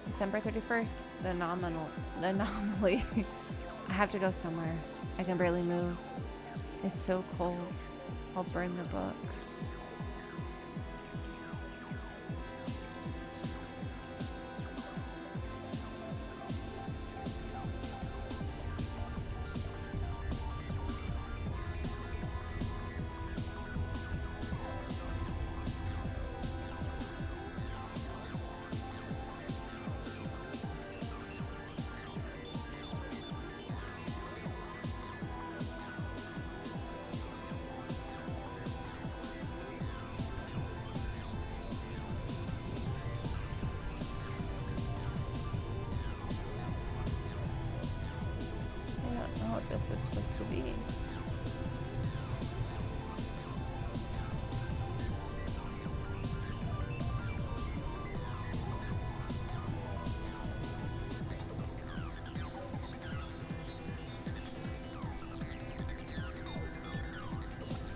December 31st, the anomaly. I have to go somewhere. I can barely move. It's so cold. I'll burn the book. This is supposed to be.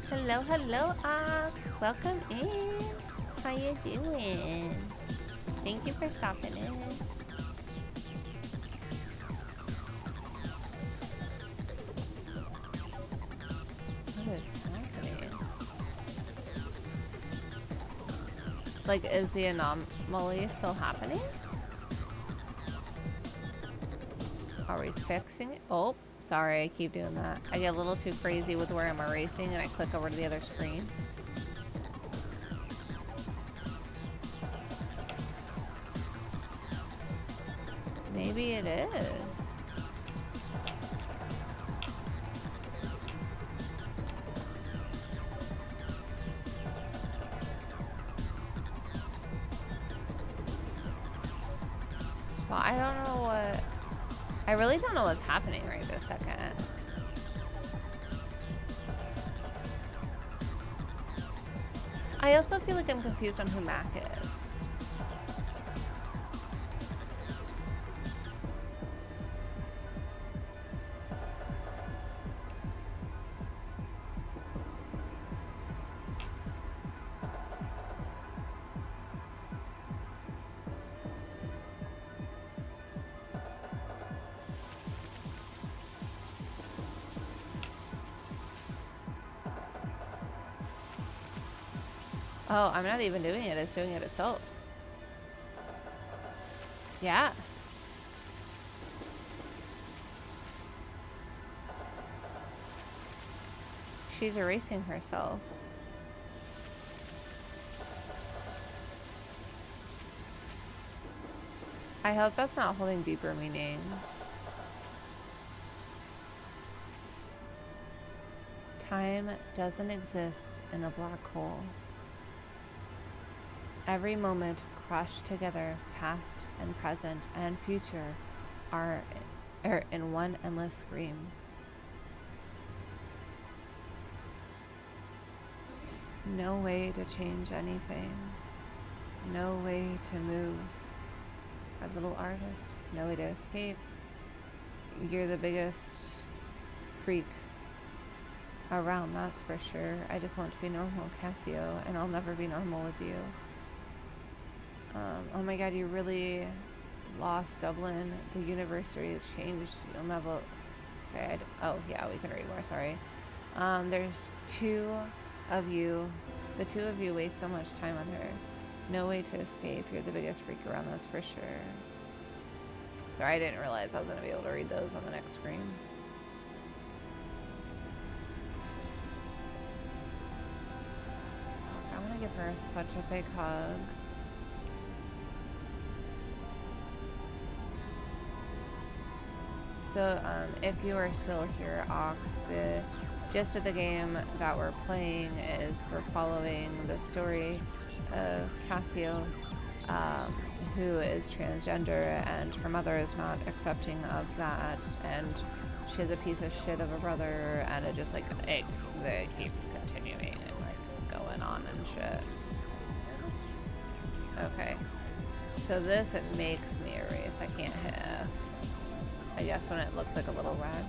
Hello, hello, Ox. Welcome in. How you doing? Thank you for stopping in. Like, is the anomaly still happening? Are we fixing it? Oh, sorry, I keep doing that. I get a little too crazy with where I'm erasing and I click over to the other screen. Maybe it is. Well, I don't know what... I really don't know what's happening right this second. I also feel like I'm confused on who Mac is. Oh, I'm not even doing it. It's doing it itself. Yeah. She's erasing herself. I hope that's not holding deeper meaning. Time doesn't exist in a black hole. Every moment crushed together, past and present and future are in one endless scream. No way to change anything. No way to move. A little artist. No way to escape. You're the biggest freak around, that's for sure. I just want to be normal, Cassio, and I'll never be normal with you. Oh my god, you really lost Dublin. The university has changed. You'll never... Okay, oh yeah, we can read more, sorry. There's two of you. The two of you waste so much time on her. No way to escape. You're the biggest freak around, that's for sure. Sorry, I didn't realize I was going to be able to read those on the next screen. I want to give her such a big hug. So, if you are still here, Ox, the gist of the game that we're playing is we're following the story of Cassio, who is transgender, and her mother is not accepting of that, and she has a piece of shit of a brother, and it just, like, it keeps continuing and, like, going on and shit. Okay. So this, it makes me erase. I can't hit F. I guess when it looks like a little rag.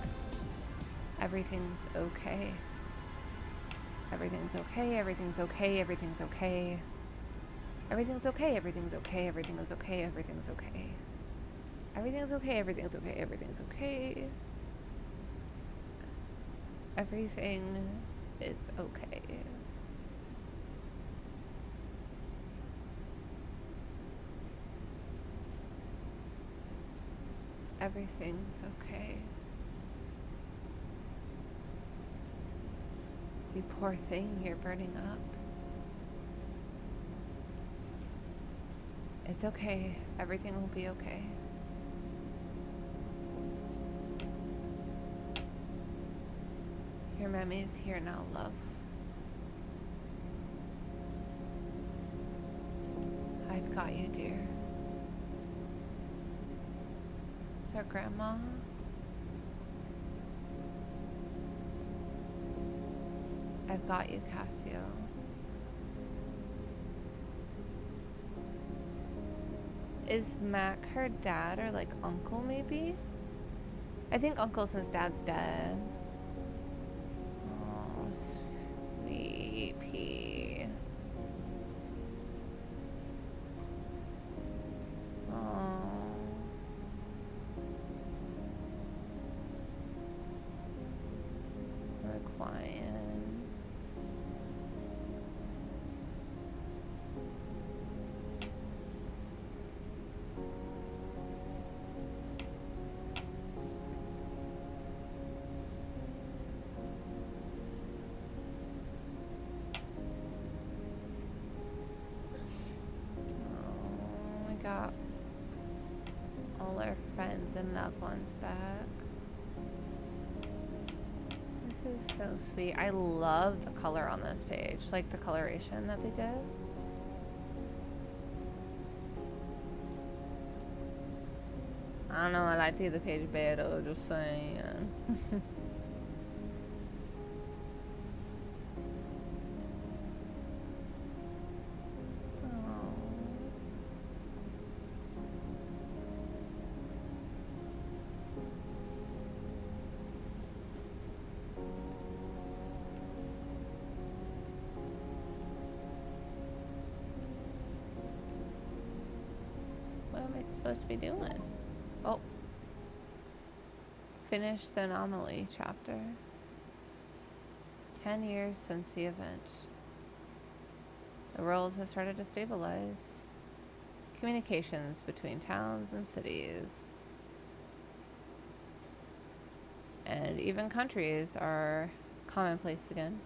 Everything's okay. Everything's okay, everything's okay, everything's okay. Everything's okay, everything's okay, everything is okay, everything's okay. Everything's okay, everything's okay, everything's okay. Everything is okay. Everything's okay. You poor thing, you're burning up. It's okay. Everything will be okay. Your Mammy's here now, love. I've got you, dear. Is our grandma? I've got you, Cassio. Is Mac her dad or like uncle maybe? I think uncle since dad's dead. Oh, sweet pea. Oh. Required. Got all our friends and loved ones back. This is so sweet. I love the color on this page, like the coloration that they did. I don't know, I like the other page better, just saying. Supposed to be doing? Oh. Finish the anomaly chapter. 10 years since the event. The world has started to stabilize. Communications between towns and cities. And even countries are commonplace again.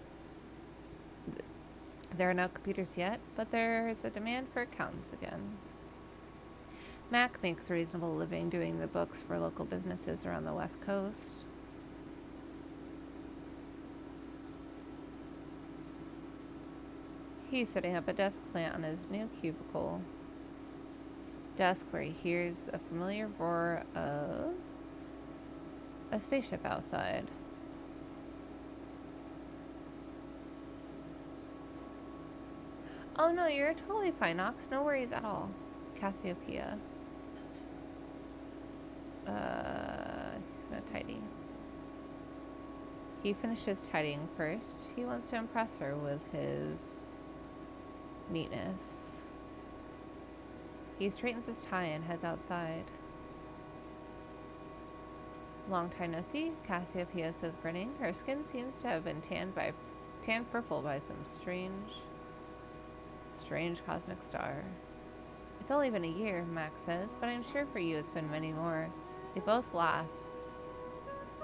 There are no computers yet, but there's a demand for accountants again. Mac makes a reasonable living doing the books for local businesses around the West Coast. He's setting up a desk plant on his new cubicle. Desk where he hears a familiar roar of a spaceship outside. Oh no, you're totally fine, Ox. No worries at all. Cassiopeia. He's gonna tidy. He finishes tidying first. He wants to impress her with his neatness. He straightens his tie and heads outside. Long time no see, Cassiopeia says, grinning. Her skin seems to have been tanned purple by some strange cosmic star. It's only been a year, Max says, but I'm sure for you it's been many more. They both laugh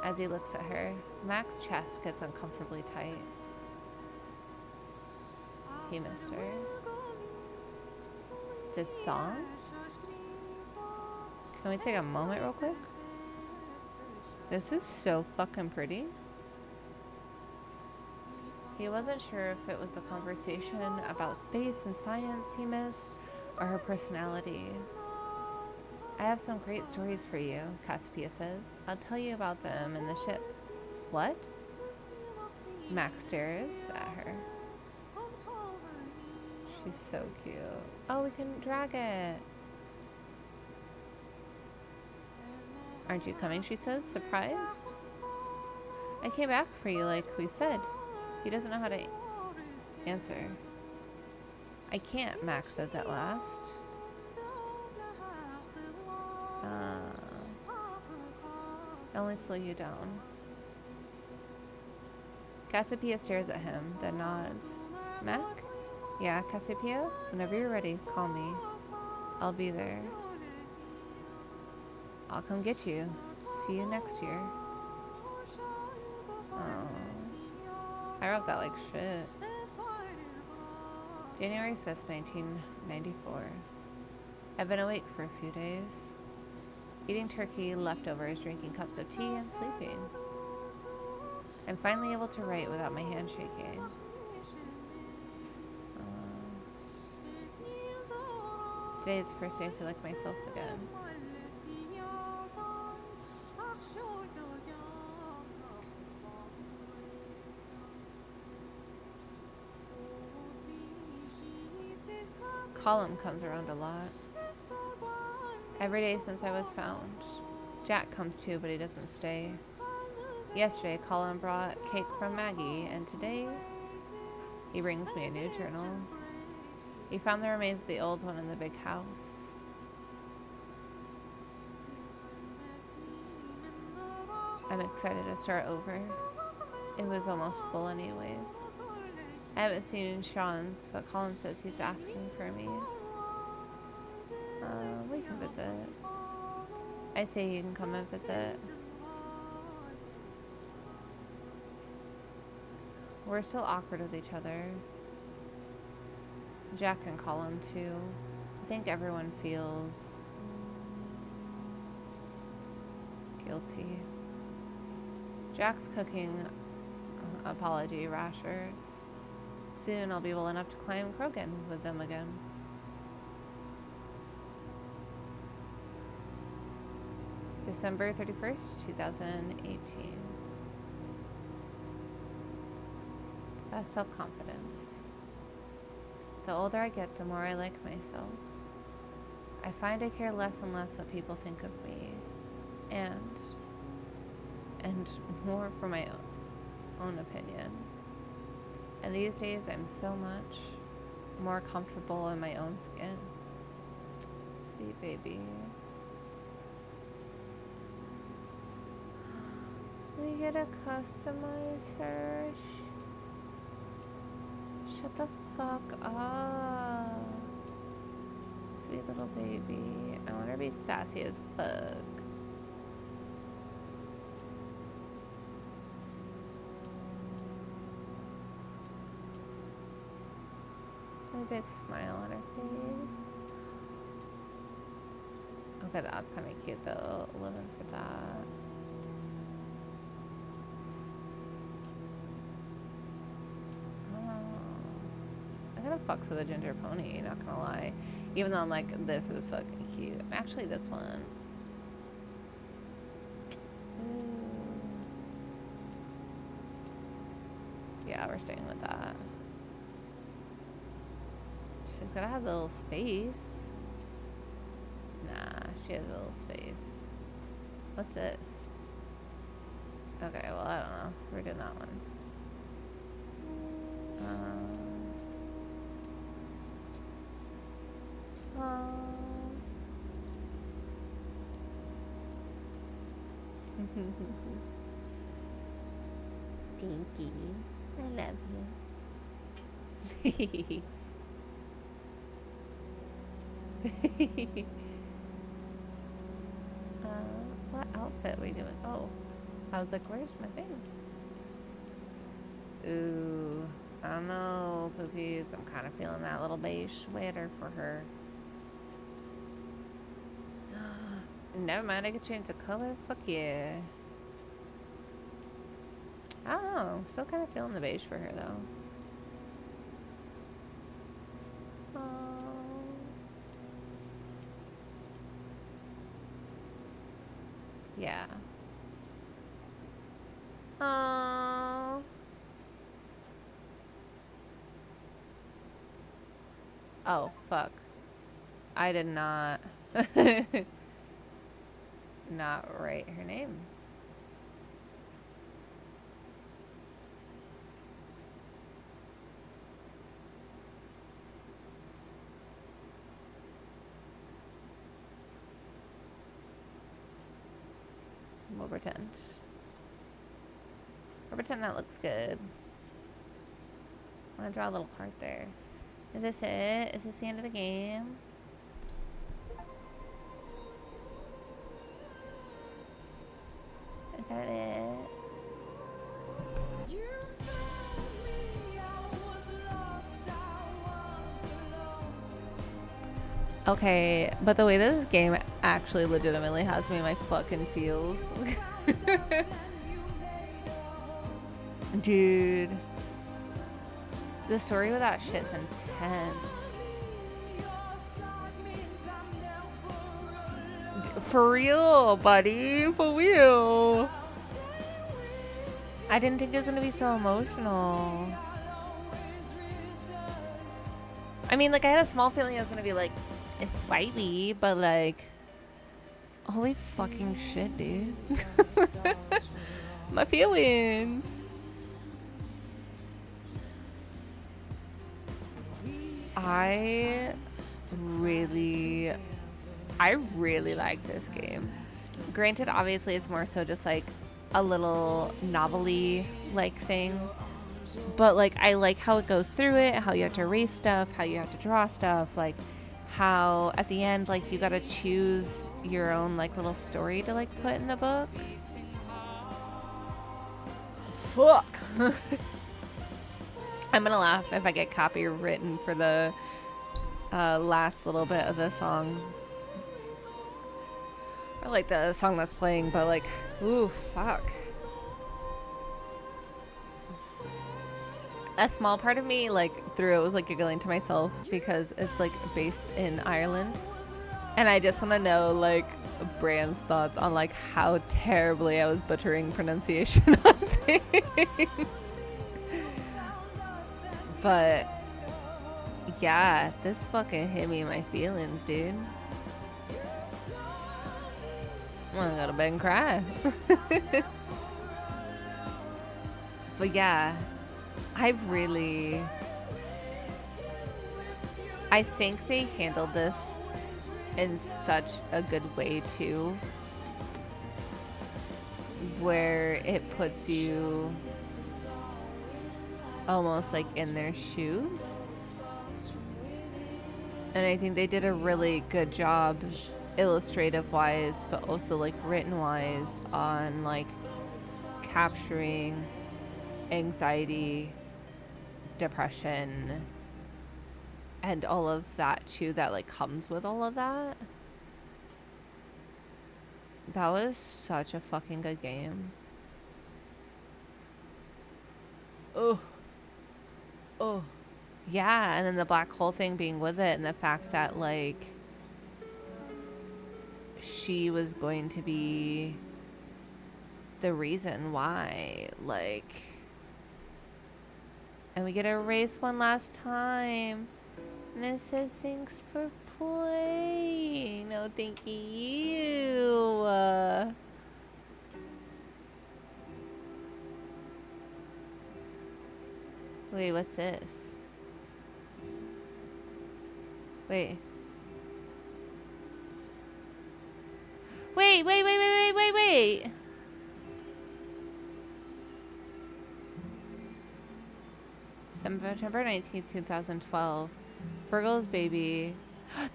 as he looks at her. Max's chest gets uncomfortably tight. He missed her. This song? Can we take a moment real quick? This is so fucking pretty. He wasn't sure if it was a conversation about space and science he missed, or her personality. I have some great stories for you, Cassiopeia says. I'll tell you about them in the ship. What? Max stares at her. She's so cute. Oh, we can drag it. Aren't you coming, she says, surprised? I came back for you like we said. He doesn't know how to answer. I can't, Max says at last. I'll only slow you down. Cassiopeia stares at him, then nods. Mac? Yeah, Cassiopeia? Whenever you're ready, call me. I'll be there. I'll come get you. See you next year. Oh. I wrote that like shit. January 5th, 1994. I've been awake for a few days. Eating turkey, leftovers, drinking cups of tea, and sleeping. I'm finally able to write without my hand shaking. Today is the first day I feel like myself again. Colum comes around a lot. Every day since I was found. Jack comes too, but he doesn't stay. Yesterday, Colum brought cake from Maggie, and today he brings me a new journal. He found the remains of the old one in the big house. I'm excited to start over. It was almost full anyways. I haven't seen Sean's, but Colin says he's asking for me. We can visit. I say you can come and visit. We're still awkward with each other. Jack and Colin too. I think everyone feels guilty. Jack's cooking apology rashers. Soon I'll be well enough to climb Krogan with them again. December 31st, 2018. Self-confidence. The older I get, the more I like myself. I find I care less and less what people think of me, and more for my own opinion. And these days, I'm so much more comfortable in my own skin. Sweet baby. We get to customize her. Shut the fuck up. Sweet little baby. I want her to be sassy as fuck. A big smile on her face. Okay, that's kind of cute though. Living for that. I'm gonna fucks with a ginger pony, not gonna lie. Even though I'm like, this is fucking cute. Actually, this one. Yeah, we're staying with that. She's gotta have a little space. Nah, she has a little space. What's this? Okay, well, I don't know. So we're doing that one. Dinky, I love you. What outfit are we doing? Oh, I was like, where's my thing? Ooh, I don't know, Poopies. I'm kind of feeling that little beige sweater for her. Never mind, I could change the color. Fuck yeah. I don't know. Still kind of feeling the beige for her though. Oh. Yeah. Oh. Oh, fuck. I did not not write her name. We'll pretend. We'll pretend that looks good. I want to draw a little heart there. Is this it? Is this the end of the game? Is that it? Okay, but the way this game actually legitimately has me in my fucking feels. Dude. The story with that shit's intense. For real, buddy. For real. I didn't think it was gonna be so emotional. I mean, like, I had a small feeling it was gonna be like, it's swipey, but like, holy fucking shit, dude. My feelings. I really like this game. Granted, obviously it's more so just like a little novelty like thing, but like I like how it goes through it, how you have to erase stuff, how you have to draw stuff, like how at the end like you gotta choose your own like little story to like put in the book. Fuck. I'm gonna laugh if I get copywritten for the last little bit of the song. I like the song that's playing, but like, ooh, fuck. A small part of me, like, through it was like giggling to myself because it's like based in Ireland. And I just want to know, like, Bran's thoughts on like how terribly I was butchering pronunciation on things. But yeah, this fucking hit me in my feelings, dude. I'm gonna go to bed and cry. But yeah, I think they handled this in such a good way too, where it puts you almost like in their shoes. And I think they did a really good job illustrative wise, but also like written wise on like capturing anxiety, depression, and all of that too that like comes with all of that. That was such a fucking good game. Oh. Oh. Yeah, and then the black hole thing being with it, and the fact that like she was going to be the reason why, like, and we get to erase one last time, and it says thanks for playing. No, thank you. Wait, what's this? Wait. Wait. September 19th, 2012. Fergal's baby.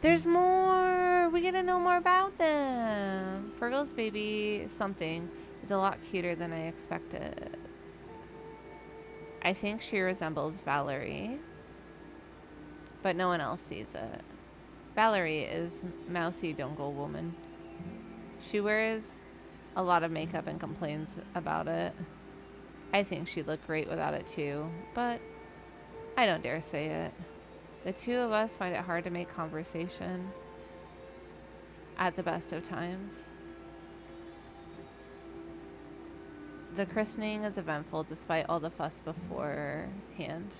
There's more! We get to know more about them. Fergal's baby something is a lot cuter than I expected. I think she resembles Valerie, but no one else sees it. Valerie is mousy dongle woman. She wears a lot of makeup and complains about it. I think she'd look great without it too, but I don't dare say it. The two of us find it hard to make conversation at the best of times. The christening is eventful despite all the fuss beforehand.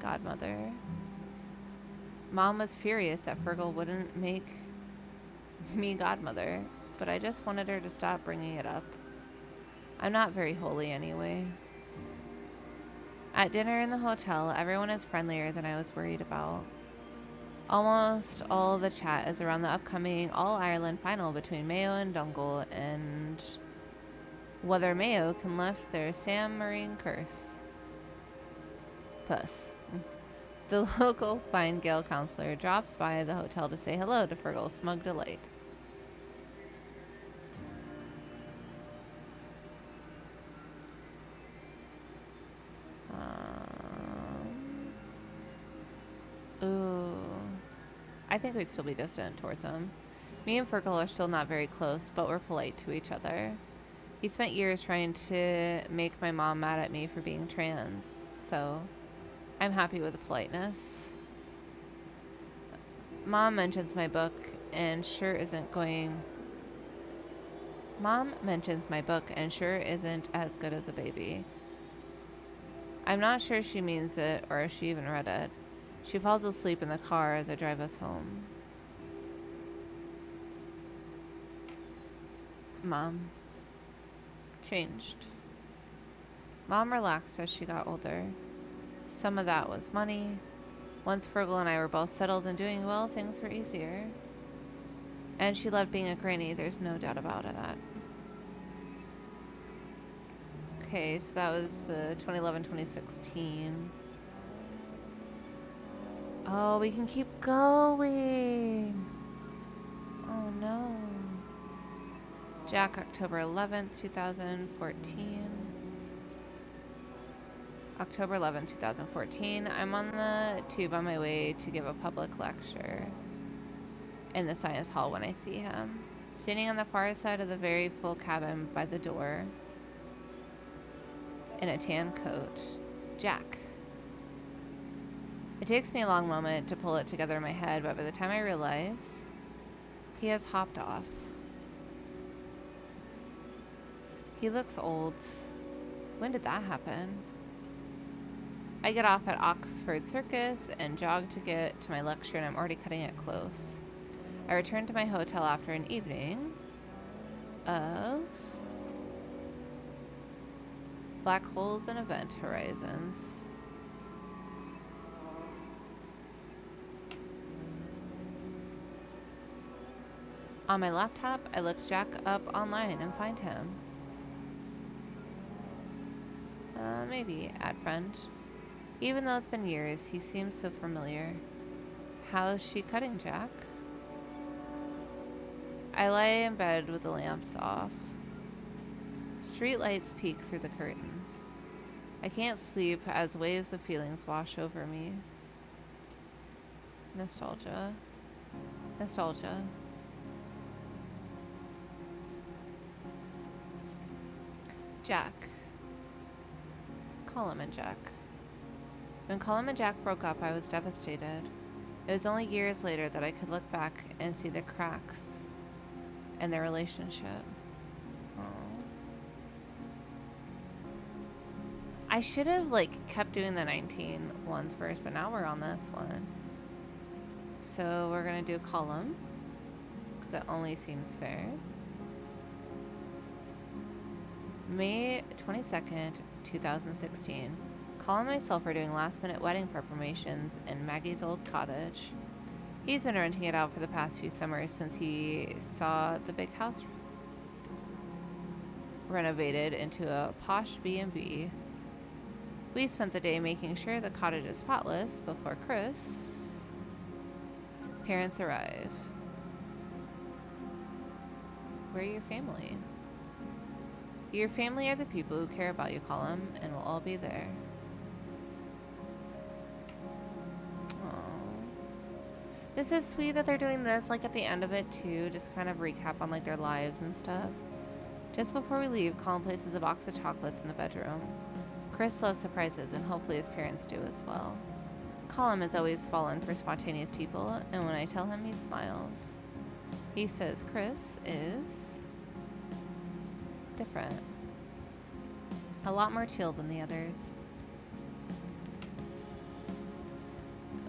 Godmother. Mom was furious that Fergal wouldn't make me godmother, but I just wanted her to stop bringing it up. I'm not very holy anyway. At dinner in the hotel, everyone is friendlier than I was worried about. Almost all the chat is around the upcoming All-Ireland final between Mayo and Donegal and whether Mayo can lift their Sam Marine curse. Plus, the local Fine Gael counselor drops by the hotel to say hello to Fergal's smug delight. Ooh. I think we'd still be distant towards him. Me and Fergal are still not very close, but we're polite to each other. He spent years trying to make my mom mad at me for being trans, so I'm happy with the politeness. Mom mentions my book and sure isn't as good as a baby. I'm not sure she means it or if she even read it. She falls asleep in the car as I drive us home. Mom changed. Mom relaxed as she got older. Some of that was money. Once Fergal and I were both settled and doing well, things were easier. And she loved being a granny, there's no doubt about that. Okay, so that was the 2011-2016. Oh, we can keep going. Oh no. Jack, October 11th, 2014. October 11th, 2014. I'm on the tube on my way to give a public lecture in the science hall when I see him. Standing on the far side of the very full cabin by the door in a tan coat. Jack. It takes me a long moment to pull it together in my head, but by the time I realize, he has hopped off. He looks old. When did that happen? I get off at Oxford Circus and jog to get to my lecture, and I'm already cutting it close. I return to my hotel after an evening of black holes and event horizons. On my laptop, I look Jack up online and find him. Maybe add friend. Even though it's been years, he seems so familiar. How's she cutting, Jack? I lie in bed with the lamps off. Street lights peek through the curtains. I can't sleep as waves of feelings wash over me. Nostalgia. Nostalgia. Jack. Colum and Jack. When Colum and Jack broke up, I was devastated. It was only years later that I could look back and see the cracks in their relationship. Aww. I should have kept doing the 19 ones first, but now we're on this one. So we're gonna do Colum, because that only seems fair. May 22nd, 2016. Colin and myself are doing last-minute wedding preparations in Maggie's old cottage. He's been renting it out for the past few summers since he saw the big house renovated into a posh B&B. We spent the day making sure the cottage is spotless before Chris' parents arrive. We're your family. Your family are the people who care about you, Colin, and we'll all be there. Aww. This is sweet that they're doing this, like, at the end of it, too. Just kind of recap on, like, their lives and stuff. Just before we leave, Colin places a box of chocolates in the bedroom. Chris loves surprises, and hopefully his parents do as well. Colin has always fallen for spontaneous people, and when I tell him, he smiles. He says Chris is different. A lot more chill than the others.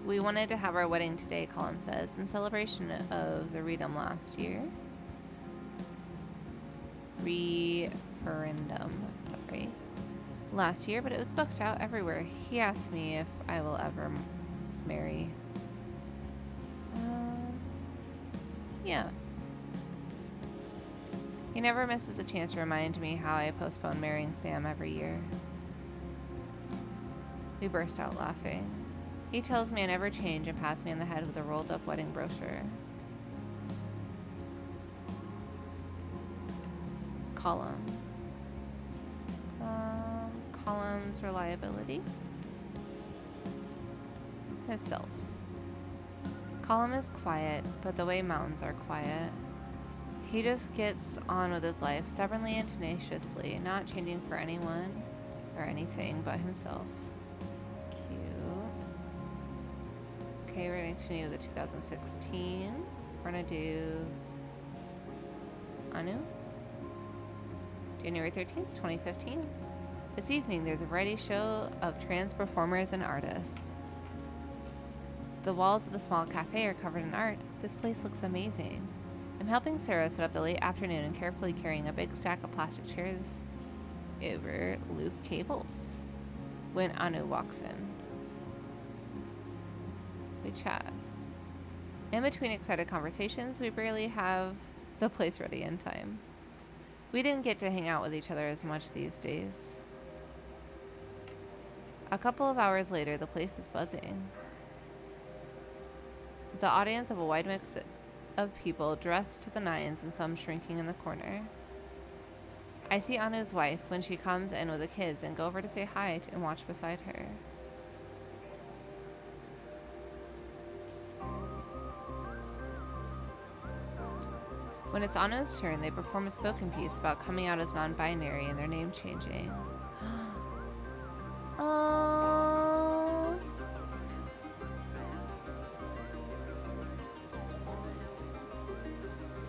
We wanted to have our wedding today, Colin says, in celebration of the Referendum last year. Last year, but it was booked out everywhere. He asked me if I will ever marry. Yeah. He never misses a chance to remind me how I postpone marrying Sam every year. We burst out laughing. He tells me I never change and pats me on the head with a rolled up wedding brochure. Colin. Colin's reliability. His self. Colin is quiet, but the way mountains are quiet. He just gets on with his life, stubbornly and tenaciously, not changing for anyone or anything but himself. Cute. Okay, we're going to continue with the 2016. We're going to do Anu. January 13th, 2015. This evening, there's a variety show of trans performers and artists. The walls of the small cafe are covered in art. This place looks amazing. I'm helping Sarah set up the late afternoon and carefully carrying a big stack of plastic chairs over loose cables when Anu walks in. We chat. In between excited conversations, we barely have the place ready in time. We didn't get to hang out with each other as much these days. A couple of hours later, the place is buzzing. The audience of a wide mix of people dressed to the nines and some shrinking in the corner. I see Anu's wife when she comes in with the kids and go over to say hi and watch beside her. When it's Anu's turn, they perform a spoken piece about coming out as non-binary and their name changing. Oh.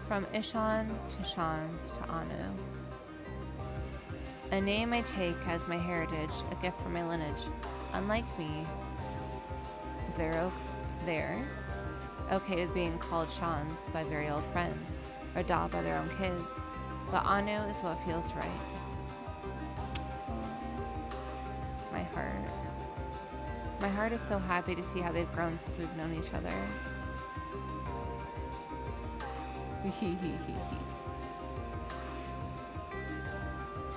From Ishan to Shans to Anu. A name I take as my heritage, a gift from my lineage. Unlike me, they're okay with being called Shans by very old friends, or Da by their own kids, but Anu is what feels right. My heart is so happy to see how they've grown since we've known each other.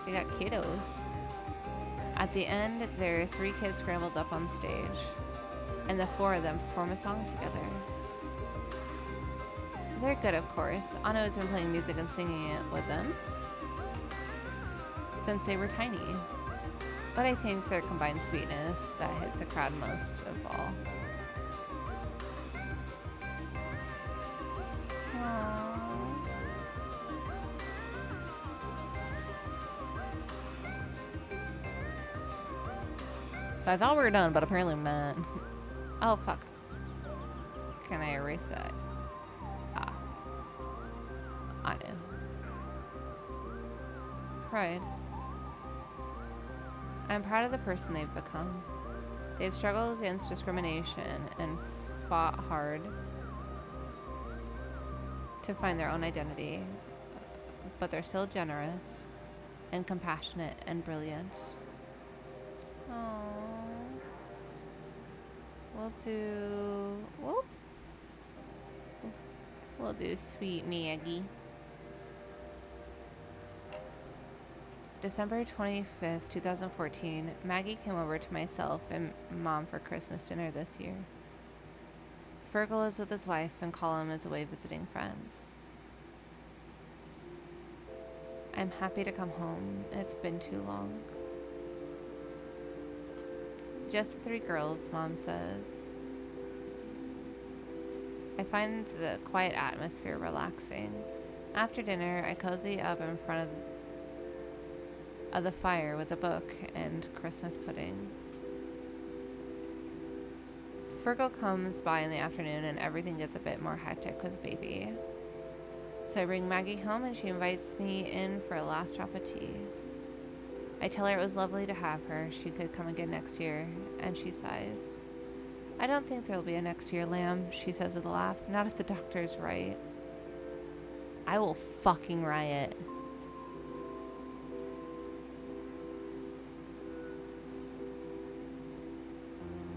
They got kiddos. At the end, there are 3 kids scrambled up on stage, and the 4 of them perform a song together. They're good, of course. Anu has been playing music and singing it with them since they were tiny. But I think their combined sweetness that hits the crowd most of all. Aww. So I thought we were done, but apparently I'm not. Oh, fuck. Can I erase that? Ah. I know. Pride. I'm proud of the person they've become. They've struggled against discrimination and fought hard to find their own identity, but they're still generous, and compassionate and brilliant. Oh, whoop. We'll do sweet Maggie. December 25th, 2014, Maggie came over to myself and Mom for Christmas dinner this year. Fergal is with his wife and Colum is away visiting friends. I'm happy to come home. It's been too long. Just the 3 girls, Mom says. I find the quiet atmosphere relaxing. After dinner, I cozy up in front of the fire with a book and Christmas pudding. Fergal comes by in the afternoon and everything gets a bit more hectic with baby. So I bring Maggie home and she invites me in for a last drop of tea. I tell her it was lovely to have her. She could come again next year, and she sighs. I don't think there'll be a next year, Lamb, she says with a laugh. Not if the doctor's right. I will fucking riot.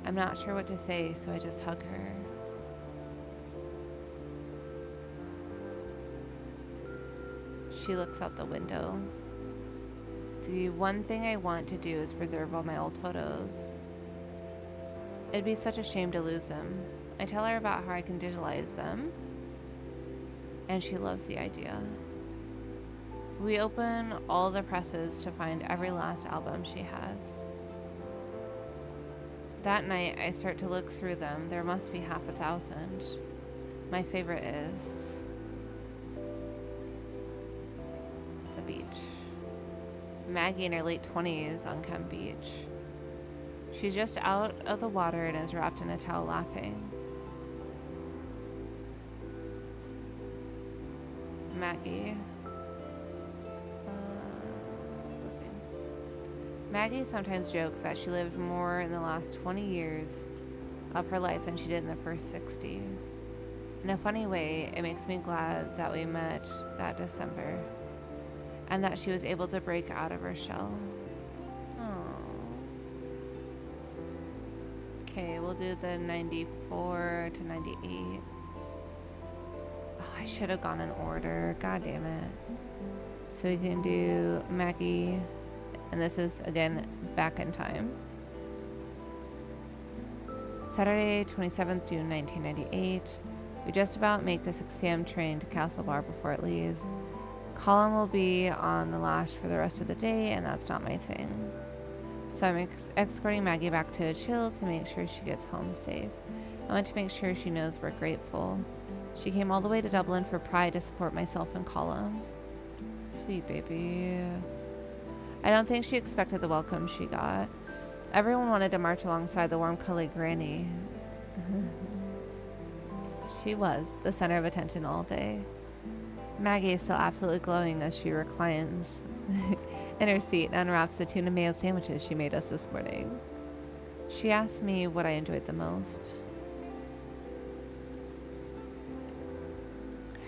I'm not sure what to say, so I just hug her. She looks out the window. The one thing I want to do is preserve all my old photos. It'd be such a shame to lose them. I tell her about how I can digitalize them, and she loves the idea. We open all the presses to find every last album she has. That night, I start to look through them. There must be 1,000. My favorite is the beach. Maggie in her late 20s on Kemp Beach. She's just out of the water and is wrapped in a towel laughing. Maggie. Maggie sometimes jokes that she lived more in the last 20 years of her life than she did in the first 60. In a funny way, it makes me glad that we met that December and that she was able to break out of her shell. Okay, we'll do the 94 to 98. Oh, I should have gone in order. God damn it. So we can do Maggie, and this is, again, back in time. Saturday, 27th June, 1998. We just about make the 6 p.m. train to Castle Bar before it leaves. Colin will be on the lash for the rest of the day, and that's not my thing. So I'm escorting Maggie back to a chill to make sure she gets home safe. I want to make sure she knows we're grateful. She came all the way to Dublin for Pride to support myself and Colin. Sweet baby. I don't think she expected the welcome she got. Everyone wanted to march alongside the warm-cuddly granny. She was the center of attention all day. Maggie is still absolutely glowing as she reclines in her seat and unwraps the tuna mayo sandwiches she made us this morning. She asked me what I enjoyed the most.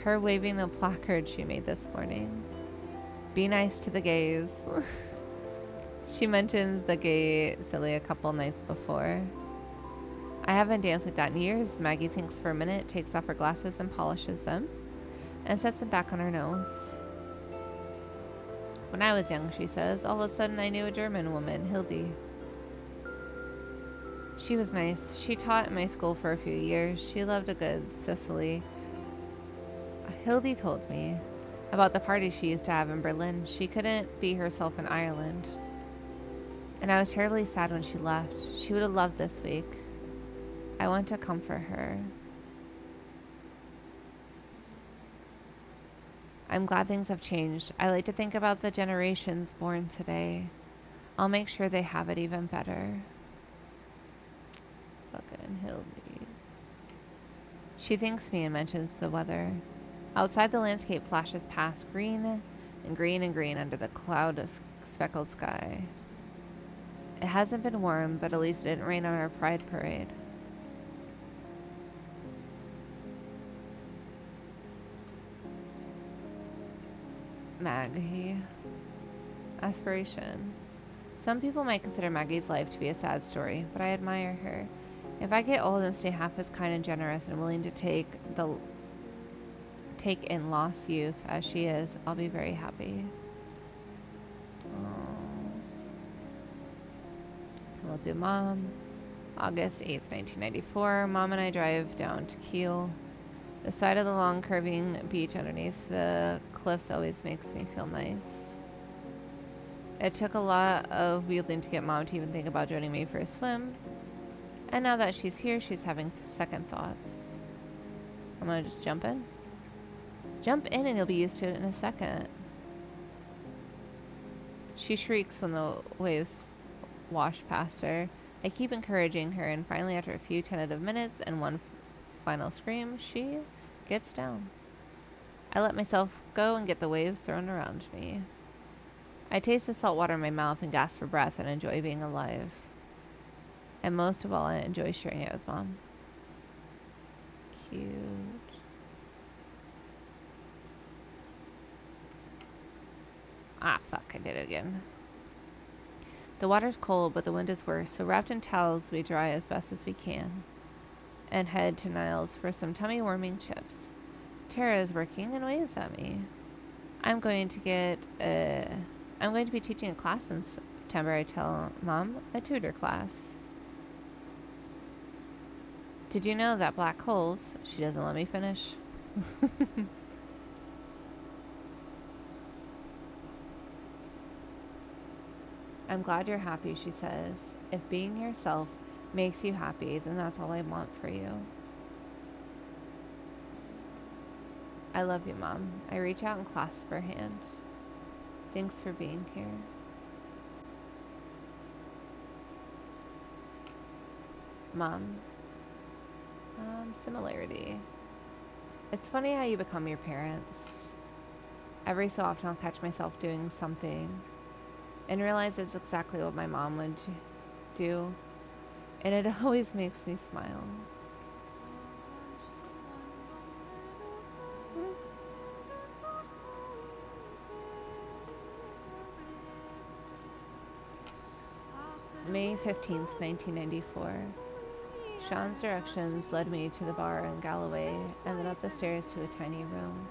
Her waving the placard she made this morning. Be nice to the gays. She mentions the gay silly a couple nights before. I haven't danced like that in years. Maggie thinks for a minute, takes off her glasses and polishes them, and sets them back on her nose. When I was young, she says, all of a sudden I knew a German woman, Hildy. She was nice. She taught in my school for a few years. She loved a good Sicily. Hildy told me about the parties she used to have in Berlin. She couldn't be herself in Ireland. And I was terribly sad when she left. She would have loved this week. I want to comfort her. I'm glad things have changed. I like to think about the generations born today. I'll make sure they have it even better. Fucking Hildy. She thanks me and mentions the weather. Outside, the landscape flashes past green and green and green under the cloud-speckled sky. It hasn't been warm, but at least it didn't rain on our Pride parade. Maggie. aspiration. Some people might consider Maggie's life to be a sad story, but I admire her. If I get old and stay half as kind and generous and willing to take in lost youth as she is, I'll be very happy. We'll do Mom. August 8th, 1994. Mom and I drive down to Kiel. The side of the long curving beach underneath the cliffs always makes me feel nice. It took a lot of wheedling to get Mom to even think about joining me for a swim. And now that she's here, she's having second thoughts. I'm gonna just jump in. Jump in and you'll be used to it in a second. She shrieks when the waves wash past her. I keep encouraging her, and finally, after a few tentative minutes and one final scream, she gets down. I let myself go and get the waves thrown around me. I taste the salt water in my mouth and gasp for breath and enjoy being alive. And most of all, I enjoy sharing it with Mom. Cute. Ah, fuck, I did it again. The water's cold, but the wind is worse, so wrapped in towels, we dry as best as we can and head to Niles for some tummy-warming chips. Tara is working and waves at me. I'm going to be teaching a class in September, I tell Mom, a tutor class. Did you know that black holes... She doesn't let me finish. I'm glad you're happy, she says. If being yourself makes you happy, then that's all I want for you. I love you, Mom. I reach out and clasp her hand. Thanks for being here. Mom. Similarity. It's funny how you become your parents. Every so often I'll catch myself doing something and realize it's exactly what my mom would do, and it always makes me smile. May 15th, 1994. Sean's directions led me to the bar in Galloway and then up the stairs to a tiny room.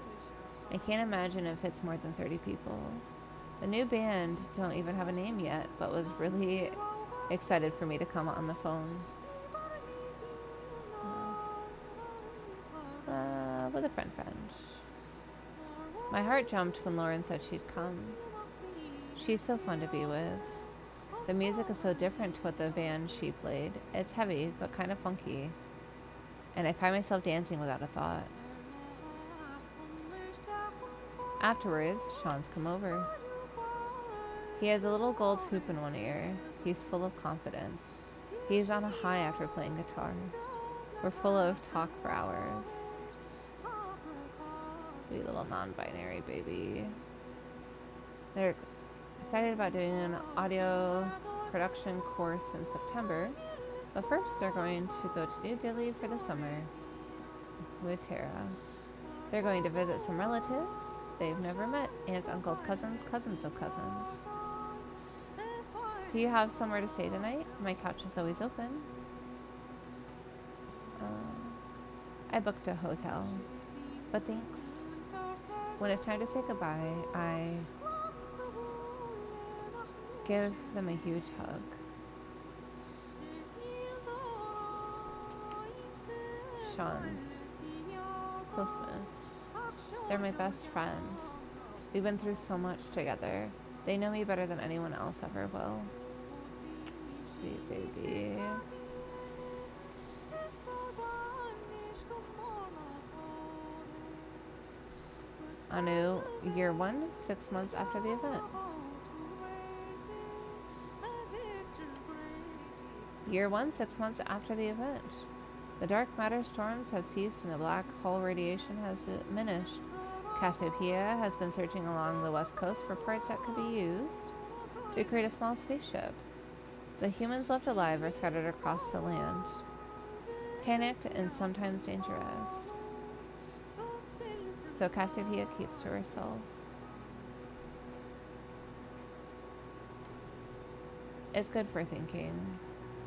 I can't imagine it fits more than 30 people. The new band don't even have a name yet, but was really excited for me to come on the phone. With a friend. My heart jumped when Lauren said she'd come. She's so fun to be with. The music is so different to what the band she played. It's heavy, but kind of funky. And I find myself dancing without a thought. Afterwards, Sean's come over. He has a little gold hoop in one ear. He's full of confidence. He's on a high after playing guitar. We're full of talk for hours. Sweet little non-binary baby. They're excited about doing an audio production course in September, but first they're going to go to New Delhi for the summer with Tara. They're going to visit some relatives they've never met, aunts, uncles, cousins of cousins. Do you have somewhere to stay tonight? My couch is always open. I booked a hotel, but thanks. When it's time to say goodbye, I give them a huge hug. Sean's closeness. They're my best friend. We've been through so much together. They know me better than anyone else ever will. Sweet baby. Anu, year 1, 6 months after the event. Year 1, 6 months after the event. The dark matter storms have ceased and the black hole radiation has diminished. Cassiopeia has been searching along the west coast for parts that could be used to create a small spaceship. The humans left alive are scattered across the land, panicked and sometimes dangerous. So Cassiopeia keeps to herself. It's good for thinking.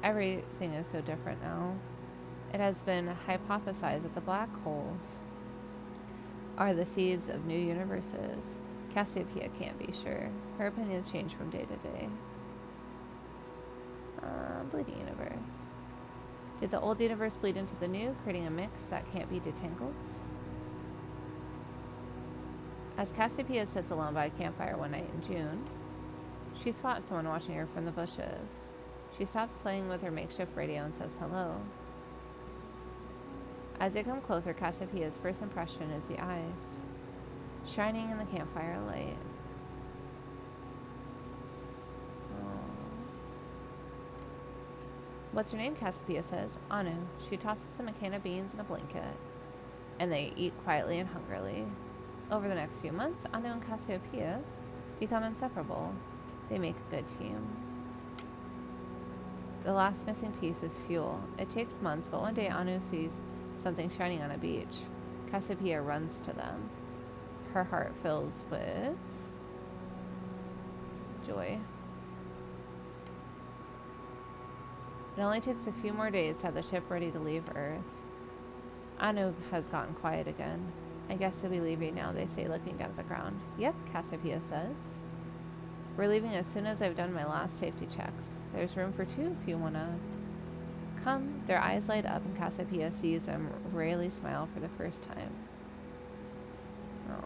Everything is so different now. It has been hypothesized that the black holes are the seeds of new universes. Cassiopeia can't be sure. Her opinions change from day to day. Bleeding universe. Did the old universe bleed into the new, creating a mix that can't be detangled? As Cassiopeia sits alone by a campfire one night in June, she spots someone watching her from the bushes. She stops playing with her makeshift radio and says hello. As they come closer, Cassiopeia's first impression is the eyes, shining in the campfire light. What's your name? Cassiopeia says. Anu. She tosses him a can of beans and a blanket, and they eat quietly and hungrily. Over the next few months, Anu and Cassiopeia become inseparable. They make a good team. The last missing piece is fuel. It takes months, but one day Anu sees something shining on a beach. Cassiopeia runs to them. Her heart fills with joy. It only takes a few more days to have the ship ready to leave Earth. Anu has gotten quiet again. I guess he'll be leaving now, they say, looking down at the ground. Yep, Cassiopeia says. We're leaving as soon as I've done my last safety checks. There's room for two if you want to come. Their eyes light up and Cassiopeia sees them rarely smile for the first time. Oh.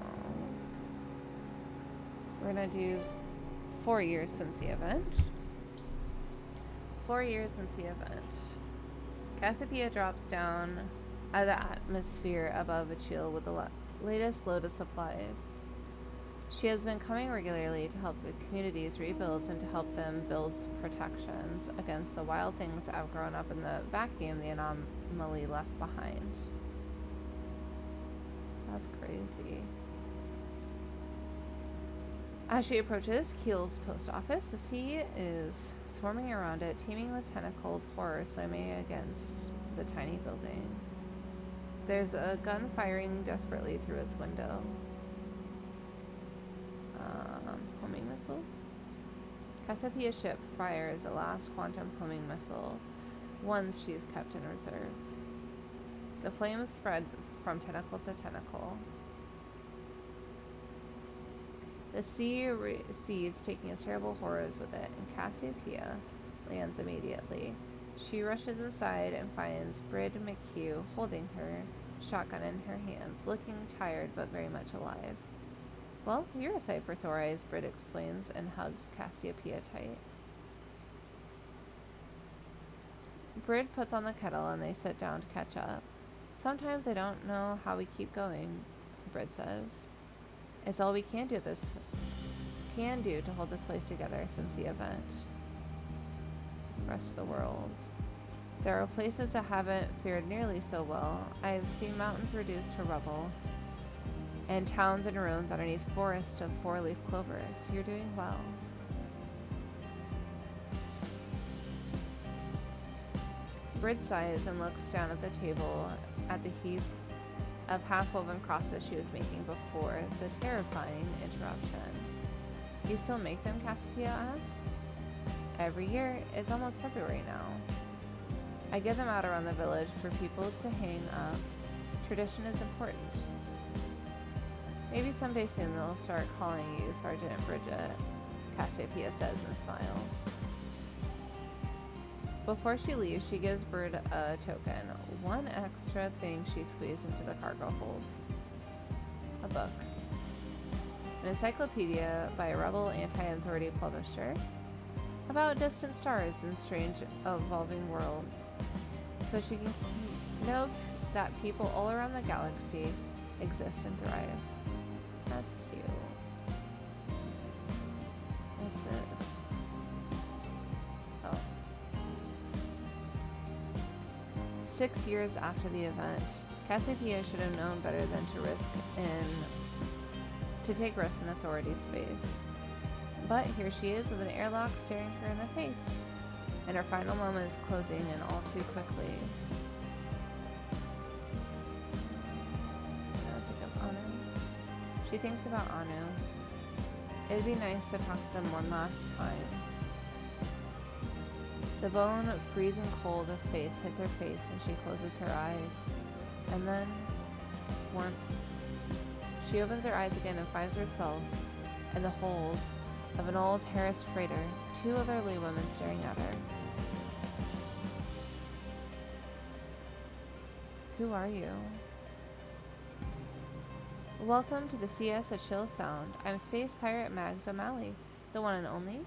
We're going to do 4 years since the event. 4 years since the event. Cassiopeia drops down out of the atmosphere above Achille with the latest load of supplies. She has been coming regularly to help the communities rebuild and to help them build protections against the wild things that have grown up in the vacuum the anomaly left behind. That's crazy. As she approaches Kiel's post office, the sea is swarming around it, teeming with tentacled horror swimming against the tiny building. There's a gun firing desperately through its window. Homing missiles? Cassiopeia's ship fires a last quantum homing missile, ones she's kept in reserve. The flames spread from tentacle to tentacle. The sea recedes, taking its terrible horrors with it, and Cassiopeia lands immediately. She rushes inside and finds Brid McHugh holding her, shotgun in her hand, looking tired but very much alive. Well, you're a sight for sore eyes, Brid explains and hugs Cassiopeia tight. Brid puts on the kettle and they sit down to catch up. Sometimes I don't know how we keep going, Brid says. It's all we can do to hold this place together since the event. The rest of the world. There are places that haven't fared nearly so well. I've seen mountains reduced to rubble, and towns in ruins underneath forests of four-leaf clovers. You're doing well. Brid sighs and looks down at the table at the heap of half-woven crosses she was making before the terrifying interruption. You still make them? Cassiopeia asks. Every year. It's almost February now. I get them out around the village for people to hang up. Tradition is important. Maybe someday soon they'll start calling you Sergeant Bridget, Cassiopeia says and smiles. Before she leaves, she gives Brid a token, one extra thing she squeezed into the cargo hold. A book. An encyclopedia by a rebel anti-authority publisher about distant stars and strange evolving worlds, so she can know that people all around the galaxy exist and thrive. That's cute. What's this? Oh. 6 years after the event, Cassiopeia should have known better than to take risks in authority space. But here she is with an airlock staring her in the face, and her final moment is closing in all too quickly. She thinks about Anu. It'd be nice to talk to them one last time. The bone of freezing cold of space hits her face and she closes her eyes. And then, warmth. She opens her eyes again and finds herself in the holds of an old harassed freighter, two elderly women staring at her. Who are you? Welcome to the CS of Chill Sound. I'm Space Pirate Mags O'Malley, the one and only.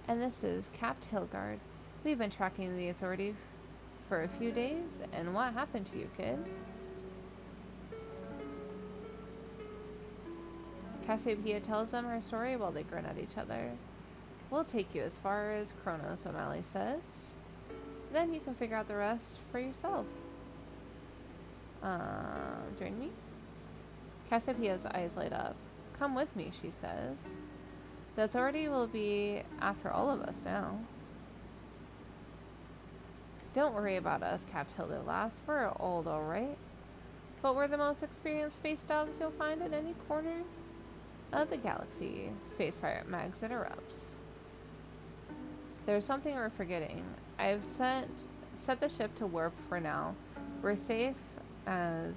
And this is Capt Hilgard. We've been tracking the Authority for a few days, and what happened to you, kid? Cassiopeia tells them her story while they grin at each other. We'll take you as far as Kronos, O'Malley says. Then you can figure out the rest for yourself. Join me? Cassiopeia's eyes light up. Come with me, she says. The Authority will be after all of us now. Don't worry about us, Capt Hilda laughs. We're old, alright. But we're the most experienced space dogs you'll find in any corner of the galaxy. Space Pirate Mags interrupts. There's something we're forgetting. I've set the ship to warp for now. We're safe as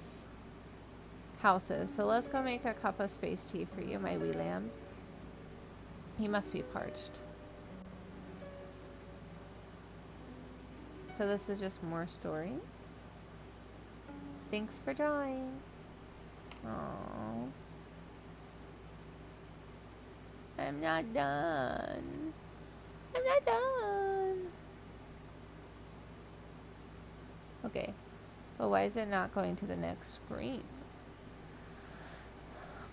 houses, so let's go make a cup of space tea for you, my wee lamb. He must be parched. So this is just more story. Thanks for drawing. Aww. I'm not done. I'm not done. Okay. But why is it not going to the next screen?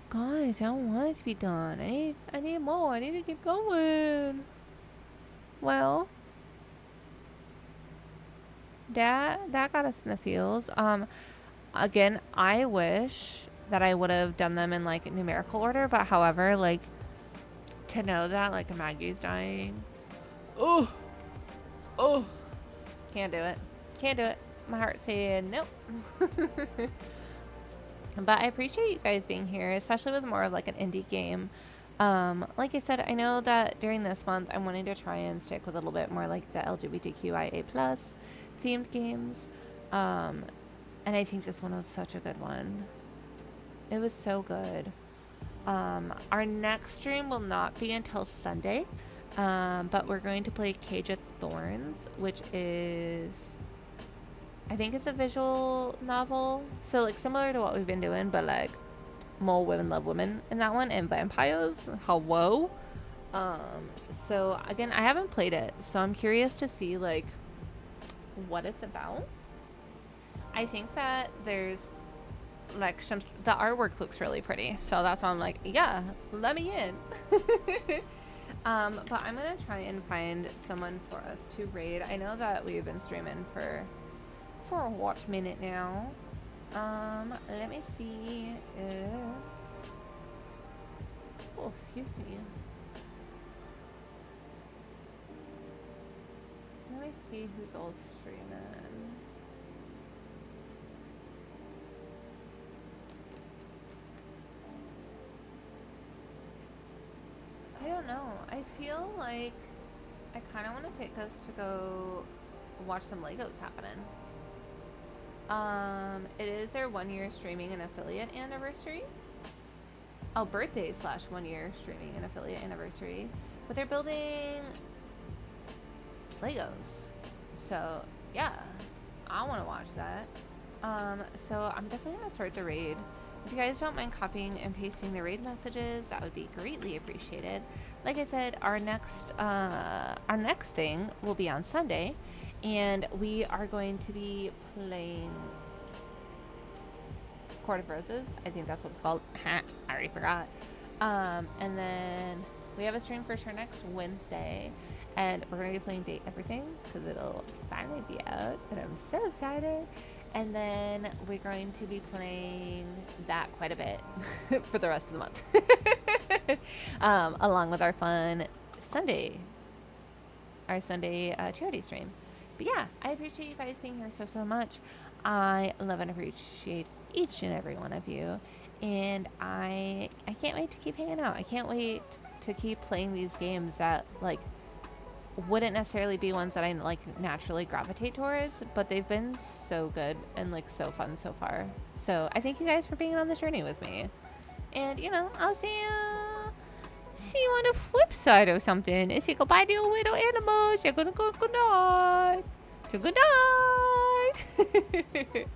Guys, I don't want it to be done. I need more. I need to keep going. Well, that got us in the feels. Again, I wish that I would have done them in like numerical order, but however, like to know that like Maggie's dying. Oh, can't do it. Can't do it. My heart's saying nope. But I appreciate you guys being here, especially with more of like an indie game. Like I said, I know that during this month I'm wanting to try and stick with a little bit more like the LGBTQIA plus themed games. And I think this one was such a good one. It was so good. Our next stream will not be until Sunday. But we're going to play Cage of Thorns, which is, I think it's a visual novel. So like similar to what we've been doing, but like more women love women in that one, and vampires. Hello. So again, I haven't played it, so I'm curious to see like what it's about. I think that there's like the artwork looks really pretty, so that's why I'm like, yeah, let me in. But I'm gonna try and find someone for us to raid. I know that we've been streaming for a watch minute now. Let me see if, oh, excuse me. Let me see who's all streaming. I don't know. I feel like I kind of want to take us to go watch some Legos happening. It is their 1 year streaming and affiliate anniversary. Oh, birthday / 1 year streaming and affiliate anniversary. But they're building Legos. So, yeah. I want to watch that. So I'm definitely going to start the raid. If you guys don't mind copying and pasting the raid messages, that would be greatly appreciated. Like I said, our next thing will be on Sunday, and we are going to be playing Court of Roses. I think that's what it's called. I already forgot. And then we have a stream for sure next Wednesday, and we're going to be playing Date Everything because it'll finally be out, and I'm so excited. And then we're going to be playing that quite a bit for the rest of the month. Along with our fun Sunday charity stream. But yeah, I appreciate you guys being here so much. I love and appreciate each and every one of you. And I can't wait to keep hanging out. I can't wait to keep playing these games that like wouldn't necessarily be ones that I like naturally gravitate towards, but they've been so good and like so fun so far. So I thank you guys for being on this journey with me. And you know, I'll see you on the flip side or something. And say goodbye to your little animals. You're gonna go good night. Good night.